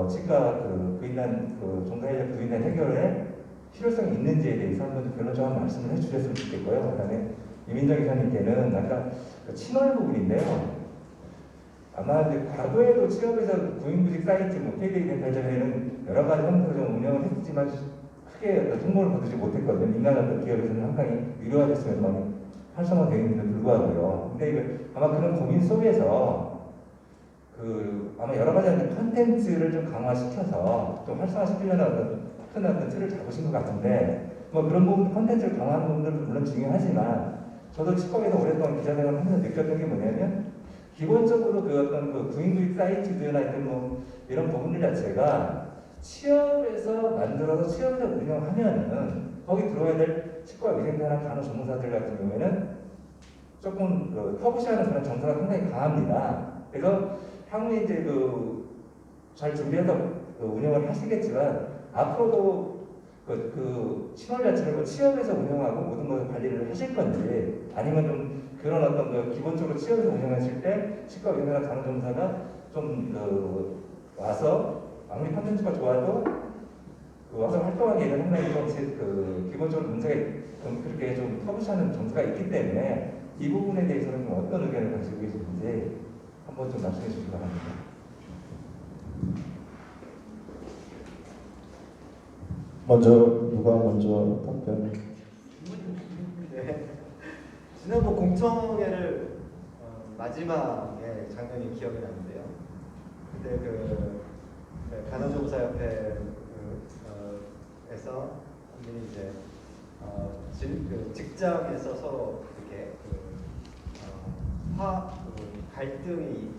치과 그 구인난 그 종사인력 구인난 해결에 실효성이 있는지에 대해서 한번 결론적인 말씀을 해주셨으면 좋겠고요. 그다음에 이민정 이사님께는 아까 그 친월 부분인데요. 아마 이제 과거에도 취업에서 구인구직 사이트, 뭐 KDA 덴탈점에는 여러 가지 형태로 좀 운영을 했지만 크게 어떤 성공을 거두지 못했거든요. 민간 어떤 기업에서는 상당히 유료화됐으면서 많이 활성화되어 있는데도 불구하고요. 근데 이거 아마 그런 고민 속에서 그 아마 여러 가지 컨텐츠를 좀 강화시켜서 좀 활성화시키려는 어떤 큰 어떤 틀을 잡으신 것 같은데 뭐 그런 부분 컨텐츠를 강화하는 부분들도 물론 중요하지만 저도 치과에서 오랫동안 기자생활을 하면서 느꼈던 게 뭐냐면 기본적으로 그 어떤 그 구인구직 사이트들이나 뭐 이런 부분들 자체가 취업에서 만들어서 취업에서 운영하면은 거기 들어와야 될 치과 위생사나 간호조무사들 같은 경우에는 조금 그 터부시하는 그런 정서가 상당히 강합니다. 그래서 향후에 이제 그 잘 준비해서 그 운영을 하시겠지만 앞으로도 그 친월 자체를 그 취업에서 운영하고 모든 것을 관리를 하실 건지 아니면 좀 그런 어떤 그 기본적으로 취업에서 운영하실 때 치과 위생사나 간호조무사가 좀 와서 아무리 컨텐츠가 좋아도 그 와서 활동하기에는 상당히 좀 기본적으로 문제가 좀 그렇게 좀 터부시하는 정서가 있기 때문에 이 부분에 대해서는 좀 어떤 의견을 가지고 계시는지 한번 좀 말씀해 주시기 바랍니다. 누가 먼저 답변? 네. 지난번 공청회를 마지막에 장면이 기억이 나는데요. 그때 그 간호조무사협회에서 분들이 이제 직장에서 서로 이렇게 갈등이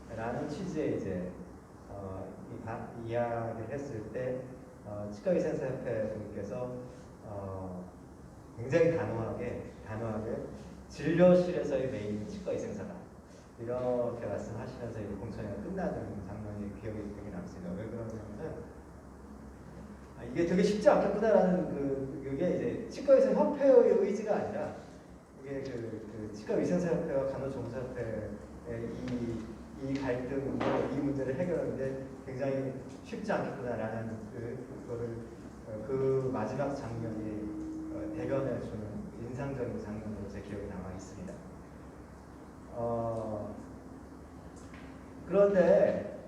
있다라는 취지의 이제 이야기를 했을 때 치과의생사협회 분께서 굉장히 단호하게 진료실에서의 메인은 치과의생사다 이렇게 말씀하시면서 이 공청회가 끝나는 장면이 기억이 되게 남습니다. 왜 그러냐면은 이게 되게 쉽지 않겠구나라는 그게 이제 치과의생협회의 의지가 아니라 이게 그 치과위생사협회와 간호조무사협회의 이 갈등, 이 문제를 해결하는데 굉장히 쉽지 않겠구나라는 그 마지막 장면이 대변해주는 인상적인 장면으로 제 기억에 남아 있습니다. 그런데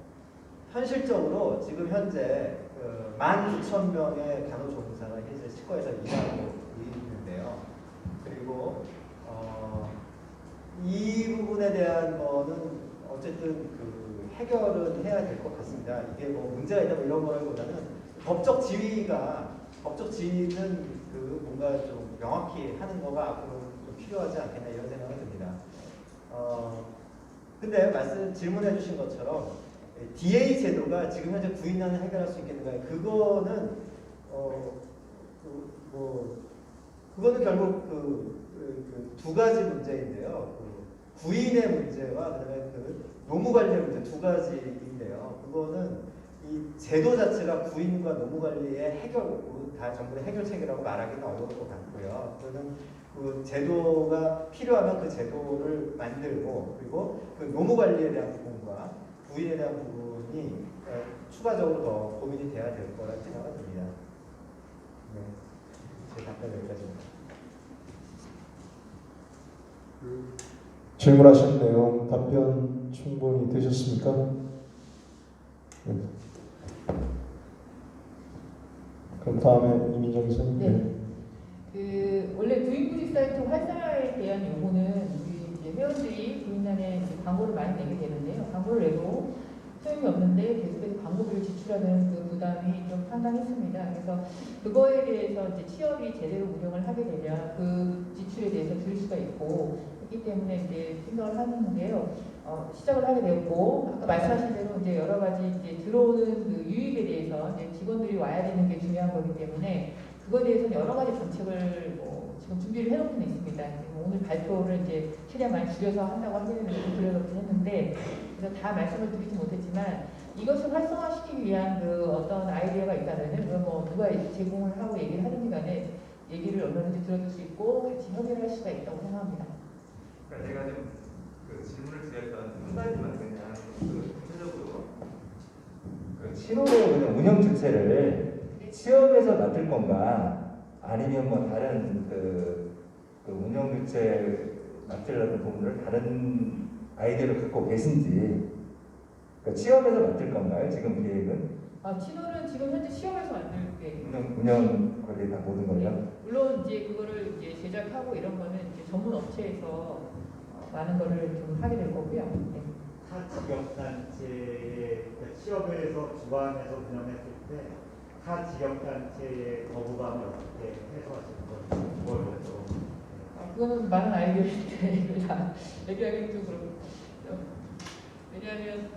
현실적으로 지금 현재 19,000명의 간호조무사가 현재 치과에서 일하고 있는데요. 그리고 이 부분에 대한 거는 어쨌든 그 해결은 해야 될 것 같습니다. 이게 뭐 문제가 있다 뭐 이런 거보다는 법적 지위는 그 뭔가 좀 명확히 하는 거가 앞으로 좀 필요하지 않겠나 이런 생각이 듭니다. 근데 질문해 주신 것처럼 DA 제도가 지금 현재 구인난을 해결할 수 있겠는가? 그거는 그거는 결국 두 가지 문제인데요. 구인의 문제와 그다음에 노무 관리의 문제 두 가지인데요. 그거는 이 제도 자체가 구인과 노무 관리의 다 전부 다 해결책이라고 말하기는 어려울 것 같고요. 그거는 그 제도가 필요하면 그 제도를 만들고 그리고 그 노무 관리에 대한 부분과 부인에 대한 부분이 추가적으로 더 고민이 돼야 될 거라 생각이 듭니다. 네, 제 답변 여기까지입니다. 질문하신 내용 답변 충분히 되셨습니까? 네. 그럼 다음에 이민정 기자님. 네. 그 원래 구인구직 사이트 활성화에 대한 요구는 우리 이제 회원들이 구인란에 이제 광고를 많이 내게 되는데요. 광고를 내도 소용이 없는데 계속해서 광고비를 지출하는 그 부담이 좀 상당했습니다. 그래서 그거에 대해서 이제 취업이 제대로 운영을 하게 되면 그 지출에 대해서 줄일 수가 있고 그렇기 때문에 이제 생각을 하는데요. 시작을 하게 되었고 아까 말씀하신 대로 이제 여러 가지 이제 들어오는 그 유입에 대해서 이제 직원들이 와야 되는 게 중요한 거기 때문에 그거에 대해서는 여러 가지 정책을 지금 준비를 해놓고는 있습니다. 오늘 발표를 이제 최대한 많이 줄여서 한다고 하기는 좀 그렇긴 했는데 그래서 다 말씀을 드리지 못했지만 이것을 활성화시키기 위한 그 어떤 아이디어가 있다면은 그건 뭐 누가 제공을 하고 얘기를 하든지 간에 얘기를 얼마든지 들어줄 수 있고 같이 협의를 할 수가 있다고 생각합니다. 그러니까 제가 좀 그 질문을 드렸던 한 가지만 그냥 그 구체적으로 그 신호로 그냥 운영 주체를 취업에서 맡을 건가 아니면 뭐 다른 그 운영 주체 맡으려는 부분을 다른 아이디어를 갖고 계신지 그러니까 취업에서 맡을 건가요? 지금 계획은? 친호는 지금 현재 시험에서 만들 계획입니다. 운영 관리 다 모든 거요? 물론 이제 그거를 이제 제작하고 이런 거는 이제 전문 업체에서 많은 거를 좀 하게 될 거고요. 네. 타 지역단체의 취업에서 주관해서 운영했을 때 타 지역단체의 거부감을 어떻게 해소하시는 건지 그거는 많은 아이디어인데 이걸 다 얘기하기는 좀 그렇고 왜냐하면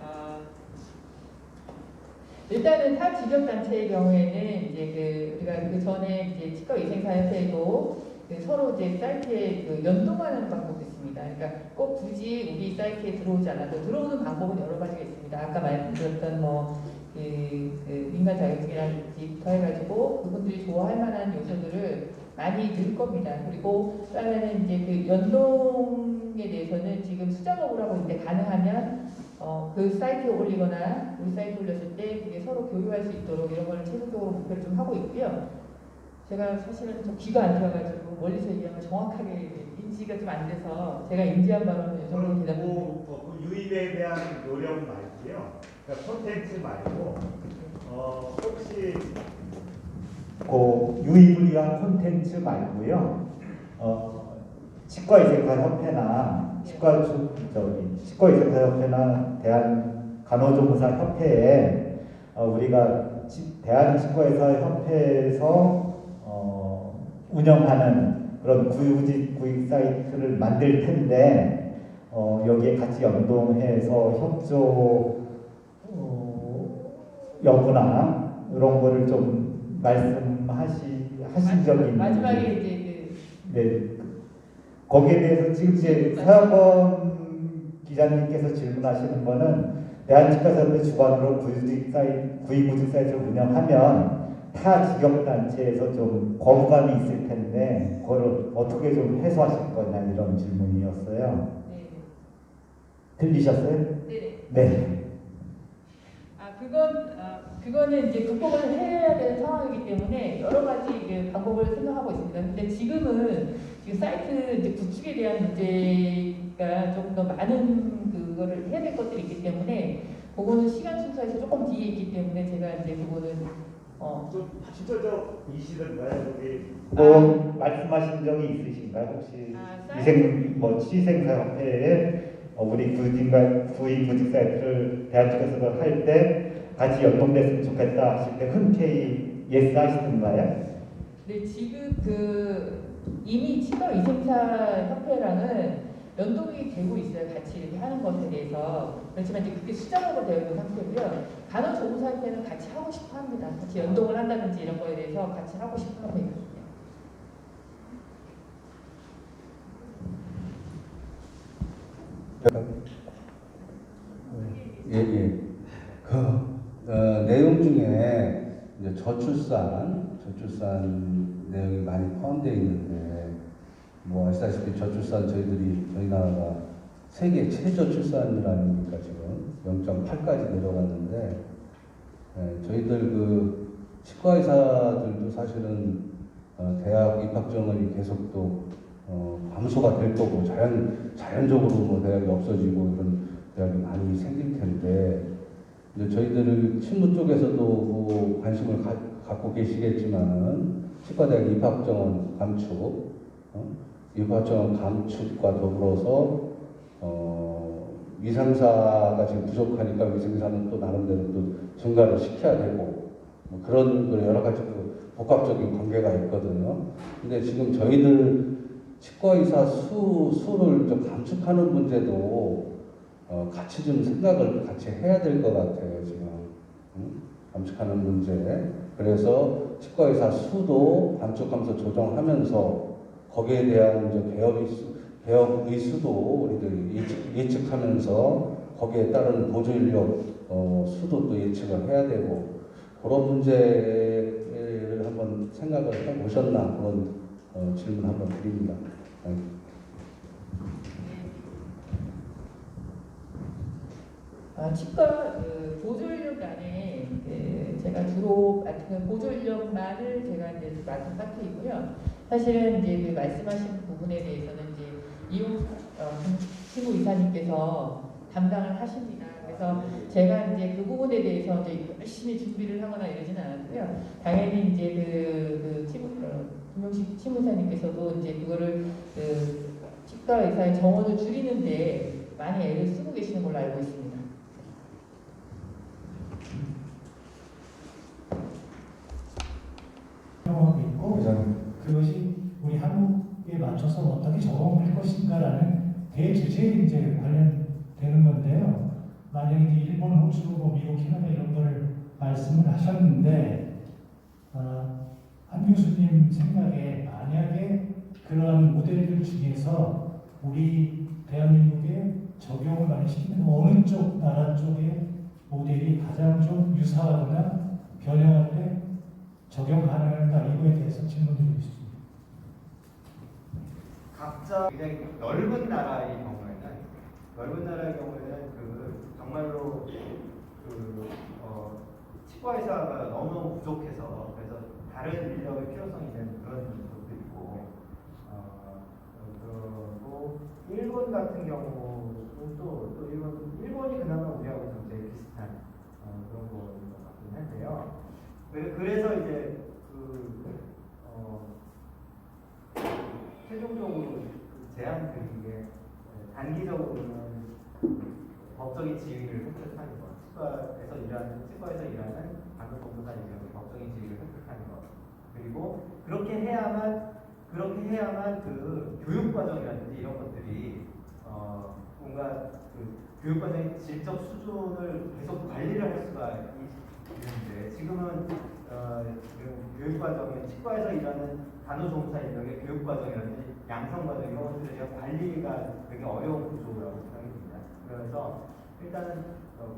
일단은 타 지역단체의 경우에는 이제 우리가 그 전에 이제 치과위생사협회도 서로 이제 사이트에 그 연동하는 방법이 있습니다. 그러니까 꼭 굳이 우리 사이트에 들어오지 않아도 들어오는 방법은 여러 가지가 있습니다. 아까 말씀드렸던 그 민간 자격증이라든지부터 해가지고 그분들이 좋아할 만한 요소들을 많이 넣을 겁니다. 그리고 그다음에는 이제 그 연동에 대해서는 지금 수작업을 하고 있는데 가능하면 그 사이트에 올리거나 우리 사이트에 올렸을 때 그게 서로 교류할 수 있도록 이런 걸 최종적으로 목표를 좀 하고 있고요. 제가 사실은 좀 귀가 안 좋아가지고 멀리서 얘기하면 정확하게 인지가 좀 안 돼서 제가 인지한 바로는 이 정도 대답드립니다. 그 유입에 대한 노력 말고요. 그러니까 콘텐츠 말고 혹시 그 유입을 위한 콘텐츠 말고요. 치과의생사협회나 치과의생사협회나 대한간호조무사협회에 우리가 대한치과의사협회에서 운영하는 그런 구직 사이트를 만들 텐데 여기에 같이 연동해서 협조 여부나 이런 거를 좀 하신 적이 있는지 마지막에 이제 네 거기에 대해서 지금 이제 서영건 기자님께서 질문하시는 거는 대한치과협회 주관으로 구직 사이트를 운영하면 타 지역단체에서 좀 거부감이 있을 텐데 그걸 어떻게 좀 해소하실 거냐 이런 질문이었어요. 네. 들리셨어요? 네네. 네. 그거는 이제 극복을 해야 되는 상황이기 때문에 여러 가지 방법을 생각하고 있습니다. 근데 지금 사이트 이제 구축에 대한 문제가 조금 더 많은 그거를 해야 될 것들이 있기 때문에 그거는 시간 순서에서 조금 뒤에 있기 때문에 제가 이제 그거는 좀 구체적 이시든가요? 여기 말씀하신 적이 있으신가요? 혹시 치생사협회에 우리 구직 사이트를 대한치과에서 할 때 같이 연동됐으면 좋겠다 하실 때 흔쾌히 예스 하시던가요? 네, 지금 이미 치과위생사협회랑은 연동이 되고 있어요. 같이 이렇게 하는 것에 대해서. 그렇지만 이제 그게 수작업으로 되어 있는 상태고요. 간호조무사협회는 같이 하고 싶어 합니다. 같이 연동을 한다든지 이런 거에 대해서 같이 하고 싶어 합니다. 예. 내용 중에 이제 저출산 내용이 많이 포함되어 있는데 뭐 아시다시피 저희 나라가 세계 최저 출산율 아닙니까 지금 0.8까지 내려갔는데 저희들 그 치과 의사들도 사실은 대학 입학 정원이 계속 또 감소가 될 거고 자연적으로 뭐 대학이 없어지고 이런 대학이 많이 생길 텐데 이제 저희들 친구 쪽에서도 뭐 관심을 갖고 계시겠지만은 치과대학 입학 정원 감축, 입학 정원 감축과 더불어서 위상사가 지금 부족하니까 위생사는 또 나름대로 또 증가를 시켜야 되고 뭐 그런 여러 가지 그 복합적인 관계가 있거든요. 근데 지금 저희들 치과의사 수를 좀 감축하는 문제도 같이 좀 생각을 같이 해야 될 것 같아요 지금. 감축하는 문제. 그래서 치과의사 수도 감축하면서 조정하면서 거기에 대한 이제 개업의 수도 우리들 예측하면서 거기에 따른 보조인력 수도 또 예측을 해야 되고 그런 문제를 한번 생각을 해보셨나 그런 질문 한번 드립니다. 치과 보조인력란에 제가 주로 맡은 보조인력만을 제가 이제 맡은 파트이고요. 사실은 이제 그 말씀하신 부분에 대해서는 이제 이용 친구 의사님께서 담당을 하십니다. 그래서 제가 이제 그 부분에 대해서 이제 열심히 준비를 하거나 이러지는 않았고요. 당연히 이제 김용식 친구사님께서도 이제 그거를 치과 의사의 정원을 줄이는데 많이 애를 쓰고 계시는 걸로 알고 있습니다. 경험하고 있고 그것이 우리 한국에 맞춰서 어떻게 적용할 것인가라는 대주제에 이제 관련되는 건데요. 만약에 이제 일본, 호주, 미국, 캐나다 이런 걸 말씀을 하셨는데 한 교수님 생각에 만약에 그러한 모델들 중에서 우리 대한민국에 적용을 많이 시키는 어느 쪽 나라 쪽의 모델이 가장 좀 유사하거나 변형할 때 적용 가능한가 이거에 대해서 질문드리고 있습니다. 각자 굉장히 넓은 나라의 경우에는 정말로 치과 의사가 너무 부족해서 그래서 다른 인력의 필요성이 있는 그런 것도 있고 그리고 일본 같은 경우는 또 일본이 그나마 우리하고 좀 제일 비슷한 그런 거인 것 같긴 한데요. 그래서 이제 최종적으로 제한 드리기에 단기적으로는 법적인 지위를 획득하는 것, 치과에서 일하는 간호법무사 인력의 법적인 지위를 획득하는 것, 그리고 그렇게 해야만 그 교육 과정이라든지 이런 것들이 뭔가 그 교육 과정의 질적 수준을 계속 관리를 할 수가 있는데 지금은 교육 과정에 치과에서 일하는 간호조무사 인력의 교육 과정이라든지 양성 과정 이런 것들에 대한 관리가 되게 어려운 구조라고 생각이 듭니다. 그래서 일단은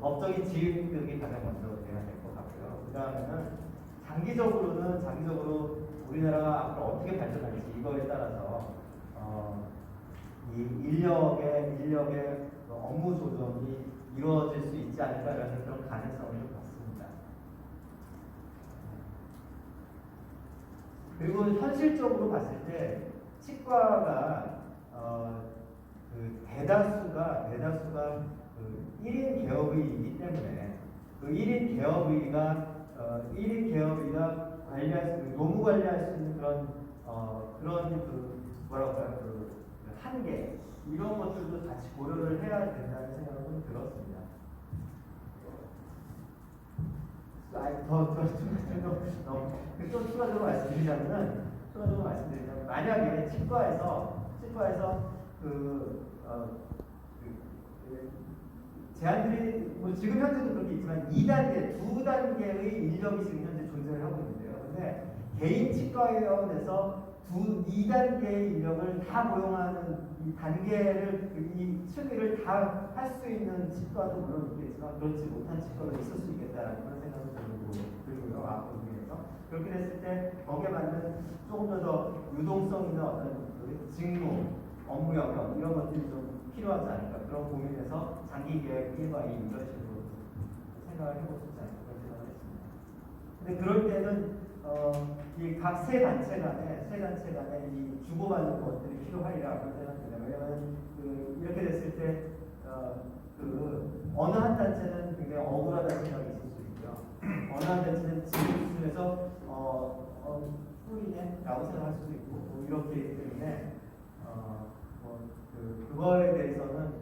법적인 지위 획득이 가장 먼저 돼야 될 것 같고요. 그 다음에는 장기적으로 우리나라가 앞으로 어떻게 발전할지 이거에 따라서 이 인력의 업무 조정이 이루어질 수 있지 않을까라는 그런 가능성을 좀 봤습니다. 그리고 현실적으로 봤을 때 치과가 그 대다수가 그 1인 개업의이기 때문에 그 1인 개업의가 노무 관리할 수 있는 그 한계 이런 것들도 같이 고려를 해야 된다는 생각은 좀 들었습니다. 또 추가적으로 말씀드리자면 만약에 치과에서 제한들이 지금 현재도 그렇게 있지만 2단계의 인력이 지금 현재 존재를 하고 있는데요. 근데 개인 치과의원에서 2단계의 인력을 다 고용하는 이 단계를 이 층위를 다 할 수 있는 치과도 물론 있겠지만 그렇지 못한 치과도 있을 수 있겠다라는 그런 생각을 들고요. 앞으로에서 그렇게 됐을 때 거기에 맞는 조금 더 유동성 있는 어떤 직무, 업무 영역 이런 것들이 좀 필요하지 않을까 그런 고민에서 장기 계획 1과 2 이런 식으로 생각을 해볼 수 있지 않을까 그런 생각을 했습니다. 근데 그럴 때는 이 각 세 단체 간에 이 주고받는 것들이 필요하리라 그런 생각이 듭니다. 왜냐하면 이렇게 됐을 때 어느 한 단체는 굉장히 억울하다는 생각이 있을 수 있고요. 어느 한 단체는 지금 수준에서 후이네 라고 생각할 수도 있고 뭐 이렇기 때문에 그거에 대해서는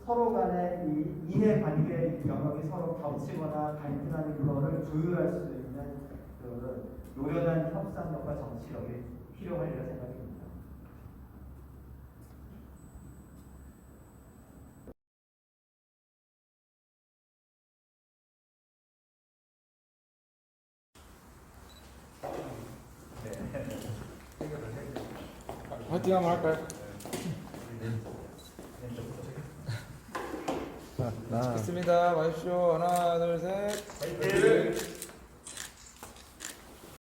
서로 간의 이 이해 관계 영역이 서로 겹치거나 갈등하는 그거를 조율할 수 있는 노련한 협상력과 정치력이 필요하리라 생각합니다. 화이팅 한번 할까요? 자, 찍겠습니다. 마십시오. 하나, 둘, 셋. 화이팅!